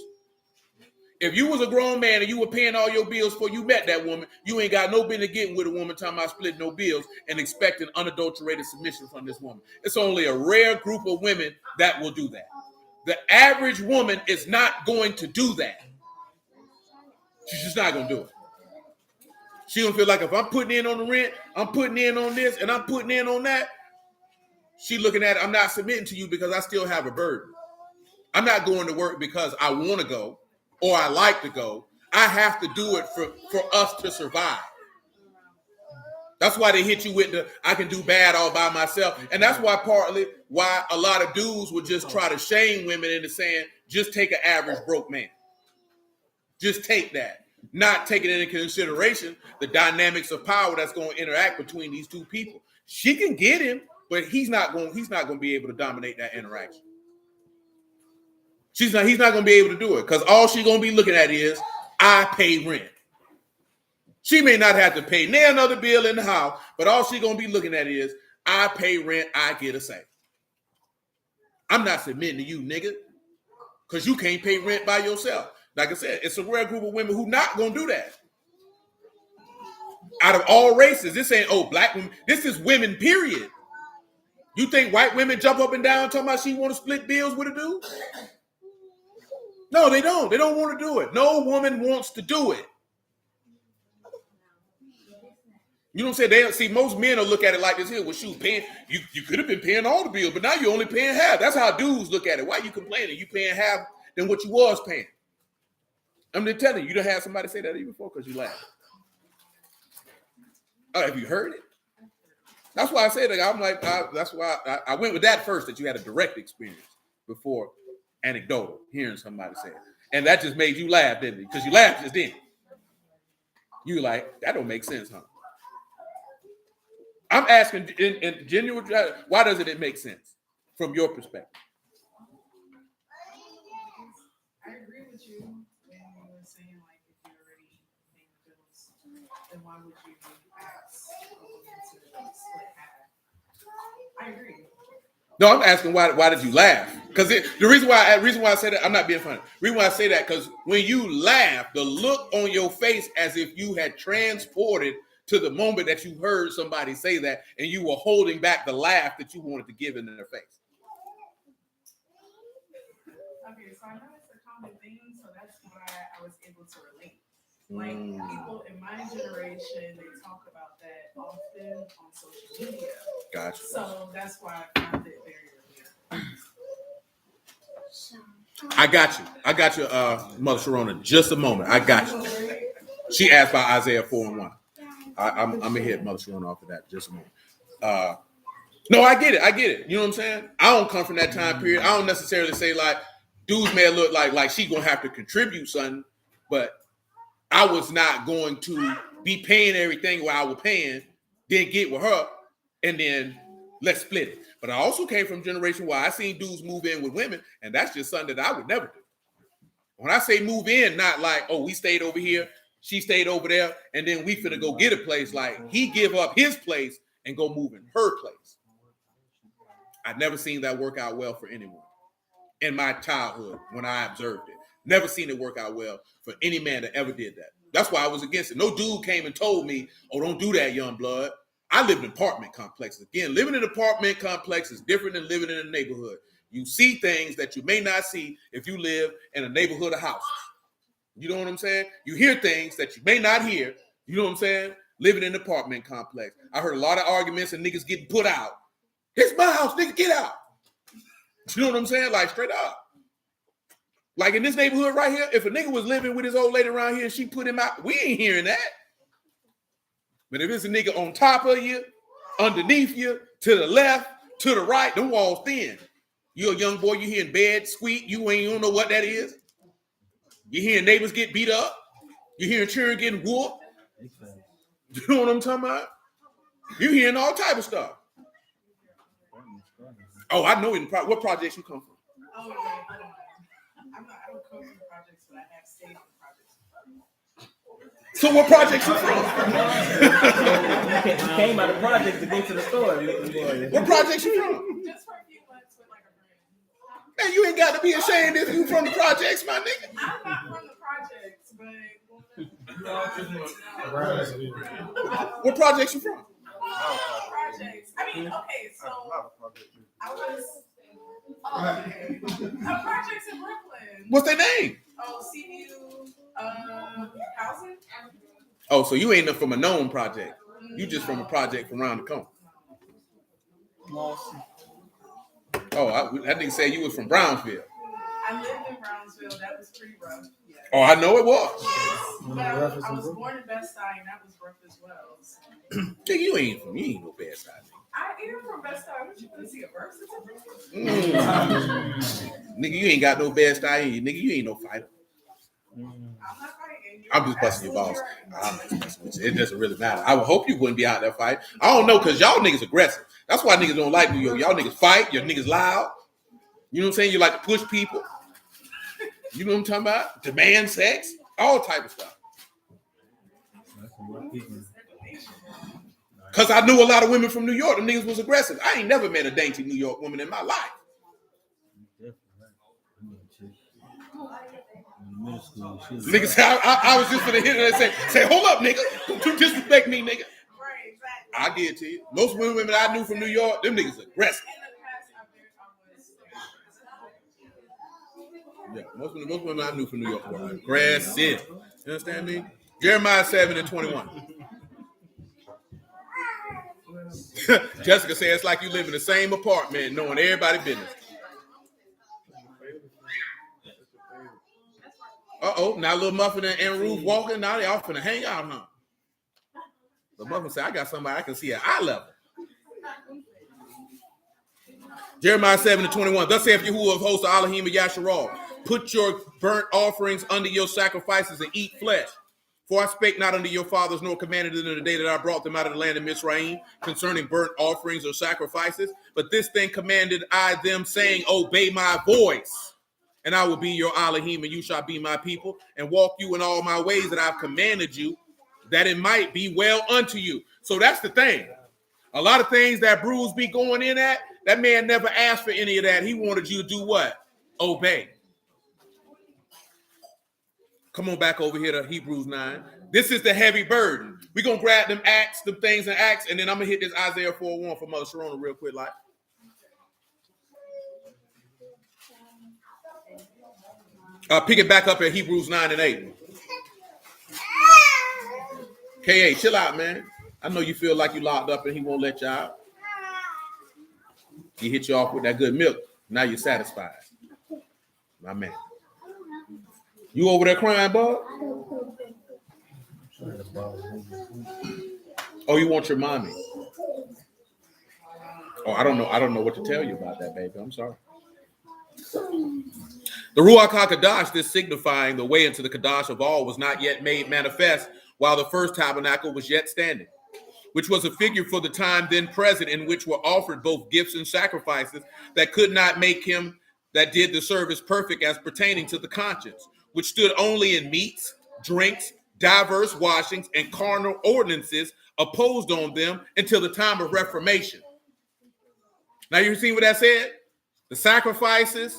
If you was a grown man and you were paying all your bills before you met that woman, you ain't got no business getting with a woman talking about splitting no bills and expecting unadulterated submission from this woman. It's only a rare group of women that will do that. The average woman is not going to do that. She's just not going to do it. She don't feel like if I'm putting in on the rent, I'm putting in on this, and I'm putting in on that. She looking at it, I'm not submitting to you because I still have a burden. I'm not going to work because I want to go or I like to go. I have to do it for us to survive. That's why they hit you with the, I can do bad all by myself. And that's why partly why a lot of dudes would just try to shame women into saying, just take an average broke man. Just take that. Not taking into consideration the dynamics of power that's going to interact between these two people. She can get him, but he's not going to be able to dominate that interaction. He's not going to be able to do it because all she's going to be looking at is, I pay rent. She may not have to pay near another bill in the house, but all she's going to be looking at is, I pay rent, I get a say. I'm not submitting to you, nigga, because you can't pay rent by yourself. Like I said, it's a rare group of women who not going to do that. Out of all races, this ain't, black women. This is women, period. You think white women jump up and down talking about she want to split bills with a dude? No, they don't. They don't want to do it. No woman wants to do it. You know what I'm saying? See, most men will look at it like this here. Well, shoot, paying, you could have been paying all the bills, but now you're only paying half. That's how dudes look at it. Why are you complaining? You paying half than what you was paying. I'm just telling you, you don't have somebody say that to you before because you laugh. Oh, have you heard it? That's why I said that. I'm like, that's why I went with that first, that you had a direct experience before anecdotal, hearing somebody say it. And that just made you laugh, didn't it? Because you laughed just then. You like, that don't make sense, huh? I'm asking in genuine, why doesn't it make sense from your perspective? I agree with you when you were saying, like, if you're already paying the bills, then why would you ask a woman to split half? I agree. No, I'm asking why did you laugh? Because the reason why I say that, I'm not being funny. The reason why I say that, because when you laugh, the look on your face as if you had transported to the moment that you heard somebody say that and you were holding back the laugh that you wanted to give in their face. Okay, so I know it's a common thing, so that's why I was able to relate. Like, people in my generation, they talk about that often on social media. Gotcha. So that's why I found it very I got you, Mother Sharona, just a moment. I got you. She asked about Isaiah 4:1. I'm gonna hit Mother Sharona off of that just a moment. No, I get it. You know what I'm saying? I don't come from that time period. I don't necessarily say like dudes may look like she gonna have to contribute something, but I was not going to be paying everything while I was paying, then get with her, and then let's split it. But I also came from a generation where I seen dudes move in with women, and that's just something that I would never do. When I say move in, not like, we stayed over here, she stayed over there, and then we finna go get a place. Like, he give up his place and go move in her place. I've never seen that work out well for anyone in my childhood when I observed it. Never seen it work out well for any man that ever did that. That's why I was against it. No dude came and told me, oh, don't do that, young blood. I lived in apartment complexes. Again, living in an apartment complex is different than living in a neighborhood. You see things that you may not see if you live in a neighborhood of houses. You know what I'm saying? You hear things that you may not hear. You know what I'm saying? Living in an apartment complex. I heard a lot of arguments and niggas getting put out. It's my house, nigga, get out. You know what I'm saying? Like, straight up. Like in this neighborhood right here, if a nigga was living with his old lady around here and she put him out, we ain't hearing that. But if it's a nigga on top of you, underneath you, to the left, to the right, them walls thin. You're a young boy, you hearing bed squeak, you don't know what that is. You hearing neighbors get beat up. You hearing children getting whooped. You know what I'm talking about? You hearing all type of stuff. Oh, I know what projects you come from. Oh, yeah. I don't come from projects, but I have stayed in projects. So what projects you from? You came out of projects to go to the store. What projects you from? Just for a few months with like a friend. Man, you ain't got to be ashamed if you from the projects, my nigga. I'm not from the projects, but What projects you from? projects. I mean, okay, so I was projects in Brooklyn. What's their name? Oh, CBU housing. Oh, so you ain't from a known project. You just from a project from around the corner. Oh, that nigga said you was from Brownsville. I lived in Brownsville. That was pretty rough. Yeah. Oh, I know it was. But I was born in Bed-Stuy, and that was rough as well. So. Nigga, you ain't no Bed-Stuy. I am from Bed-Stuy. What you want to see, a birth certificate? Nigga, you ain't got no Bed-Stuy in you. Nigga, you ain't no fighter. I'm not fighting. I'm just busting your balls. It doesn't really matter. I would hope you wouldn't be out there fighting. I don't know, because y'all niggas aggressive. That's why niggas don't like New York. Y'all niggas fight. Your niggas loud. You know what I'm saying? You like to push people. You know what I'm talking about? Demand sex. All type of stuff. Because I knew a lot of women from New York. The niggas was aggressive. I ain't never met a dainty New York woman in my life. Nigga say, I was just gonna hit her and say, hold up, nigga. Don't you disrespect me, nigga. Right, exactly. I get it to you. Most women I knew from New York, them niggas aggressive. Yeah, most women I knew from New York were aggressive. You understand me? Jeremiah 7:21. Jessica said it's like you live in the same apartment knowing everybody's business. Uh-oh, now little Muffin and Ruth walking, now they all finna hang out, huh? The Muffin said, I got somebody I can see at eye level. Jeremiah 7:21. Thus saith Yahuah of hosts, Elohim of Yasharal, put your burnt offerings under your sacrifices and eat flesh. For I spake not unto your fathers, nor commanded them in the day that I brought them out of the land of Mizraim, concerning burnt offerings or sacrifices. But this thing commanded I them, saying, obey my voice, and I will be your Elohim, and you shall be my people, and walk you in all my ways that I've commanded you, that it might be well unto you. So that's the thing. A lot of things that Bruce be going in at, that man never asked for any of that. He wanted you to do what? Obey. Come on back over here to Hebrews 9. This is the heavy burden. We're going to grab them acts, them things in Acts, and then I'm going to hit this Isaiah 4:1 for Mother Sharona real quick. Like, pick it back up at Hebrews 9:8. K.A., chill out, man. I know you feel like you locked up and he won't let you out. He hit you off with that good milk. Now you're satisfied. My man. You over there crying, bud? Oh, you want your mommy? Oh, I don't know what to tell you about that, baby. I'm sorry. The Ruach HaKadosh, this signifying the way into the Kadosh of all, was not yet made manifest while the first tabernacle was yet standing, which was a figure for the time then present, in which were offered both gifts and sacrifices that could not make him that did the service perfect as pertaining to the conscience, which stood only in meats, drinks, diverse washings, and carnal ordinances opposed on them until the time of Reformation. Now you see what that said? The sacrifices,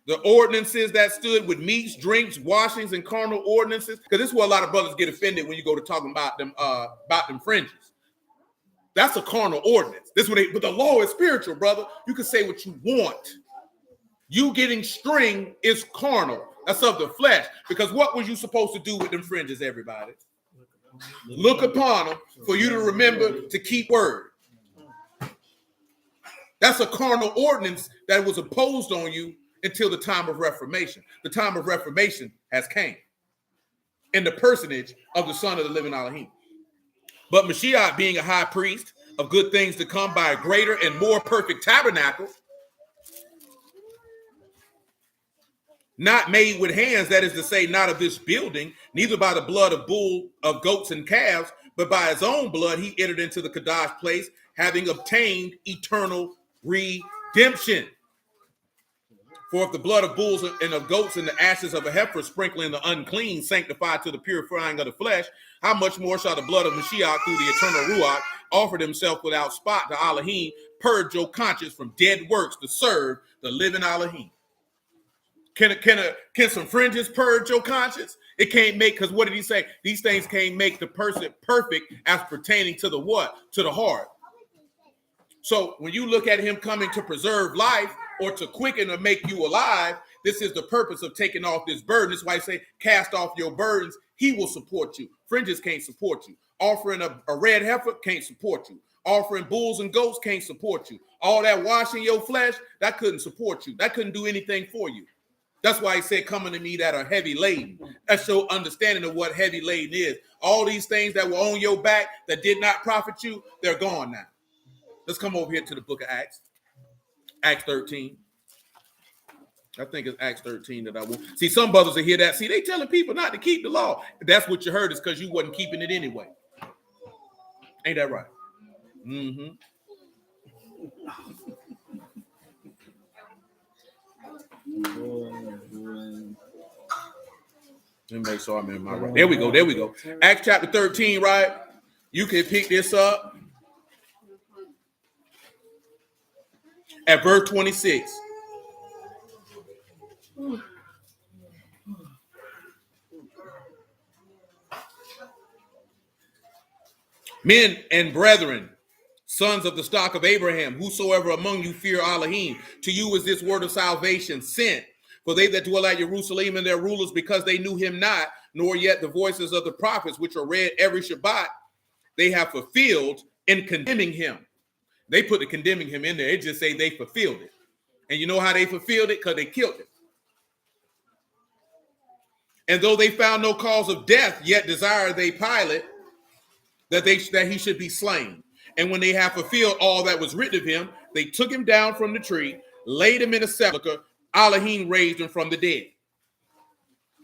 The ordinances that stood with meats, drinks, washings, and carnal ordinances. Because this is where a lot of brothers get offended when you go to talking about them fringes. That's a carnal ordinance. This is what but the law is spiritual, brother. You can say what you want. You getting string is carnal. That's of the flesh. Because what was you supposed to do with them fringes, everybody? Look upon them for you to remember to keep word. That's a carnal ordinance that was imposed on you until the time of Reformation. The time of Reformation has came in the personage of the Son of the living Elohim. But Mashiach, being a high priest of good things to come by a greater and more perfect tabernacle, not made with hands, that is to say, not of this building, neither by the blood of bull, of goats and calves, but by his own blood he entered into the Kadash place, having obtained eternal redemption. For if the blood of bulls and of goats and the ashes of a heifer sprinkling the unclean sanctified to the purifying of the flesh, how much more shall the blood of Mashiach through the eternal Ruach offer himself without spot to Elohim, purge your conscience from dead works to serve the living Elohim. Can some fringes purge your conscience? It can't make, because what did he say? These things can't make the person perfect as pertaining to the what? To the heart. So when you look at him coming to preserve life or to quicken or make you alive, this is the purpose of taking off this burden. That's why I say, cast off your burdens. He will support you. Fringes can't support you. Offering a red heifer can't support you. Offering bulls and goats can't support you. All that washing your flesh, that couldn't support you. That couldn't do anything for you. That's why he said, come unto me that are heavy laden. That's your understanding of what heavy laden is. All these things that were on your back that did not profit you, they're gone now. Let's come over here to the book of Acts. Acts 13. I think it's Acts 13 that I want. See, some brothers will hear that. See, they telling people not to keep the law. That's what you heard is because you wasn't keeping it anyway. Ain't that right? Mm-hmm. Let me make sure I'm in my right. There we go. There we go. Acts chapter 13, right? You can pick this up at verse 26. Men and brethren, sons of the stock of Abraham, whosoever among you fear Elohim, to you is this word of salvation sent. For they that dwell at Jerusalem and their rulers, because they knew him not, nor yet the voices of the prophets, which are read every Shabbat, they have fulfilled in condemning him. They put the condemning him in there. It just say they fulfilled it. And you know how they fulfilled it? Because they killed him. And though they found no cause of death, yet desired they Pilate that he should be slain. And when they have fulfilled all that was written of him, they took him down from the tree, laid him in a sepulchre. Elohim raised him from the dead.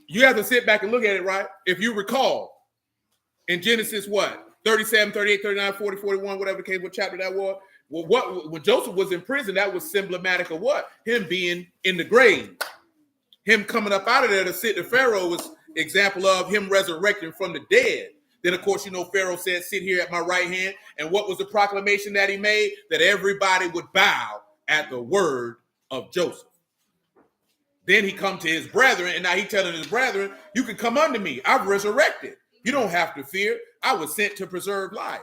You have to sit back and look at it, right? If you recall, in Genesis, what? 37, 38, 39, 40, 41, whatever the case, what chapter that was. Well, when Joseph was in prison, that was symptomatic of what? Him being in the grave. Him coming up out of there to sit to Pharaoh was example of him resurrecting from the dead. Then, of course, you know, Pharaoh said, sit here at my right hand. And what was the proclamation that he made? That everybody would bow at the word of Joseph. Then he come to his brethren, and now he telling his brethren, you can come unto me. I've resurrected. You don't have to fear. I was sent to preserve life.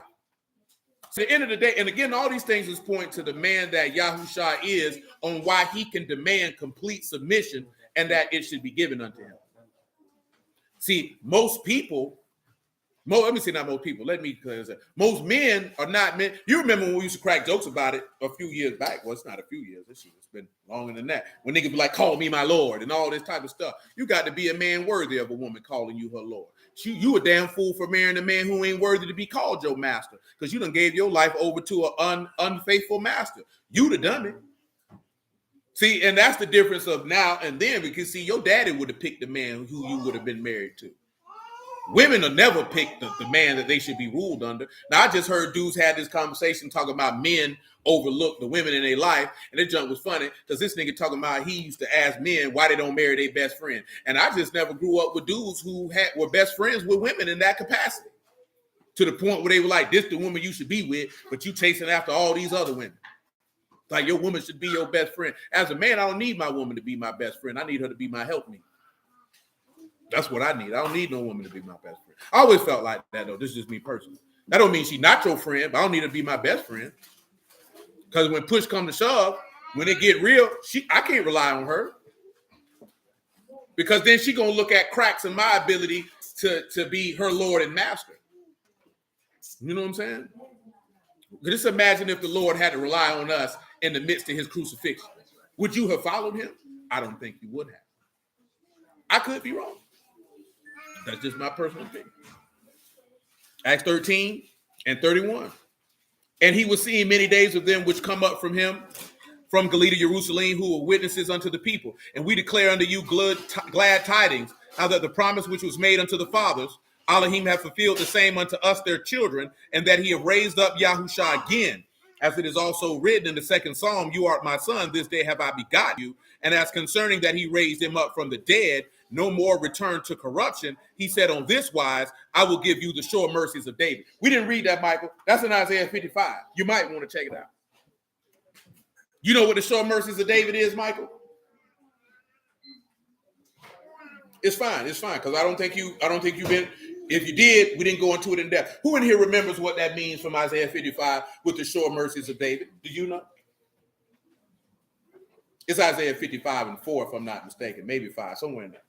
So at the end of the day, and again, all these things is point to the man that Yahushua is on why he can demand complete submission and that it should be given unto him. See, most people, let me say not most people, most men are not men. You remember when we used to crack jokes about it a few years back. Well, it's not a few years. It's been longer than that. When niggas be like, call me my Lord and all this type of stuff. You got to be a man worthy of a woman calling you her Lord. You a damn fool for marrying a man who ain't worthy to be called your master because you done gave your life over to an unfaithful master. You the dummy. See, and that's the difference of now and then, because see, your daddy would have picked the man who you would have been married to. Women will never pick the man that they should be ruled under. Now, I just heard dudes had this conversation talking about men overlook the women in their life. And that junk was funny because this nigga talking about he used to ask men why they don't marry their best friend. And I just never grew up with dudes who were best friends with women in that capacity. To the point where they were like, this the woman you should be with, but you chasing after all these other women. Like your woman should be your best friend. As a man, I don't need my woman to be my best friend. I need her to be my helpmeet. That's what I need. I don't need no woman to be my best friend. I always felt like that, though. This is just me personally. That don't mean she's not your friend, but I don't need her to be my best friend. Because when push comes to shove, when it get real, I can't rely on her. Because then she going to look at cracks in my ability to be her Lord and master. You know what I'm saying? Just imagine if the Lord had to rely on us in the midst of his crucifixion. Would you have followed him? I don't think you would have. I could be wrong. That's just my personal opinion. Acts 13 and 31. And he was seeing many days of them which come up from him from Galilee to Jerusalem, who were witnesses unto the people. And we declare unto you glad tidings, how that the promise which was made unto the fathers, Elohim hath fulfilled the same unto us their children, and that he have raised up Yahushua again, as it is also written in the second Psalm, you art my son, this day have I begotten you. And as concerning that he raised him up from the dead, no more return to corruption, he said on this wise, I will give you the sure mercies of David. We didn't read that, Michael. That's in Isaiah 55. You might want to check it out. You know what the sure mercies of David is, Michael? It's fine, because I don't think you've been. If you did, we didn't go into it in depth. Who in here remembers what that means from Isaiah 55 with the sure mercies of David? Do you know? It's Isaiah 55 and 4, if I'm not mistaken, maybe 5, somewhere in there.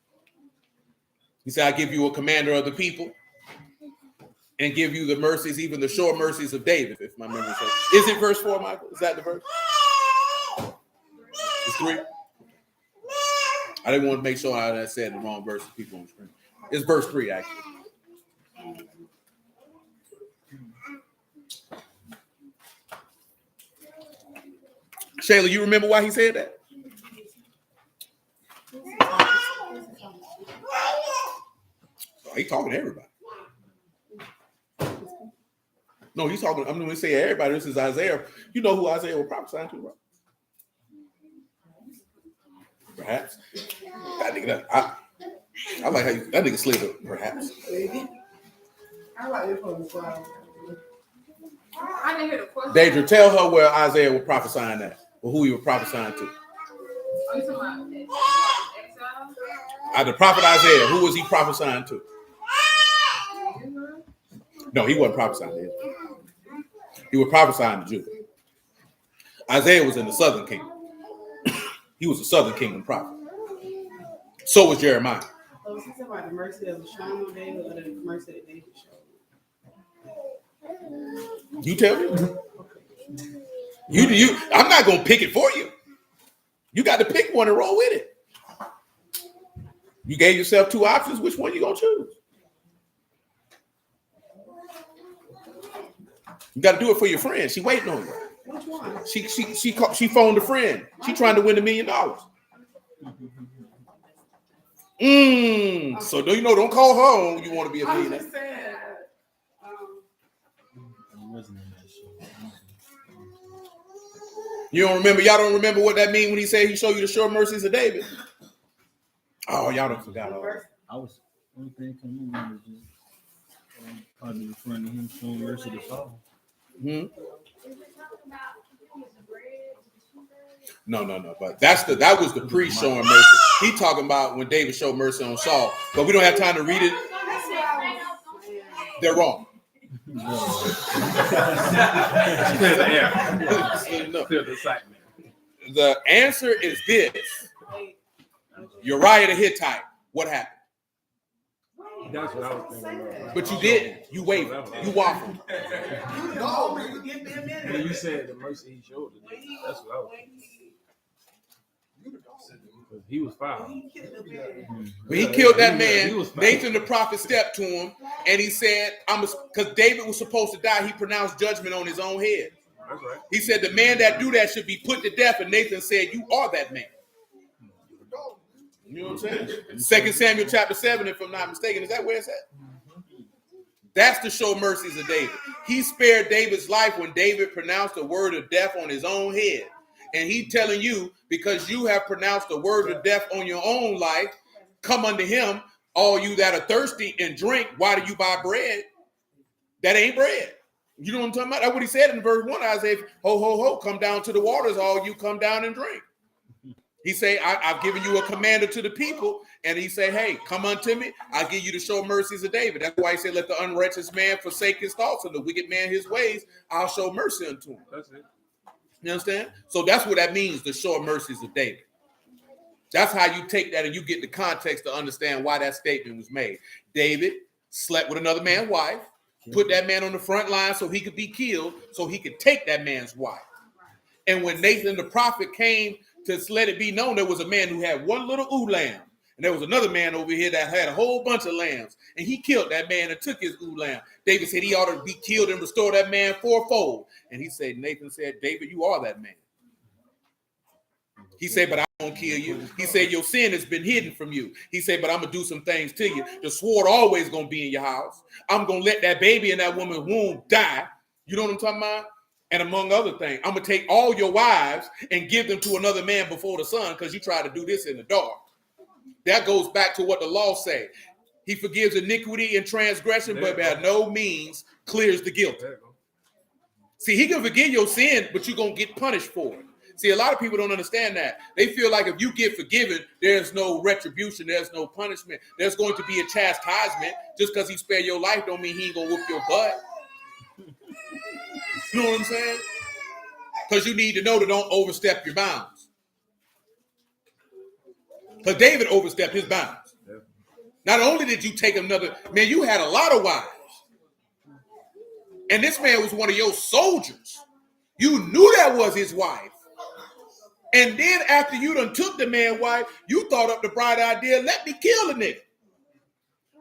He said, I give you a commander of the people and give you the mercies, even the sure mercies of David, if my memory serves. Is it verse 4, Michael? Is that the verse? It's 3? I didn't want to make sure I said the wrong verse to people on the screen. It's verse 3, actually. Shayla, you remember why he said that? Oh, he's talking to everybody. No, he's talking. I'm going to say everybody. This is Isaiah. You know who Isaiah was prophesying to, right? Perhaps. That nigga, I like how that nigga slid up, perhaps. I like it from the side. I didn't hear the question. Deidre, tell her where Isaiah was prophesying at, or who he was prophesying to. Are you talking about exile? The prophet Isaiah, who was he prophesying to? No, he wasn't prophesying to Israel. He was prophesying to Judah. Isaiah was in the southern kingdom. He was a southern kingdom prophet. So was Jeremiah. Oh, is this about the mercy that was shown on David or the mercy that David showed? You tell me. You. I'm not gonna pick it for you. You got to pick one and roll with it. You gave yourself 2 options. Which one you gonna choose? You got to do it for your friend. She waiting on you. Which one? She phoned a friend. She trying to win $1 million. So do you know? Don't call her when you want to be a I'm millionaire. just saying. You don't remember? Y'all don't remember what that means when he said he showed you the sure mercies of David? Oh, y'all don't forgot all that. I was only thing coming on was just probably referring to him showing mercy to Saul. Hmm? No. But that was the priest showing mercy. He talking about when David showed mercy on Saul. But we don't have time to read it. They're wrong. The answer is this. Uriah the Hittite. What happened? That's what I was thinking about. But you didn't. You wavered. You waffled. When you said the mercy he showed, that's what I was thinking. He was foul. When he killed that man, Nathan the prophet stepped to him and he said, because David was supposed to die, he pronounced judgment on his own head. That's right. He said, the man that do that should be put to death. And Nathan said, you are that man. You know what I'm saying? 2 Samuel chapter 7, if I'm not mistaken. Is that where it's at? That's the show mercies of David. He spared David's life when David pronounced a word of death on his own head. And he telling you, because you have pronounced a word of death on your own life, come unto him, all you that are thirsty, and drink. Why do you buy bread? That ain't bread. You know what I'm talking about? That's what he said in verse 1. Isaiah, ho, ho, ho, come down to the waters, all you come down and drink. He say, I've given you a commander to the people. And he say, hey, come unto me. I'll give you the show mercies of David. That's why he said, let the unrighteous man forsake his thoughts and the wicked man his ways. I'll show mercy unto him. That's it. You understand? So that's what that means, the show mercies of David. That's how you take that and you get the context to understand why that statement was made. David slept with another man's wife, put that man on the front line so he could be killed, so he could take that man's wife. And when Nathan the prophet came to let it be known, there was a man who had one little ewe lamb, and there was another man over here that had a whole bunch of lambs, and he killed that man and took his ewe lamb. David said he ought to be killed and restore that man fourfold. And he said, Nathan said, David, you are that man. He said, but I won't kill you. He said, your sin has been hidden from you. He said, but I'm going to do some things to you. The sword always going to be in your house. I'm going to let that baby in that woman's womb die. You know what I'm talking about? And among other things, I'm going to take all your wives and give them to another man before the sun because you try to do this in the dark. That goes back to what the law say. He forgives iniquity and transgression, but by no means clears the guilty. See, he can forgive your sin, but you're going to get punished for it. See, a lot of people don't understand that. They feel like if you get forgiven, there's no retribution, there's no punishment. There's going to be a chastisement. Just because he spared your life don't mean he ain't going to whoop your butt. You know what I'm saying? Because you need to know to don't overstep your bounds. Because David overstepped his bounds. Not only did you take another, man, you had a lot of wives. And this man was one of your soldiers. You knew that was his wife. And then after you done took the man's wife, you thought up the bright idea, let me kill the nigga.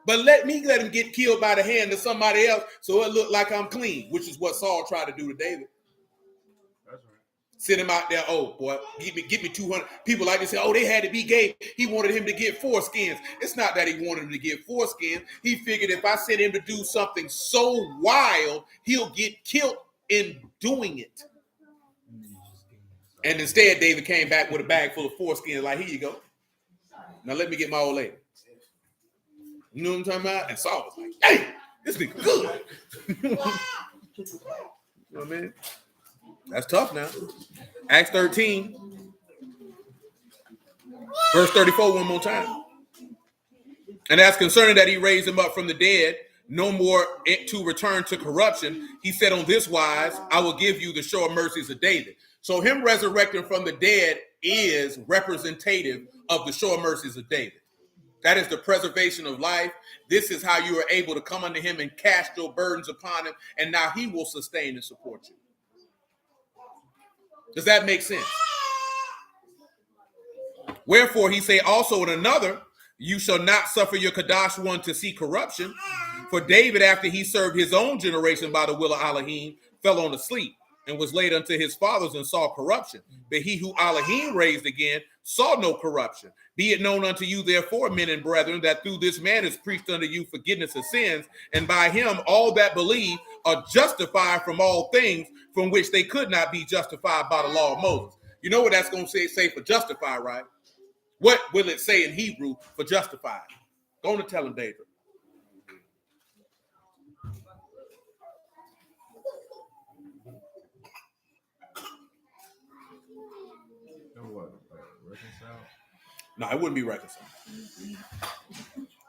But let him get killed by the hand of somebody else so it look like I'm clean, which is what Saul tried to do to David. That's right. Send him out there, oh, boy, get me 200. People like to say, oh, they had to be gay. He wanted him to get foreskins. It's not that he wanted him to get foreskins. He figured if I send him to do something so wild, he'll get killed in doing it. And instead, David came back with a bag full of foreskins like, here you go. Now let me get my old lady. You know what I'm talking about? And Saul was like, hey, this nigga good. You know what I mean? That's tough now. Acts 13, verse 34, one more time. And as concerning that he raised him up from the dead, no more to return to corruption, he said on this wise, I will give you the sure mercies of David. So him resurrecting from the dead is representative of the sure mercies of David. That is the preservation of life. This is how you are able to come unto him and cast your burdens upon him, and now he will sustain and support you. Does that make sense? Wherefore he say also in another, you shall not suffer your Kadash one to see corruption. For David, after he served his own generation by the will of Elohim, fell on asleep and was laid unto his fathers and saw corruption. But he who Elohim raised again saw no corruption. Be it known unto you, therefore, men and brethren, that through this man is preached unto you forgiveness of sins, and by him all that believe are justified from all things from which they could not be justified by the law of Moses. You know what that's going to say for justify, right? What will it say in Hebrew for justified? Go on to tell him, David. Reconcile? No, it wouldn't be reconciled.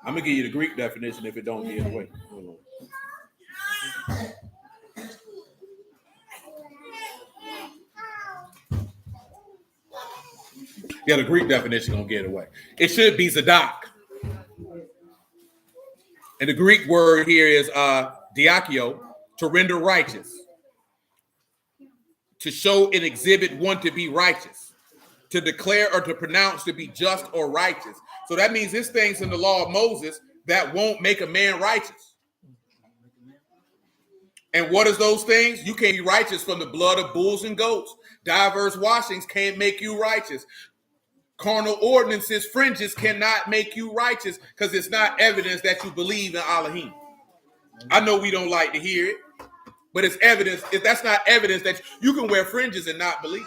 I'm going to give you the Greek definition if it don't get away. Yeah, the Greek definition going to get away. It should be Zadok. And the Greek word here is diakio, to render righteous. To show and exhibit one to be righteous. To declare or to pronounce to be just or righteous. So that means there's things in the law of Moses that won't make a man righteous. And what is those things? You can't be righteous from the blood of bulls and goats. Diverse washings can't make you righteous. Carnal ordinances, fringes cannot make you righteous because it's not evidence that you believe in Elohim. I know we don't like to hear it, but it's evidence. If that's not evidence that you can wear fringes and not believe.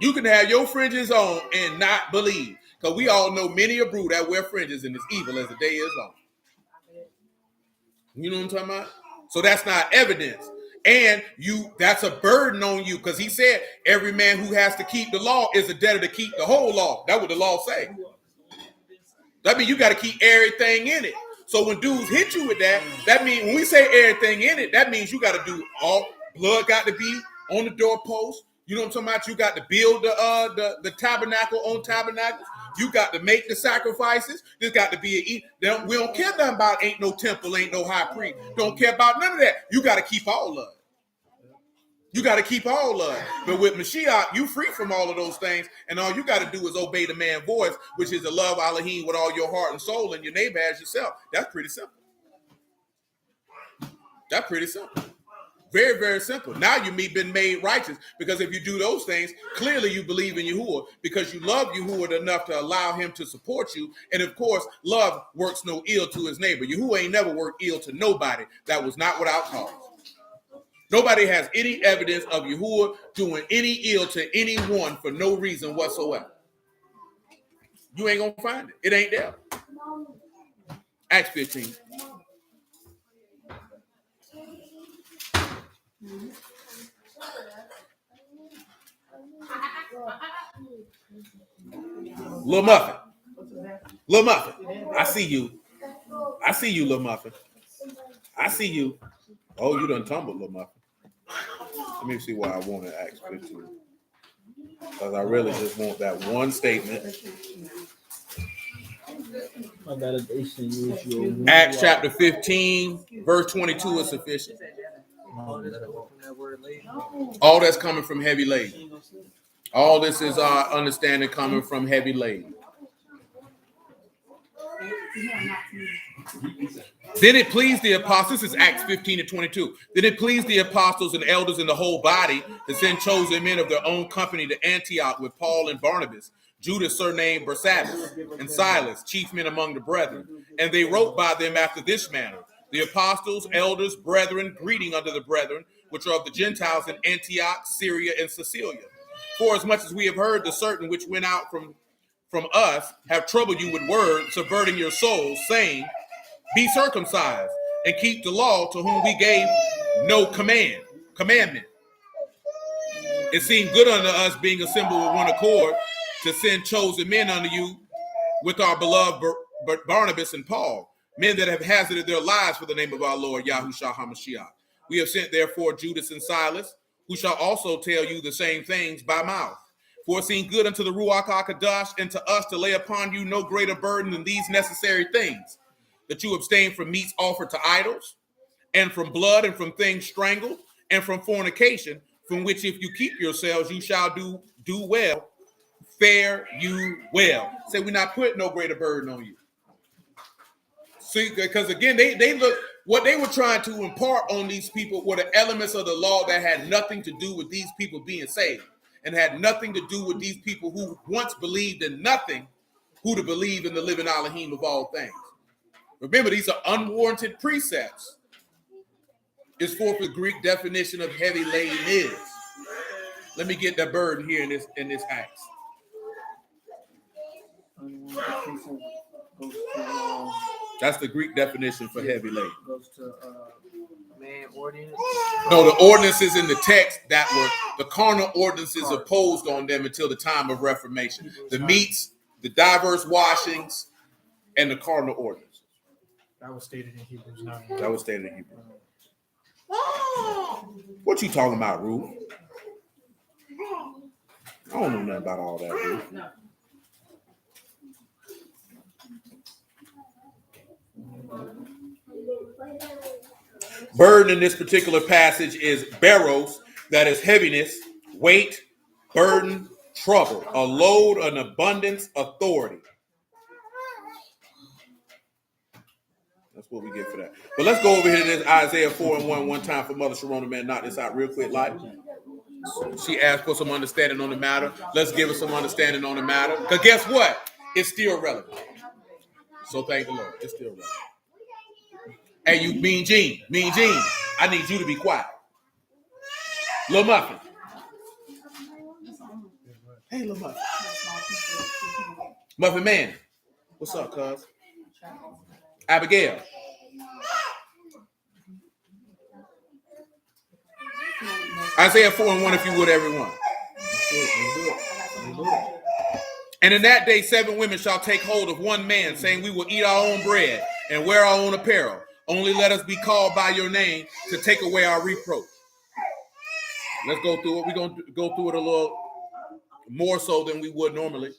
You can have your fringes on and not believe. Because we all know many a brew that wear fringes and is evil as the day is long. You know what I'm talking about? So that's not evidence. And that's a burden on you, because he said every man who has to keep the law is a debtor to keep the whole law. That's what the law say. That means you got to keep everything in it. So when dudes hit you with that, that means when we say everything in it, that means you got to do all. Blood got to be on the doorpost. You know what I'm talking about? You got to build the tabernacle on tabernacles. You got to make the sacrifices. There's got to be an eat. We don't care nothing about ain't no temple, ain't no high priest. Don't care about none of that. You got to keep all of it. You got to keep all of it. But with Mashiach, you free from all of those things, and all you got to do is obey the man's voice, which is to love Elohim with all your heart and soul, and your neighbor as yourself. That's pretty simple. That's pretty simple. Very, very simple. Now you've been made righteous, because if you do those things, clearly you believe in Yahuah, because you love Yahuah enough to allow him to support you. And of course, love works no ill to his neighbor. Yahuah ain't never worked ill to nobody. That was not without cause. Nobody has any evidence of Yahuah doing any ill to anyone for no reason whatsoever. You ain't gonna find it. It ain't there. Acts 15. Little Muffin. Little Muffin. I see you. I see you, Little Muffin. I see you. Oh, you done tumbled, Little Muffin. Let me see why I wanted Acts 15. Because I really just want that one statement. Acts chapter 15, verse 22 is sufficient. All that's coming from heavy laden. All this is our understanding coming from heavy laden. Then it pleased the apostles, this is Acts 15 and 22. Then it pleased the apostles and elders and the whole body to send chosen men of their own company to Antioch with Paul and Barnabas, Judas surnamed Barsabbas, and Silas, chief men among the brethren. And they wrote by them after this manner: the apostles, elders, brethren, greeting unto the brethren, which are of the Gentiles in Antioch, Syria, and Cilicia. For as much as we have heard the certain which went out from us have troubled you with words, subverting your souls, saying, be circumcised and keep the law, to whom we gave no commandment. It seemed good unto us, being assembled with one accord, to send chosen men unto you with our beloved Barnabas and Paul, men that have hazarded their lives for the name of our Lord Yahushua HaMashiach. We have sent therefore Judas and Silas, who shall also tell you the same things by mouth. For it seemed good unto the Ruach HaKadosh and to us to lay upon you no greater burden than these necessary things, that you abstain from meats offered to idols, and from blood, and from things strangled, and from fornication, from which if you keep yourselves, you shall do well, fare you well. Say, we're not putting no greater burden on you. See, because again, they look, what they were trying to impart on these people were the elements of the law that had nothing to do with these people being saved, and had nothing to do with these people who once believed in nothing, who to believe in the living Elohim of all things. Remember, these are unwarranted precepts. It's for the Greek definition of heavy laden is. Let me get that burden here in this Acts. That's the Greek definition for heavy laden. Goes to man ordinance. No, the ordinances in the text that were the carnal ordinances imposed on them until the time of Reformation. The meats, the diverse washings, and the carnal ordinance. That was stated in Hebrews 9. That was stated in Hebrews. What you talking about, Ruth? I don't know nothing about all that, Ruth. No. Burden in this particular passage is baros, that is heaviness, weight, burden, trouble, a load, an abundance, authority. That's what we get for that. But let's go over here to this Isaiah 4:1 one time for Mother Sharona, man. Knock this out real quick, like. She asked for some understanding on the matter. Let's give her some understanding on the matter. Because guess what? It's still relevant. So thank the Lord. It's still relevant. Hey, you Mean Gene, I need you to be quiet. Lil Muffin. Hey, Lil Muffin. Muffin Man. What's up, cuz? Abigail. Isaiah 4:1, if you would, everyone. And in that day, 7 women shall take hold of one man, saying, we will eat our own bread and wear our own apparel. Only let us be called by your name to take away our reproach. Let's go through it. We're going to go through it a little more so than we would normally.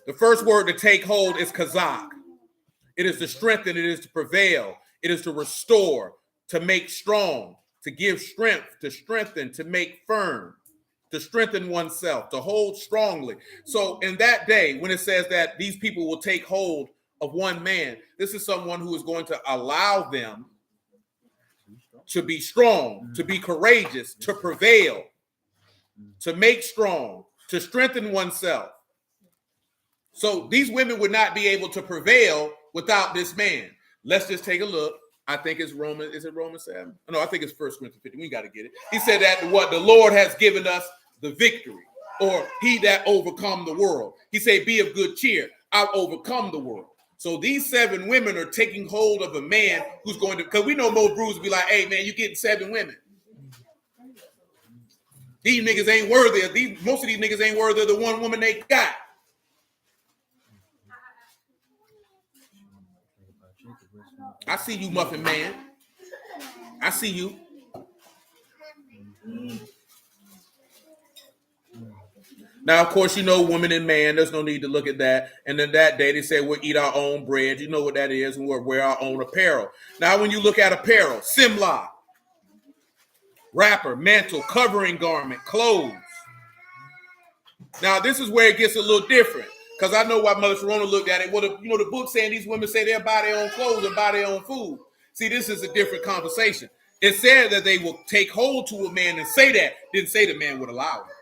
The first word to take hold is kazak. It is to strengthen. It is to prevail. It is to restore, to make strong, to give strength, to strengthen, to make firm, to strengthen oneself, to hold strongly. So in that day, when it says that these people will take hold of one man, this is someone who is going to allow them to be strong, to be courageous, to prevail, to make strong, to strengthen oneself. So these women would not be able to prevail without this man. Let's just take a look. I think it's Romans. Is it Romans 7? No, I think it's 1 Corinthians 15. We got to get it. He said that what the Lord has given us the victory, or he that overcome the world. He said, be of good cheer. I've overcome the world. So these 7 women are taking hold of a man who's going to, because we know most brews will be like, hey, man, you're getting 7 women. These niggas ain't worthy of these. Most of these niggas ain't worthy of the one woman they got. I see you, Muffin Man. I see you. Now, of course, you know, woman and man, there's no need to look at that. And then that day, they say we'll eat our own bread. You know what that is, and we'll wear our own apparel. Now, when you look at apparel, simla, wrapper, mantle, covering garment, clothes. Now, this is where it gets a little different, because I know why Mother Sharona looked at it. Well, the book saying these women say they'll buy their own clothes and buy their own food. See, this is a different conversation. It said that they will take hold to a man and say that. Didn't say the man would allow it.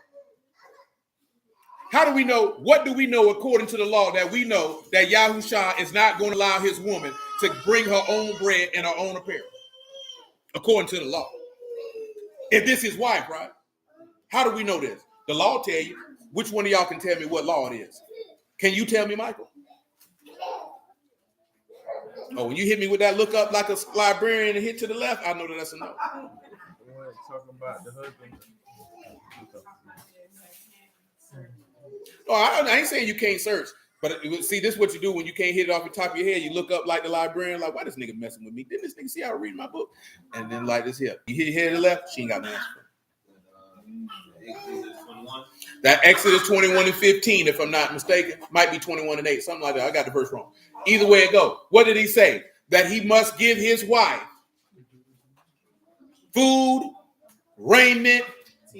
How do we know? What do we know according to the law that we know that Yahushua is not going to allow his woman to bring her own bread and her own apparel? According to the law. If this is his wife, right? How do we know this? The law tell you. Which one of y'all can tell me what law it is? Can you tell me, Michael? Oh, when you hit me with that look up like a librarian and hit to the left, I know that that's a no. Talking about the husband. Oh, I ain't saying you can't search, but see, this is what you do when you can't hit it off the top of your head. You look up like the librarian, like, why this nigga messing with me? Didn't this nigga see how I read my book? And then like this here, you hit your head to the left, she ain't got no answer for it. That Exodus 21 and 15, if I'm not mistaken, might be 21 and 8, something like that. I got the verse wrong. Either way it go. What did he say? That he must give his wife food, raiment,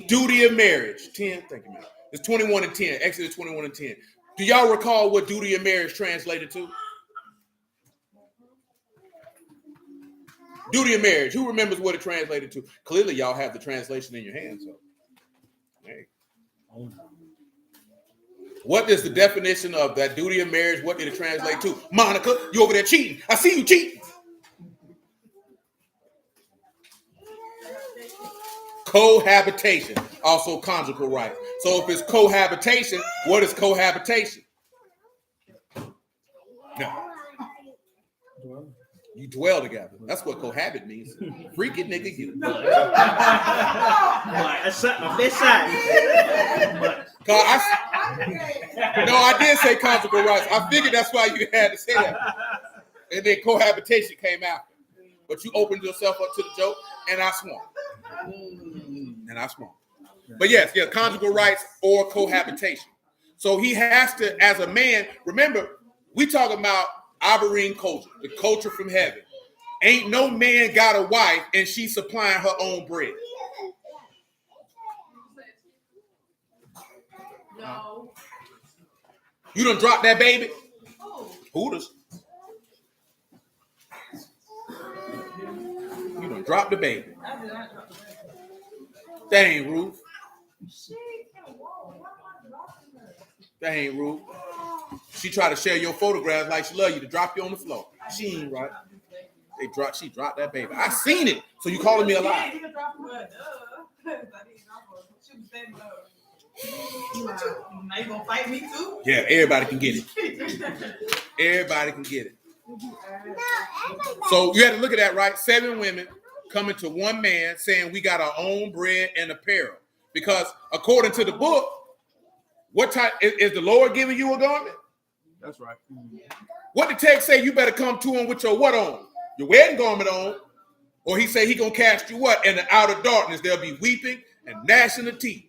duty of marriage. 10, thank you, man. It's 21 and 10, Exodus 21 and 10. Do y'all recall what duty of marriage translated to? Duty of marriage. Who remembers what it translated to? Clearly, y'all have the translation in your hand. So, hey. What is the definition of that duty of marriage? What did it translate to? Monica, you over there cheating. I see you cheating. Cohabitation, also conjugal right. So if it's cohabitation, what is cohabitation? No. You dwell together. That's what cohabit means. Freaky nigga, you. I did say conjugal rights. I figured that's why you had to say that. And then cohabitation came after. But you opened yourself up to the joke, and I swung. But yes, conjugal rights or cohabitation. So he has to, as a man, remember, we talking about Iberine culture, the culture from heaven. Ain't no man got a wife and she supplying her own bread. No. You done dropped that baby? Hooters. You done dropped the baby. That ain't Ruth. That ain't Ruth. She tried to share your photographs like she love you to drop you on the floor. She ain't right. She dropped that baby. I seen it. So you calling me a lie? Now you gonna fight me too? Yeah, everybody can get it. Everybody can get it. So you had to look at that, right? 7 women coming to one man saying we got our own bread and apparel. Because according to the book, what type is the Lord giving you a garment? That's right. What the text say? You better come to him with your what on? Your wedding garment on. Or he say he gonna cast you what? In the outer darkness. There'll be weeping and gnashing of teeth.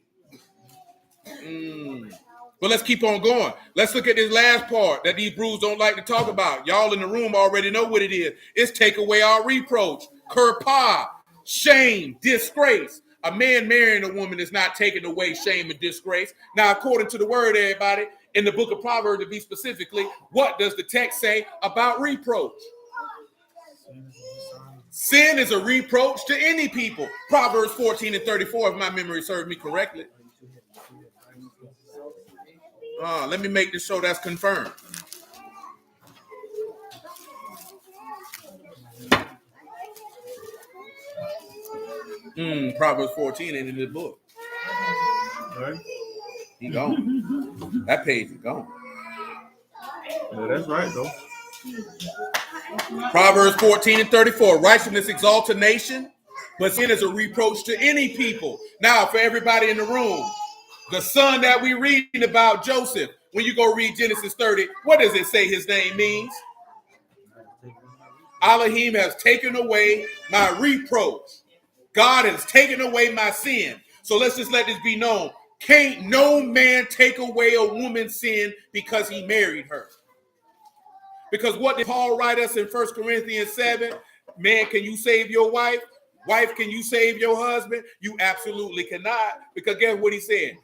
But let's keep on going. Let's look at this last part that these brews don't like to talk about. Y'all in the room already know what it is. It's take away our reproach, kirpah, shame, disgrace. A man marrying a woman is not taking away shame and disgrace. Now, according to the word, everybody, in the book of Proverbs, to be specifically, what does the text say about reproach? Sin is a reproach to any people. Proverbs 14:34, if my memory serves me correctly. Let me make this show that's confirmed. Proverbs 14 ain't in the book. Right? He gone. That page is gone. Yeah, that's right, though. Proverbs 14:34. Righteousness exalts a nation, but sin is a reproach to any people. Now, for everybody in the room, the son that we reading about, Joseph, when you go read Genesis 30, what does it say his name means? Elohim has taken away my reproach. God has taken away my sin. So let's just let this be known. Can't no man take away a woman's sin because he married her. Because what did Paul write us in 1 Corinthians 7? Man, can you save your wife? Wife, can you save your husband? You absolutely cannot. Because guess what he said?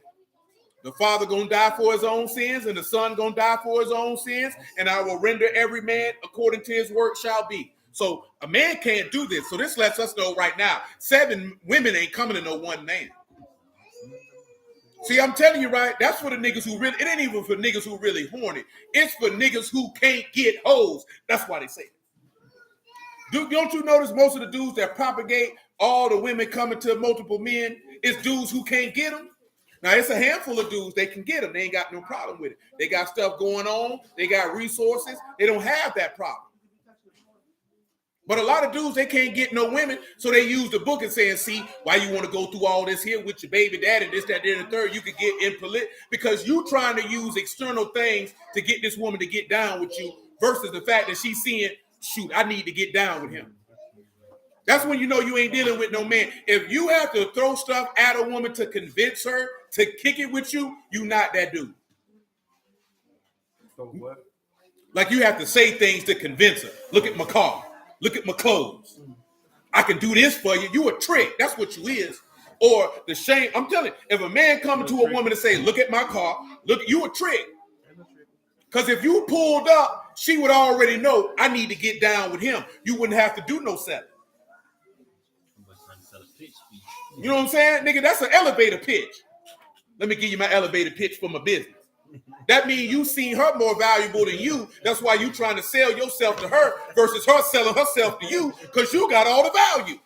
The father gonna die for his own sins, and the son gonna die for his own sins, and I will render every man according to his work shall be. So a man can't do this. So this lets us know right now, 7 women ain't coming to no one man. See, I'm telling you, right? That's for the niggas who really, it ain't even for niggas who really horny. It's for niggas who can't get hoes. That's why they say it. Don't you notice most of the dudes that propagate all the women coming to multiple men is dudes who can't get them? Now, it's a handful of dudes, they can get them. They ain't got no problem with it. They got stuff going on. They got resources. They don't have that problem. But a lot of dudes, they can't get no women, so they use the book and saying, see, why you want to go through all this here with your baby daddy, this, that, and the third, you could get impolite, because you trying to use external things to get this woman to get down with you versus the fact that she's seeing, shoot, I need to get down with him. That's when you know you ain't dealing with no man. If you have to throw stuff at a woman to convince her to kick it with you, you not that dude. So what? Like you have to say things to convince her. Look at my car. Look at my clothes. I can do this for you. You a trick. That's what you is. Or the shame. I'm telling you, if a man coming to a woman and say, look at my car, look, you a trick. Because if you pulled up, she would already know I need to get down with him. You wouldn't have to do no selling. You know what I'm saying? Nigga, that's an elevator pitch. Let me give you my elevator pitch for my business. That means you seen her more valuable than you. That's why you trying to sell yourself to her versus her selling herself to you because you got all the value.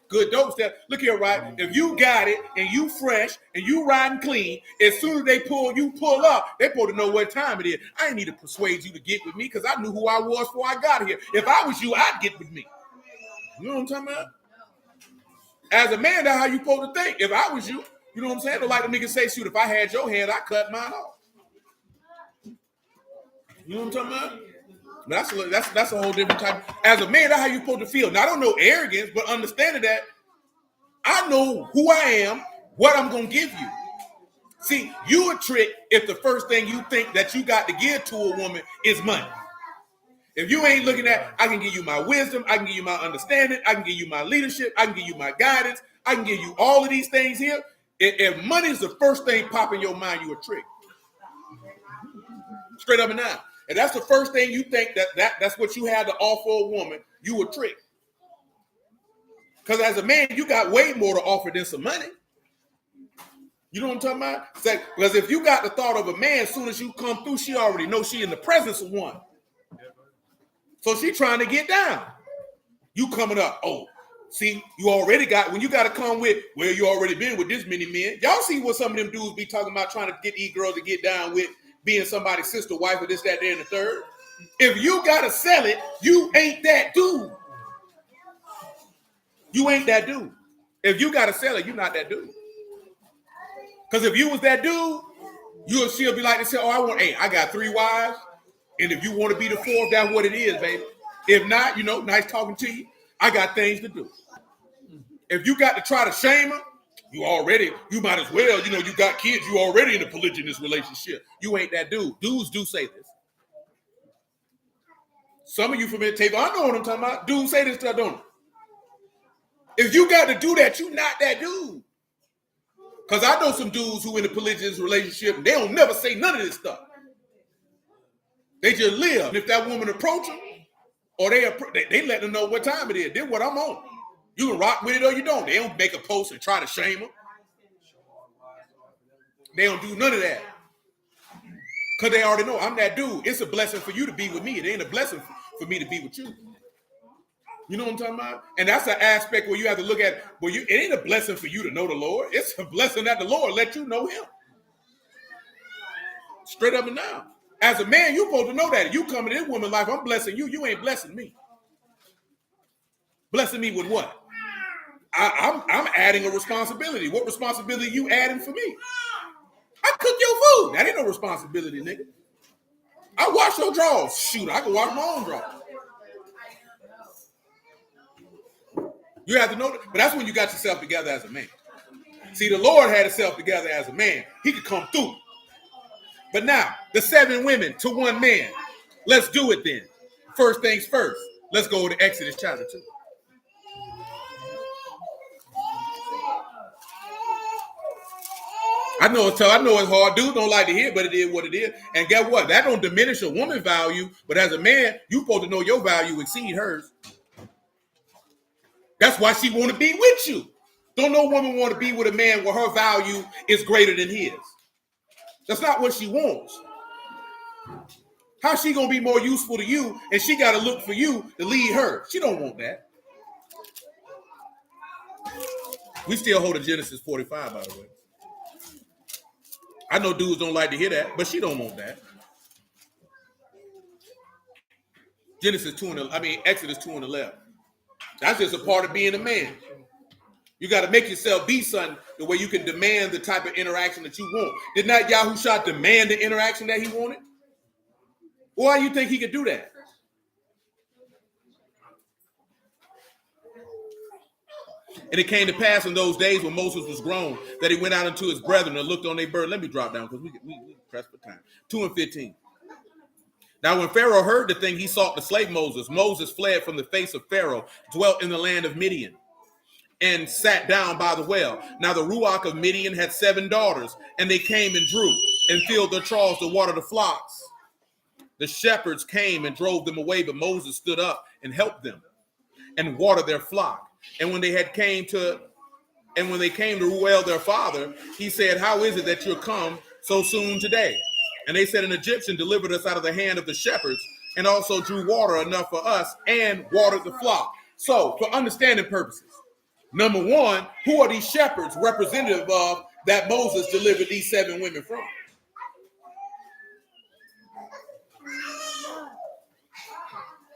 Good dope step. Look here, right? If you got it and you fresh and you riding clean, as soon as they pull up, they supposed to know what time it is. I ain't need to persuade you to get with me because I knew who I was before I got here. If I was you, I'd get with me. You know what I'm talking about? As a man, that's how you supposed to think. If I was you, you know what I'm saying? But like the nigga say, shoot, if I had your hand, I cut mine off. You know what I'm talking about? That's a whole different type. As a man, that's how you supposed to feel. Now, I don't know arrogance, but understanding that I know who I am, what I'm going to give you. See, you a trick if the first thing you think that you got to give to a woman is money. If you ain't looking at, I can give you my wisdom, I can give you my understanding, I can give you my leadership, I can give you my guidance, I can give you all of these things here. If money is the first thing popping in your mind, you a trick. Straight up and down. And that's the first thing you think that's what you had to offer a woman, you a trick. Because as a man, you got way more to offer than some money. You know what I'm talking about? Because if you got the thought of a man, as soon as you come through, she already knows she in the presence of one. So she trying to get down. You coming up, oh, see, you already got, when you got to come with, well, you already been with this many men. Y'all see what some of them dudes be talking about trying to get these girls to get down with being somebody's sister, wife, or this, that, and the third. If you got to sell it, you ain't that dude. You ain't that dude. If you got a seller, you're not that dude. Because if you was that dude, she'll be like to say, oh, I got 3 wives. And if you want to be the 4th, that's what it is, baby. If not, nice talking to you. I got things to do. If you got to try to shame her, you might as well, you got kids, you already in a polygynous relationship. You ain't that dude. Dudes do say this. Some of you from the table, I know what I'm talking about. Dudes say this stuff, don't they? If you got to do that, you not that dude. Because I know some dudes who in a polygynous relationship, they don't never say none of this stuff. They just live. And if that woman approach them, or they let them know what time it is. Then what I'm on. You can rock with it or you don't. They don't make a post and try to shame them. They don't do none of that. Because they already know I'm that dude. It's a blessing for you to be with me. It ain't a blessing for me to be with you. You know what I'm talking about? And that's an aspect where you have to look at, it ain't a blessing for you to know the Lord. It's a blessing that the Lord let you know him. Straight up and down. As a man, you're supposed to know that. You come in this woman's life, I'm blessing you. You ain't blessing me. Blessing me with what? I'm adding a responsibility. What responsibility you adding for me? I cook your food. That ain't no responsibility, nigga. I wash your drawers. Shoot, I can wash my own drawers. You have to know that. But that's when you got yourself together as a man. See, the Lord had himself together as a man. He could come through. But now, the 7 women to 1 man. Let's do it then. First things first. Let's go to Exodus chapter 2. I know it's hard. Dudes don't like to hear, but it is what it is. And guess what? That don't diminish a woman's value. But as a man, you supposed to know your value exceed hers. That's why she want to be with you. Don't no woman want to be with a man where her value is greater than his. That's not what she wants. How's she going to be more useful to you and she got to look for you to lead her? She don't want that. We still hold a Genesis 45, by the way. I know dudes don't like to hear that, but she don't want that. Exodus 2 and 11. That's just a part of being a man. You got to make yourself be something the way you can demand the type of interaction that you want. Did not Yahushua demand the interaction that he wanted? Why do you think he could do that? And it came to pass in those days when Moses was grown that he went out unto his brethren and looked on their bird. Let me drop down because we press for time. 2 and 15. Now when Pharaoh heard the thing, he sought to slay Moses. Moses fled from the face of Pharaoh, dwelt in the land of Midian, and sat down by the well. Now the Ruach of Midian had 7 daughters, and they came and drew and filled their troughs to water the flocks. The shepherds came and drove them away, but Moses stood up and helped them and watered their flock. And when they came to Reuel their father, he said, "How is it that you're come so soon today?" And they said, "An Egyptian delivered us out of the hand of the shepherds, and also drew water enough for us and watered the flock." So, for understanding purposes, number one, who are these shepherds representative of that Moses delivered these 7 women from?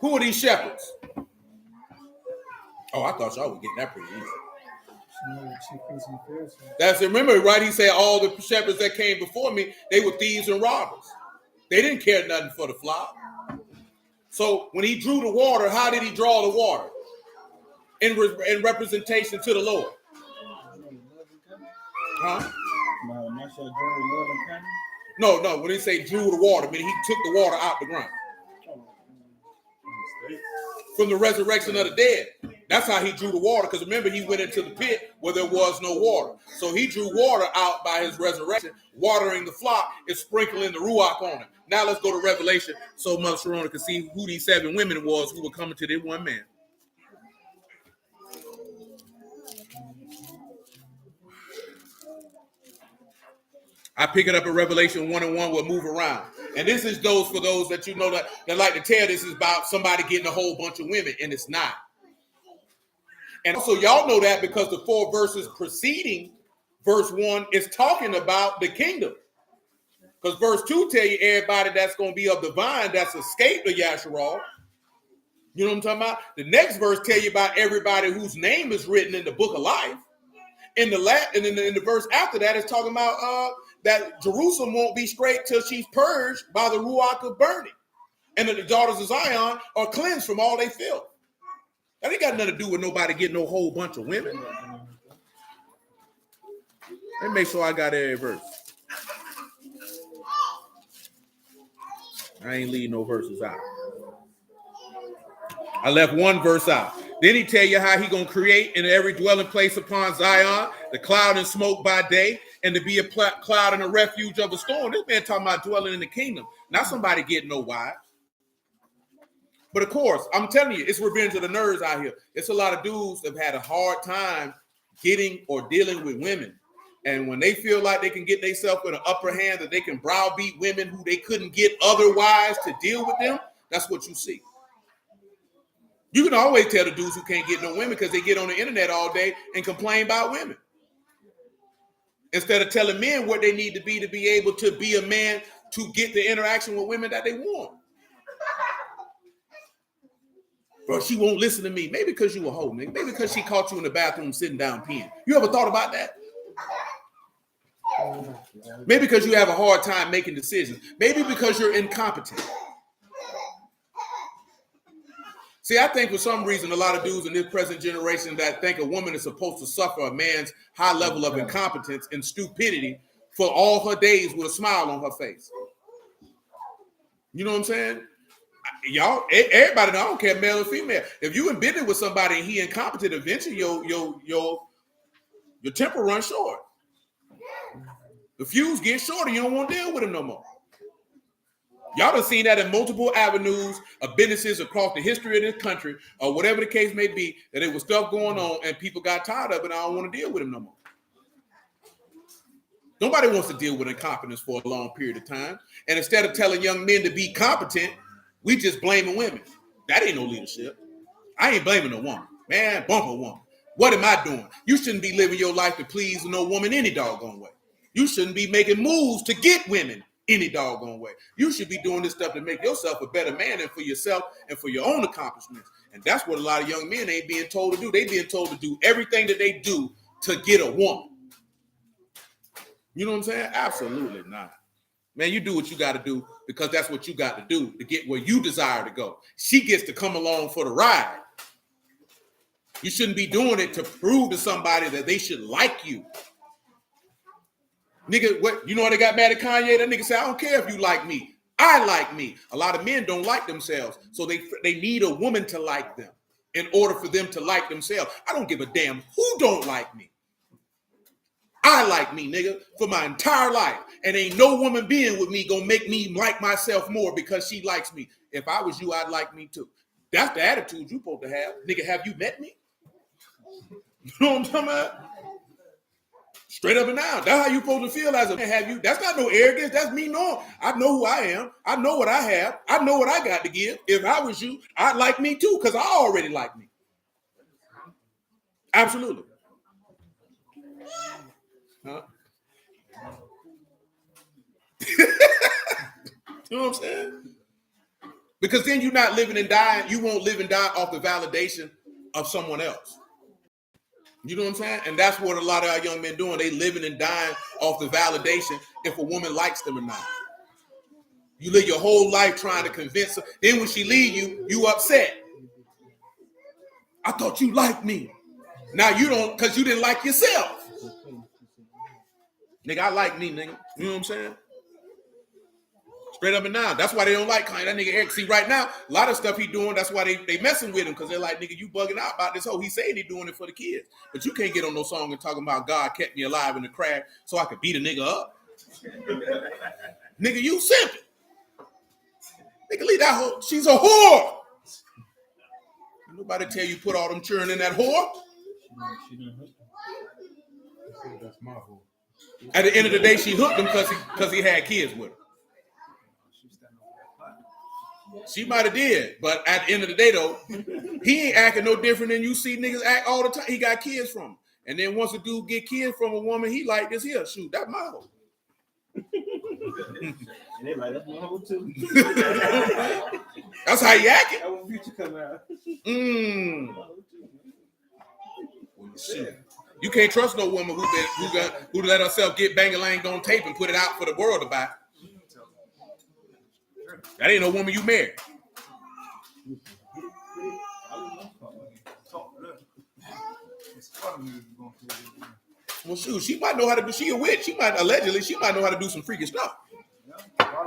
Who are these shepherds? Oh, I thought y'all were getting that pretty easy. That's it. Remember, right? He said all the shepherds that came before me, they were thieves and robbers. They didn't care nothing for the flock. So when he drew the water, how did he draw the water? In representation to the Lord. Huh? No. When he say drew the water, I mean he took the water out the ground. From the resurrection of the dead. That's how he drew the water, because remember, he went into the pit where there was no water. So he drew water out by his resurrection, watering the flock and sprinkling the Ruach on it. Now let's go to Revelation so Mother Sharona can see who these 7 women was who were coming to this one man. I pick it up in Revelation 1 and 1. We'll move around. And this is for those that you know that like to tell this is about somebody getting a whole bunch of women, and it's not. And also, y'all know that because the 4 verses preceding verse 1 is talking about the kingdom. Because verse 2 tell you everybody that's going to be of the vine that's escaped the Yasharal. You know what I'm talking about? The next verse tell you about everybody whose name is written in the book of life. In the verse after that, it's talking about that Jerusalem won't be straight till she's purged by the ruach of burning, and that the daughters of Zion are cleansed from all they filth. That ain't got nothing to do with nobody getting no whole bunch of women. Let me make sure I got every verse. I ain't leaving no verses out. I left one verse out. Then he tell you how he gonna create in every dwelling place upon Zion the cloud and smoke by day, and to be a cloud and a refuge of a storm. This man talking about dwelling in the kingdom, not somebody getting no wives. But of course, I'm telling you, it's revenge of the nerds out here. It's a lot of dudes that have had a hard time getting or dealing with women. And when they feel like they can get themselves in an upper hand, that they can browbeat women who they couldn't get otherwise to deal with them, that's what you see. You can always tell the dudes who can't get no women because they get on the internet all day and complain about women. Instead of telling men what they need to be able to be a man to get the interaction with women that they want. Bro, she won't listen to me. Maybe because you a hoe, nigga. Maybe because she caught you in the bathroom sitting down peeing. You ever thought about that? Maybe because you have a hard time making decisions. Maybe because you're incompetent. See, I think for some reason, a lot of dudes in this present generation that think a woman is supposed to suffer a man's high level of incompetence and stupidity for all her days with a smile on her face. You know what I'm saying? Y'all, everybody, I don't care, male or female. If you in business with somebody and he incompetent, eventually your temper runs short. The fuse gets shorter. You don't want to deal with him no more. Y'all done seen that in multiple avenues of businesses across the history of this country, or whatever the case may be, that there was stuff going on and people got tired of it and I don't want to deal with him no more. Nobody wants to deal with incompetence for a long period of time. And instead of telling young men to be competent, we just blaming women. That ain't no leadership. I ain't blaming a woman. Man, bump a woman. What am I doing? You shouldn't be living your life to please no woman any doggone way. You shouldn't be making moves to get women any doggone way. You should be doing this stuff to make yourself a better man and for yourself and for your own accomplishments. And that's what a lot of young men ain't being told to do. They being told to do everything that they do to get a woman. You know what I'm saying? Absolutely not. Man, you do what you got to do because that's what you got to do to get where you desire to go. She gets to come along for the ride. You shouldn't be doing it to prove to somebody that they should like you. Nigga, what? You know why they got mad at Kanye? That nigga said, I don't care if you like me. I like me. A lot of men don't like themselves, so they need a woman to like them in order for them to like themselves. I don't give a damn who don't like me. I like me, nigga, for my entire life. And ain't no woman being with me gonna make me like myself more because she likes me. If I was you, I'd like me too. That's the attitude you supposed to have. Nigga, have you met me? You know what I'm talking about? Straight up and down. That's how you supposed to feel as a man. Have you? That's not no arrogance. That's me knowing. I know who I am. I know what I have. I know what I got to give. If I was you, I'd like me too, because I already like me. Absolutely. Huh? You know what I'm saying? Because then you're not living and dying. You won't live and die off the validation of someone else. You know what I'm saying? And that's what a lot of our young men doing. They living and dying off the validation if a woman likes them or not. You live your whole life trying to convince her. Then when she leave you, you upset. I thought you liked me. Now you don't, because you didn't like yourself. Nigga, I like me, nigga. You know what I'm saying? Straight up and down. That's why they don't like Kanye. That nigga Eric. See, right now, a lot of stuff he doing, that's why they messing with him, because they're like, nigga, you bugging out about this hoe. He saying he doing it for the kids. But you can't get on no song and talking about God kept me alive in the crash so I could beat a nigga up. Nigga, you simping. Nigga, leave that hoe. She's a whore. Nobody tell you put all them children in that whore. That's my whole. At the end of the day, she hooked him because he had kids with her. She might have did, but at the end of the day, though, he ain't acting no different than you see niggas act all the time. He got kids from him. And then once a dude get kids from a woman, he like this here. Shoot, that's my hoe. And they like, that's my hoe too. That's how you acting. That when Future come out. Shit. You can't trust no woman who let herself get bang-a-lang on tape and put it out for the world to buy. That ain't no woman you married. Well, shoot, she might know how to do. She a witch. She might know how to do some freaky stuff. I'm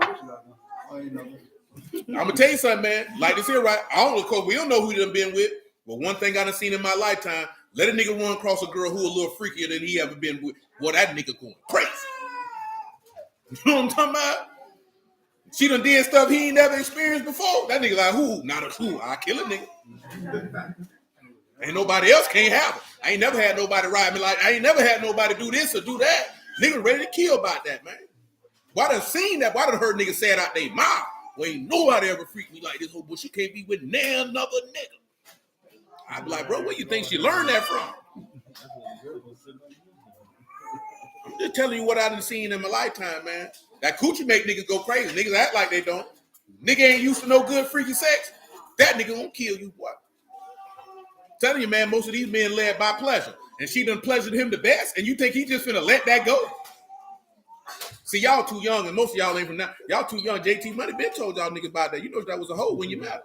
gonna tell you something, man. Like this here, right? I don't know, cause we don't know who you done been with. But one thing I done seen in my lifetime: let a nigga run across a girl who a little freakier than he ever been with. Boy, that nigga going crazy. You know what I'm talking about? She done did stuff he ain't never experienced before. That nigga like, who? Not a who? I kill a nigga. Ain't nobody else can't have it. I ain't never had nobody ride me like. I ain't never had nobody do this or do that. Nigga ready to kill about that, man. Why done seen that? Why done heard niggas say it out their mouth? Well, ain't nobody ever freaked me like this whole boy. She can't be with now another nigga. I be like, bro, where you think she learned that from? I'm just telling you what I done seen in my lifetime, man. That coochie make niggas go crazy. Niggas act like they don't. Nigga ain't used to no good freaky sex. That nigga gonna kill you, boy. Telling you, man, most of these men led by pleasure. And she done pleasured him the best, and you think he just finna let that go? See, y'all too young, and most of y'all ain't from now. Y'all too young. JT Money been told y'all niggas about that. You know that was a hoe when you met her.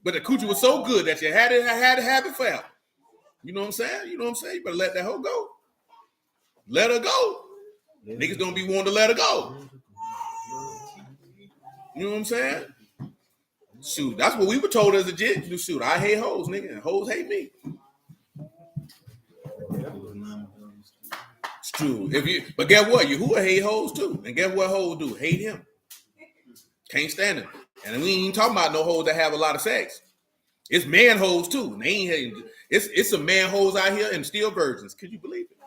But the coochie was so good that you had to have it forever. You know what I'm saying? You know what I'm saying? You better let that hoe go. Let her go. Niggas don't be wanting to let her go. You know what I'm saying? Shoot, that's what we were told as a jit. Shoot, I hate hoes, nigga, and hoes hate me. It's true. But guess what? Yahuah hate hoes too. And guess what hoes do? Hate him. Can't stand him. And we ain't talking about no hoes that have a lot of sex. It's man hoes too. And they ain't hating. It's some man hoes out here and still virgins. Could you believe it?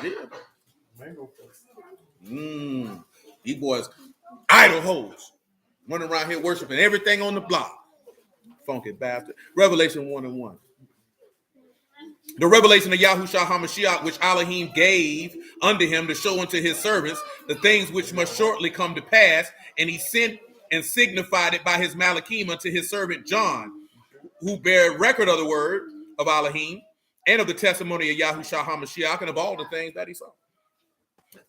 It is. These boys idle hoes. Running around here worshiping everything on the block. Funky bastard. Revelation 1:1. The revelation of Yahushua HaMashiach, which Elohim gave unto him to show unto his servants the things which must shortly come to pass, and he sent and signified it by his Malachim unto his servant John, who bare record of the word of Elohim and of the testimony of Yahushua HaMashiach and of all the things that he saw.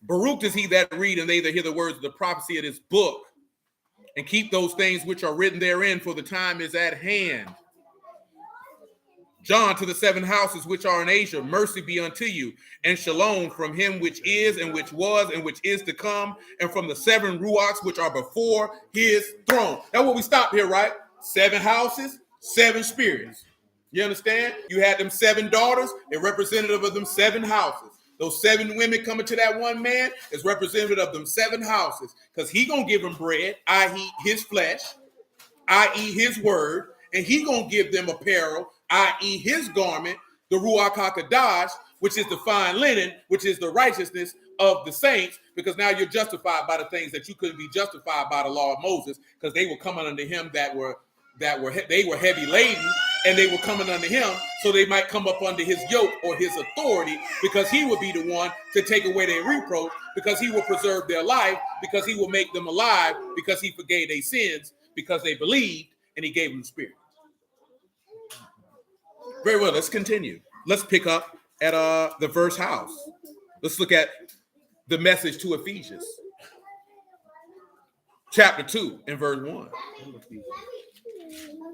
Baruch is he that read, and they that hear the words of the prophecy of this book, and keep those things which are written therein, for the time is at hand. John, to the 7 houses which are in Asia, mercy be unto you, and shalom from him which is, and which was, and which is to come, and from the 7 ruachs which are before his throne. That's what we stopped here, right? 7 houses, 7 spirits. You understand? You had them 7 daughters, a representative of them 7 houses. Those 7 women coming to that one man is representative of them 7 houses, because he gonna give them bread, i.e. his flesh, i.e. his word, and he gonna give them apparel, i.e. his garment, the Ruach HaKodesh, which is the fine linen, which is the righteousness of the saints, because now you're justified by the things that you couldn't be justified by the law of Moses, because they were coming under him they were heavy laden, and they were coming under him, so they might come up under his yoke or his authority, because he would be the one to take away their reproach, because he will preserve their life, because he will make them alive, because he forgave their sins, because they believed, and he gave them the spirit. Very well, let's continue. Let's pick up at the verse house. Let's look at the message to Ephesians. Chapter 2 and verse 1.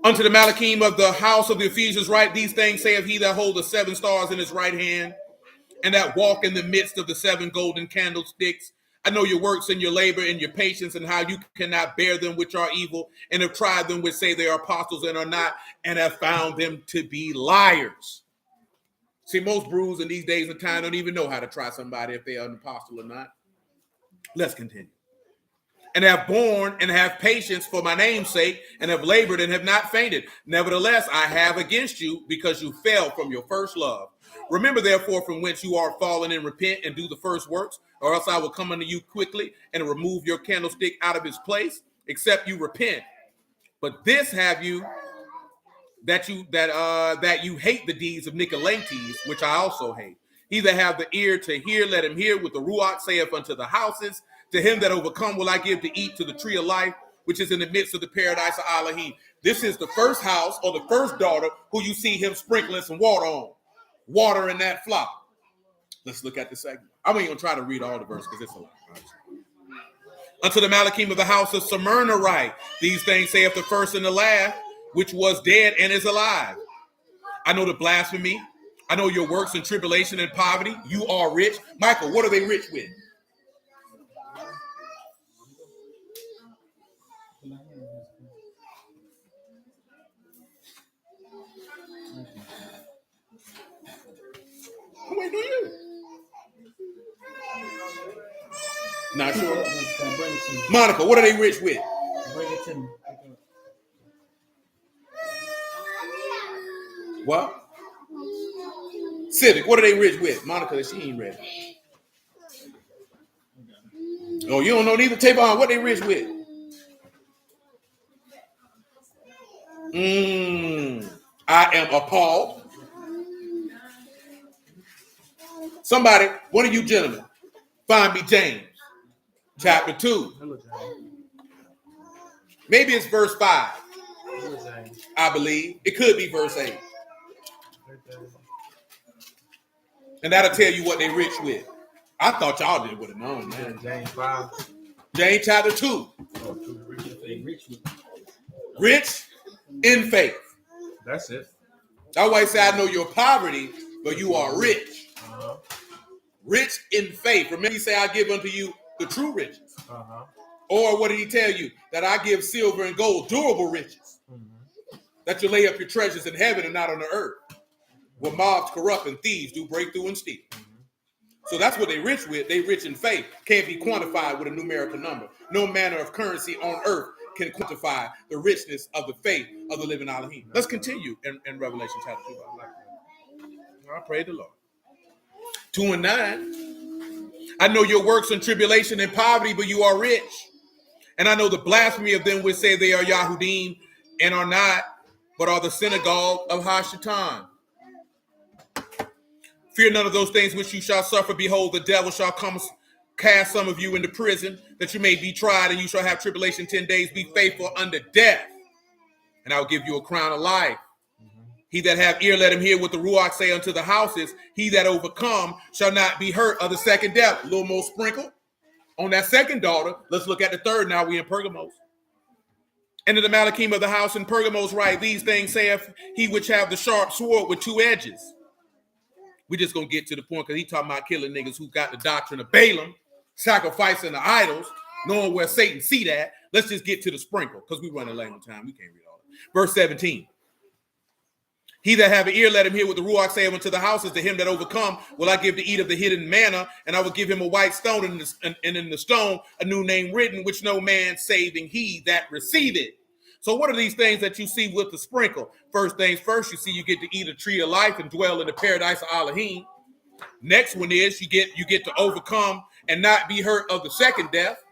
Unto the Malachim of the house of the Ephesians write, these things saith he that hold the 7 stars in his right hand, and that walk in the midst of the 7 golden candlesticks. I know your works and your labor and your patience, and how you cannot bear them which are evil, and have tried them which say they are apostles and are not, and have found them to be liars. See, most brews in these days and time don't even know how to try somebody if they are an apostle or not. Let's continue. And have borne and have patience for my name's sake, and have labored and have not fainted. Nevertheless, I have against you, because you fell from your first love. Remember, therefore, from whence you are fallen, and repent and do the first works, or else I will come unto you quickly and remove your candlestick out of its place, except you repent. But this have you, that you hate the deeds of Nicolaitans, which I also hate. He that have the ear to hear, let him hear what the Ruach saith unto the houses. To him that overcome will I give to eat to the tree of life, which is in the midst of the paradise of Elohim. This is the first house or the first daughter who you see him sprinkling some water on. Water in that flower. Let's look at the second. I'm not even going to try to read all the verse because it's a lot. Unto the Malachim of the house of Smyrna write, these things saith the first and the last, which was dead and is alive. I know the blasphemy. I know your works in tribulation and poverty. You are rich. Michael, what are they rich with? Wait, do you? Not sure. Monica, what are they rich with? Bring it to me. What? Civic, what are they rich with? Monica, she ain't ready. Oh, you don't know neither? Tavon, what they rich with? I am appalled. Somebody, one of you gentlemen, find me James, chapter 2. Maybe it's verse 5. I believe. It could be verse 8. And that'll tell you what they rich with. I thought y'all would have known, man. James 5. James chapter 2. Rich in faith. That's it. That's why he said, I know your poverty, but you are rich. Uh-huh. Rich in faith. Remember, he said, I give unto you the true riches. Uh-huh. Or what did he tell you? That I give silver and gold, durable riches. Mm-hmm. That you lay up your treasures in heaven and not on the earth. Where mobs corrupt and thieves do break through and steal. Mm-hmm. So that's what they rich with. They rich in faith. Can't be quantified with a numerical number. No manner of currency on earth can quantify the richness of the faith of the living Elohim. Let's continue in Revelation chapter 2. I pray the Lord. 2 and 9. I know your works in tribulation and poverty, but you are rich. And I know the blasphemy of them which say they are Yahudim and are not, but are the synagogue of Hashatan. Fear none of those things which you shall suffer. Behold, the devil shall come cast some of you into prison, that you may be tried, and you shall have tribulation 10 days. Be faithful unto death, and I will give you a crown of life. He that have ear, let him hear what the Ruach say unto the houses. He that overcome shall not be hurt of the second death. A little more sprinkle on that second daughter. Let's look at the third. Now we in Pergamos. And to the Malachim of the house in Pergamos write, these things saith he which have the sharp sword with two edges. We just gonna get to the point because he talking about killing niggas who got the doctrine of Balaam, sacrificing the idols, knowing where Satan see that. Let's just get to the sprinkle because we running late on time. We can't read all that. Verse 17. He that have an ear, let him hear what the Ruach saith unto the houses. To him that overcome will I give to eat of the hidden manna, and I will give him a white stone, and in the stone a new name written, which no man saving he that receive it. So what are these things that you see with the sprinkle? First things first, you see you get to eat a tree of life and dwell in the paradise of Elohim. Next one is you get to overcome and not be hurt of the second death.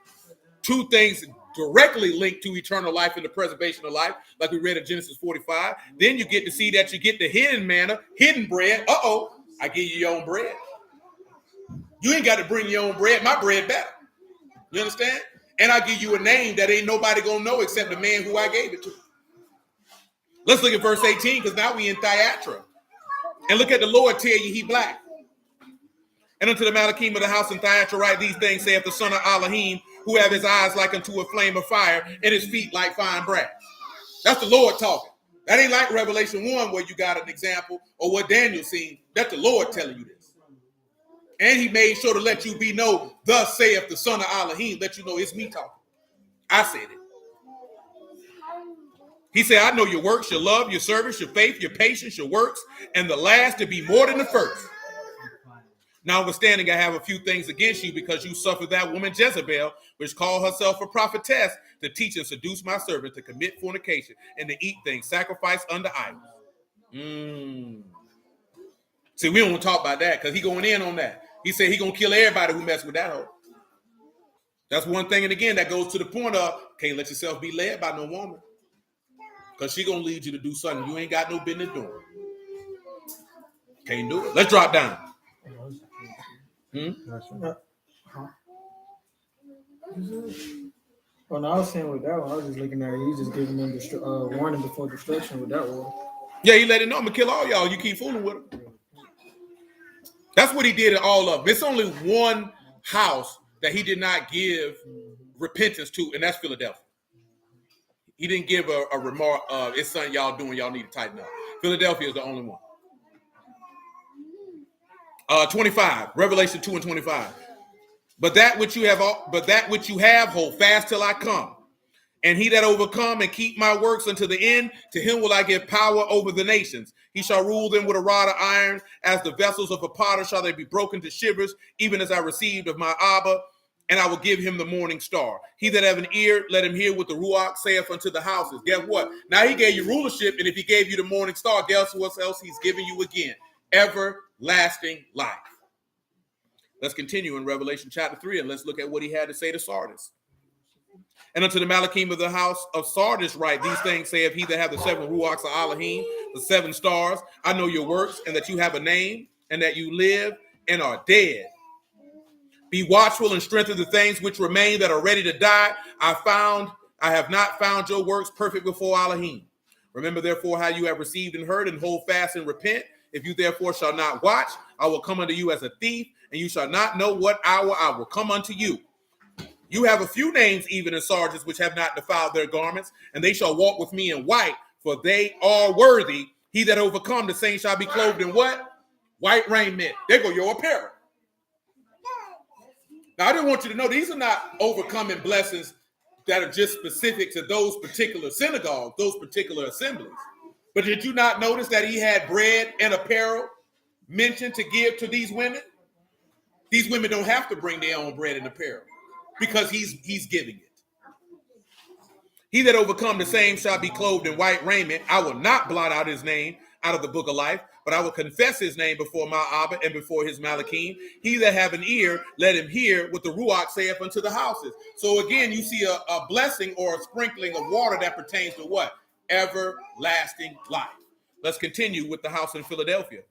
Two things directly linked to eternal life and the preservation of life, like we read in Genesis 45. Then you get to see that you get the hidden manna, hidden bread. I give you your own bread. You ain't got to bring your own bread. My bread better. You understand? And I give you a name that ain't nobody gonna know except the man who I gave it to. Let's look at verse 18, because now we in Thyatira. And look at the Lord tell you he black. And unto the Malachim of the house in Thyatira write, these things saith the son of Elohim, who have his eyes like unto a flame of fire, and his feet like fine brass. That's the Lord talking. That ain't like Revelation 1 where you got an example or what Daniel seen. That's the Lord telling you this. And he made sure to let you be know, thus saith the son of Elohim, let you know it's me talking. I said it. He said, I know your works, your love, your service, your faith, your patience, your works, and the last to be more than the first. Notwithstanding, I have a few things against you, because you suffered that woman Jezebel, which called herself a prophetess, to teach and seduce my servant to commit fornication and to eat things sacrificed unto idols. See, we don't want to talk about that because he going in on that. He said he going to kill everybody who mess with that hoe. That's one thing. And again, that goes to the point of can't let yourself be led by no woman, because she going to lead you to do something you ain't got no business doing. Can't do it. Let's drop down. Well, no, I was saying with that one, I was just looking at it. He's just giving them warning before destruction with that one. Yeah, he let it know, I'm going to kill all y'all. You keep fooling with him. That's what he did in all of them. It's only one house that he did not give repentance to, and that's Philadelphia. He didn't give a remark of, it's something y'all doing, y'all need to tighten up. Philadelphia is the only one. 25, Revelation 2 and 25. But that which you have, hold fast till I come. And he that overcome and keep my works unto the end, to him will I give power over the nations. He shall rule them with a rod of iron, as the vessels of a potter shall they be broken to shivers, even as I received of my Abba, and I will give him the morning star. He that have an ear, let him hear what the Ruach saith unto the houses. Guess what? Now he gave you rulership, and if he gave you the morning star, guess what else he's giving you again? Everlasting life. Let's continue in Revelation chapter 3, and let's look at what he had to say to Sardis. And unto the Malachim of the house of Sardis write, these things saith he that hath the 7 ruachs of Elohim, the 7 stars. I know your works, and that you have a name, and that you live and are dead. Be watchful and strengthen the things which remain that are ready to die. I have not found your works perfect before Elohim. Remember therefore how you have received and heard, and hold fast and repent. If you therefore shall not watch, I will come unto you as a thief, and you shall not know what hour I will come unto you. You have a few names even in Sardis which have not defiled their garments, and they shall walk with me in white, for they are worthy. He that overcome, the same shall be clothed in what? White raiment. There go your apparel. Now, I didn't want you to know these are not overcoming blessings that are just specific to those particular synagogues, those particular assemblies. But did you not notice that he had bread and apparel mentioned to give to these women? These women don't have to bring their own bread and apparel, because he's giving it. He that overcome, the same shall be clothed in white raiment. I will not blot out his name out of the book of life, but I will confess his name before my Abba and before his Malachim. He that have an ear, let him hear what the Ruach saith unto the houses. So again, you see a blessing or a sprinkling of water that pertains to what? Everlasting life. Let's continue with the house in Philadelphia.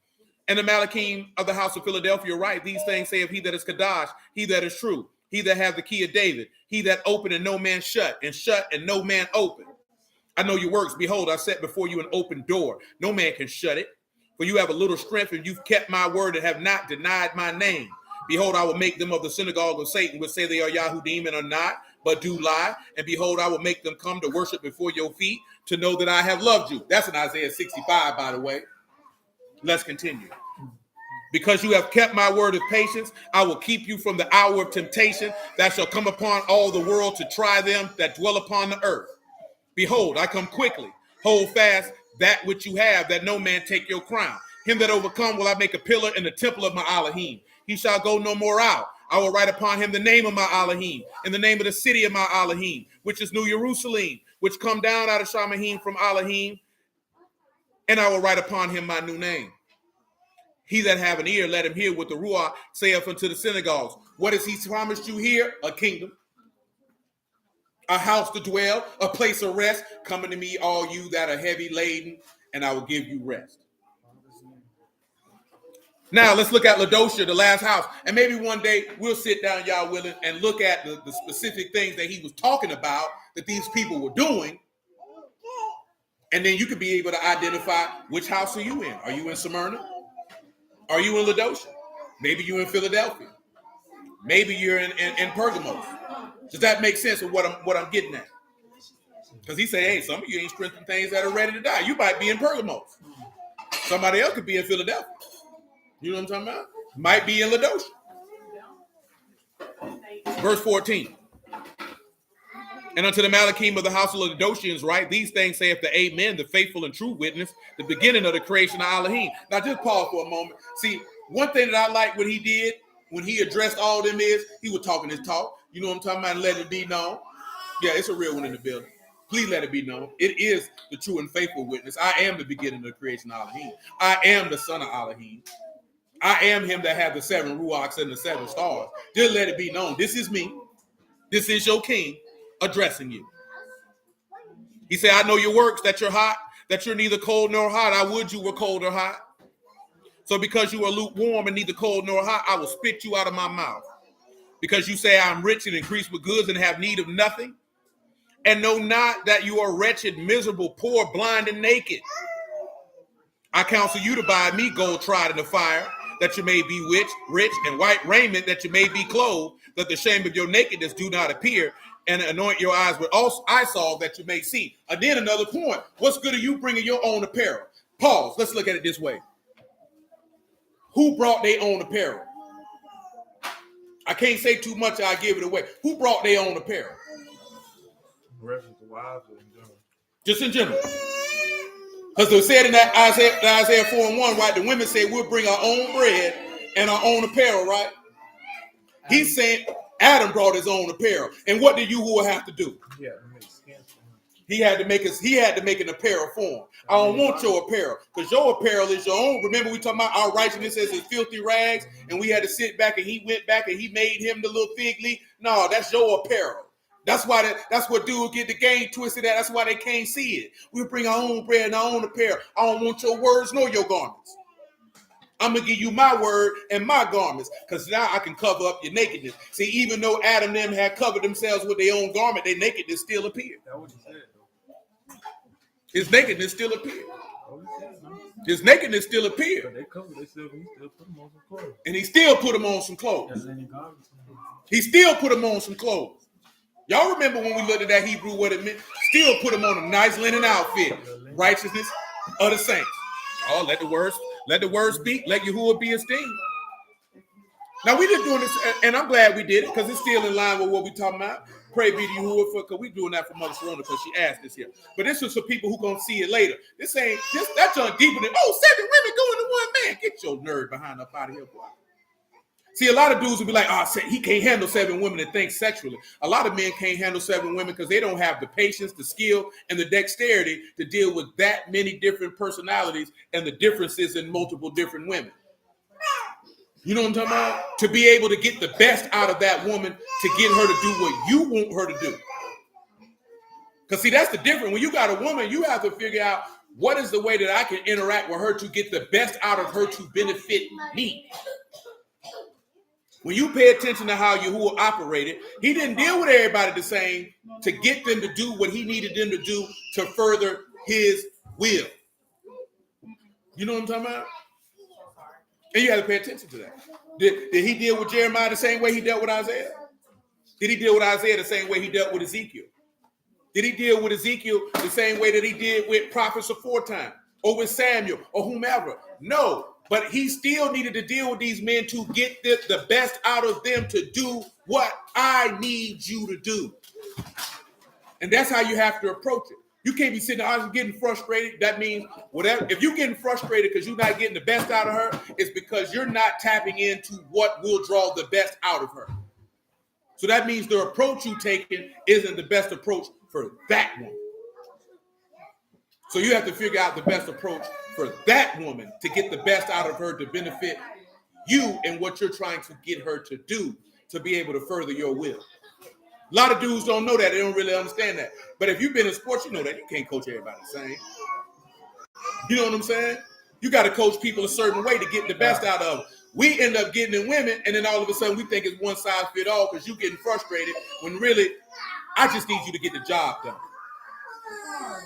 And the Malachim of the house of Philadelphia write, these things saith he that is Kadash, he that is true, he that hath the key of David, he that opened and no man shut, and shut and no man opened. I know your works. Behold, I set before you an open door. No man can shut it. For you have a little strength, and you've kept my word and have not denied my name. Behold, I will make them of the synagogue of Satan, which say they are Yahudim and are not, but do lie. And behold, I will make them come to worship before your feet, to know that I have loved you. That's in Isaiah 65, by the way. Let's continue. Because you have kept my word of patience, I will keep you from the hour of temptation that shall come upon all the world to try them that dwell upon the earth. Behold, I come quickly. Hold fast that which you have, that no man take your crown. Him that overcome will I make a pillar in the temple of my Elohim. He shall go no more out. I will write upon him the name of my Elohim, and the name of the city of my Elohim, which is New Jerusalem, which come down out of Shamahim from Elohim, and I will write upon him my new name. He that have an ear, let him hear what the Ruach saith unto the synagogues. What has he promised you here? A kingdom, a house to dwell, a place of rest. Come unto me, all you that are heavy laden, and I will give you rest. Now, let's look at Laodicea, the last house. And maybe one day we'll sit down, y'all willing, and look at the specific things that he was talking about that these people were doing. And then you could be able to identify which house are you in. Are you in Smyrna? Are you in Laodicea? Maybe you're in Philadelphia. Maybe you're in Pergamos. Does that make sense of what I'm getting at? Because he said, hey, some of you ain't strengthening things that are ready to die. You might be in Pergamos. Somebody else could be in Philadelphia. You know what I'm talking about? Might be in Laodicea. Verse 14. And unto the Malachim of the house of Laodiceans write, these things saith the Amen, the faithful and true witness, the beginning of the creation of Elohim. Now just pause for a moment. See, one thing that I like what he did when he addressed all them is he was talking his talk. You know what I'm talking about? And let it be known. Yeah, it's a real one in the building. Please let it be known. It is the true and faithful witness. I am the beginning of the creation of Elohim. I am the son of Elohim. I am him that have the 7 ruachs and the 7 stars. Just let it be known. This is me. This is your king addressing you. He said, I know your works, that you're hot, that you're neither cold nor hot. I would you were cold or hot. So because you are lukewarm and neither cold nor hot, I will spit you out of my mouth. because you say I'm rich and increased with goods and have need of nothing, and know not that you are wretched, miserable, poor, blind, and naked. I counsel you to buy me gold tried in the fire, that you may be rich, and white raiment, that you may be clothed, that the shame of your nakedness do not appear, and anoint your eyes with eye salve, that you may see. And then another point. What's good of you bringing your own apparel? Pause. Let's look at it this way. Who brought their own apparel? I can't say too much, I'll give it away. Who brought their own apparel? Reference to wives or in general? Just in general. Because they said in that Isaiah 4:1, right, the women say we'll bring our own bread and our own apparel, right? He's saying Adam brought his own apparel. And what did Yahuah have to do? Yeah, to make skins for him. He had to make an apparel for him. I don't want your apparel, because your apparel is your own. Remember, we talking about our righteousness as his filthy rags, and we had to sit back and he went back and he made him the little fig leaf. No, that's your apparel. That's what dudes get the game twisted at. That's why they can't see it. We bring our own bread and our own apparel. I don't want your words nor your garments. I'm going to give you my word and my garments, because now I can cover up your nakedness. See, even though Adam and them had covered themselves with their own garment, their nakedness still appeared. That's what he said, though. His nakedness still appeared. That's what he said, man. His nakedness still But appeared. they covered themselves and he still put them on some clothes. And he still put them on some clothes. That's any garments. He still put them on some clothes. Y'all remember when we looked at that Hebrew, what it meant? Still put them on a nice linen outfit. Righteousness of the saints. Oh, let the words speak. Let Yahuah be esteemed. Now, we just doing this, and I'm glad we did it, because it's still in line with what we're talking about. Pray be to Yahuah, because we're doing that for Mother Serona, because she asked this here. But this is for people who going to see it later. That's on deeper than, 7 women going to one man. Get your nerd behind up out of here, boy. See, a lot of dudes will be like, he can't handle 7 women and think sexually. A lot of men can't handle 7 women because they don't have the patience, the skill, and the dexterity to deal with that many different personalities and the differences in multiple different women. You know what I'm talking about? To be able to get the best out of that woman, to get her to do what you want her to do. Because, see, that's the difference. When you got a woman, you have to figure out what is the way that I can interact with her to get the best out of her to benefit me. When you pay attention to how Yahuah operated, he didn't deal with everybody the same to get them to do what he needed them to do to further his will. You know what I'm talking about? And you have to pay attention to that. Did he deal with Jeremiah the same way he dealt with Isaiah? Did he deal with Isaiah the same way he dealt with Ezekiel? Did he deal with Ezekiel the same way that he did with prophets aforetime, or with Samuel, or whomever? No. But he still needed to deal with these men to get the best out of them to do what I need you to do. And that's how you have to approach it. You can't be sitting there getting frustrated. That means whatever. If you're getting frustrated because you're not getting the best out of her, it's because you're not tapping into what will draw the best out of her. So that means the approach you're taking isn't the best approach for that woman. So you have to figure out the best approach for that woman to get the best out of her to benefit you and what you're trying to get her to do to be able to further your will. A lot of dudes don't know that. They don't really understand that. But if you've been in sports, you know that you can't coach everybody the same. You know what I'm saying? You got to coach people a certain way to get the best out of them. We end up getting in women, and then all of a sudden we think it's one size fit all because you're getting frustrated when really I just need you to get the job done.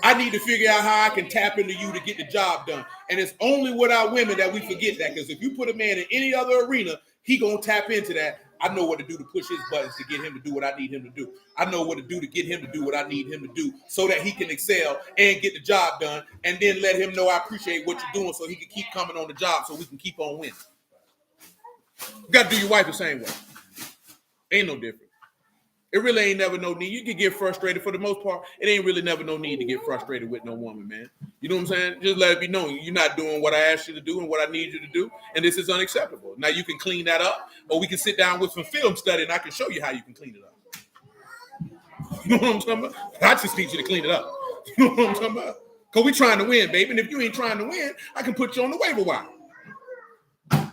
I need to figure out how I can tap into you to get the job done. And it's only with our women that we forget that, because if you put a man in any other arena, he going to tap into that. I know what to do to push his buttons to get him to do what I need him to do. I know what to do to get him to do what I need him to do so that he can excel and get the job done, and then let him know I appreciate what you're doing so he can keep coming on the job so we can keep on winning. You got to do your wife the same way. Ain't no different. It really ain't never no need. You can get frustrated for the most part. It ain't really never no need to get frustrated with no woman, man. You know what I'm saying? Just let it be known. You're not doing what I asked you to do and what I need you to do. And this is unacceptable. Now you can clean that up, or we can sit down with some film study and I can show you how you can clean it up. You know what I'm talking about? I just teach you to clean it up. You know what I'm talking about? Because we trying to win, baby. And if you ain't trying to win, I can put you on the waiver wire. Because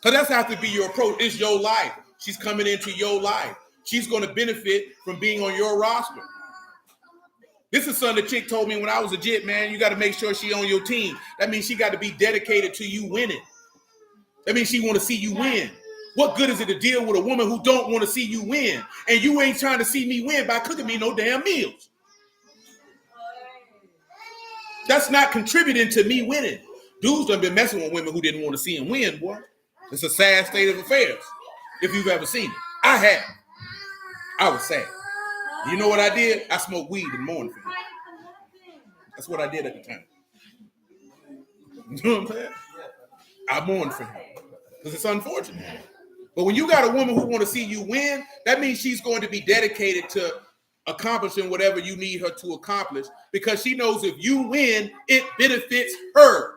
that's have to be your approach. It's your life. She's coming into your life. She's going to benefit from being on your roster. This is something the chick told me when I was a jit, man. You got to make sure she on your team. That means she got to be dedicated to you winning. That means she want to see you win. What good is it to deal with a woman who don't want to see you win? And you ain't trying to see me win by cooking me no damn meals. That's not contributing to me winning. Dudes done been messing with women who didn't want to see him win, boy. It's a sad state of affairs, if you've ever seen it. I have. I was sad. You know what I did? I smoked weed and mourned for him. That's what I did at the time. You know what I'm saying? I mourned for him. Because it's unfortunate. But when you got a woman who want to see you win, that means she's going to be dedicated to accomplishing whatever you need her to accomplish, because she knows if you win, it benefits her.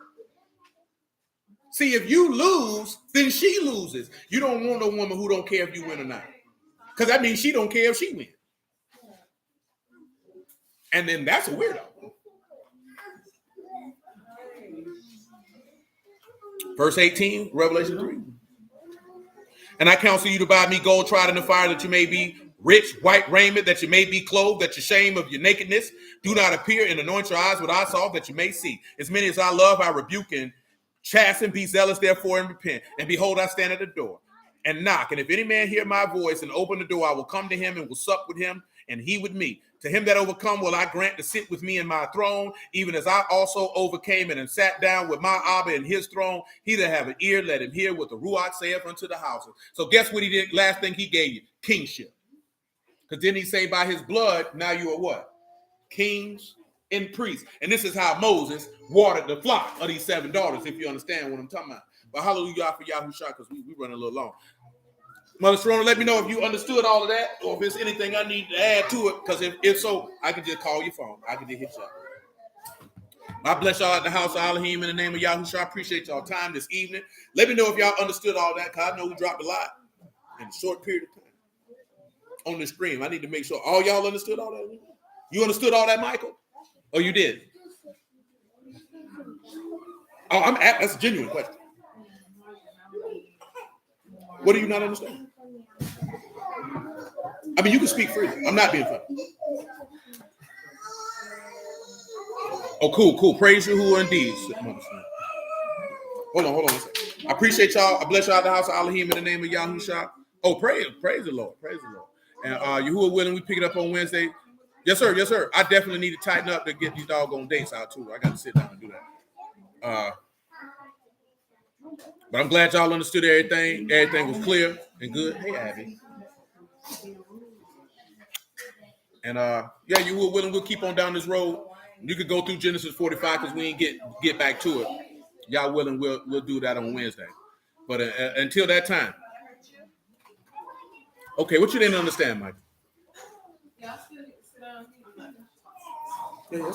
See, if you lose, then she loses. You don't want a woman who don't care if you win or not, because that means she don't care if she wins. And then that's a weirdo. Verse 18, Revelation 3. And I counsel you to buy me gold tried in the fire, that you may be rich, white raiment, that you may be clothed, that your shame of your nakedness do not appear, and anoint your eyes with eye salve, that you may see. As many as I love, I rebuke and chasten. Be zealous, therefore, and repent. And behold, I stand at the door and knock. And if any man hear my voice and open the door, I will come to him and will sup with him, and he with me. To him that overcome will I grant to sit with me in my throne, even as I also overcame and sat down with my Abba in his throne. He that have an ear, let him hear what the Ruach saith unto the houses. So guess what he did? Last thing he gave you, kingship. Because then he say, by his blood, now you are what? Kings and priests. And this is how Moses watered the flock of these 7 daughters, if you understand what I'm talking about. But hallelujah for Yahushua, because we running a little long. Mother Serona, let me know if you understood all of that, or if there's anything I need to add to it, because if so, I can just call your phone. I can just hit you up. I bless y'all at the house of Elohim in the name of Yahushua. I appreciate y'all time this evening. Let me know if y'all understood all that, because I know we dropped a lot in a short period of time on the stream. I need to make sure all y'all understood all that. You understood all that, Michael? Oh, you did? Oh, that's a genuine question. What do you not understand? I mean, you can speak freely. I'm not being funny. Oh, cool. Praise Yahuah indeed. Hold on a second. I appreciate y'all. I bless y'all at the house of Elohim in the name of Yahushua. Oh, praise the Lord. Praise the Lord. And Yahuah willing, we pick it up on Wednesday. Yes, sir. I definitely need to tighten up to get these doggone dates out, too. I got to sit down and do that. But I'm glad y'all understood everything. Everything was clear and good. Hey, Abby. And Yahuah willing, we'll keep on down this road. You could go through Genesis 45 because we ain't get back to it. Y'all willing, we'll do that on Wednesday. But until that time. Okay, what you didn't understand, Mike? Y'all still sit down. Yeah,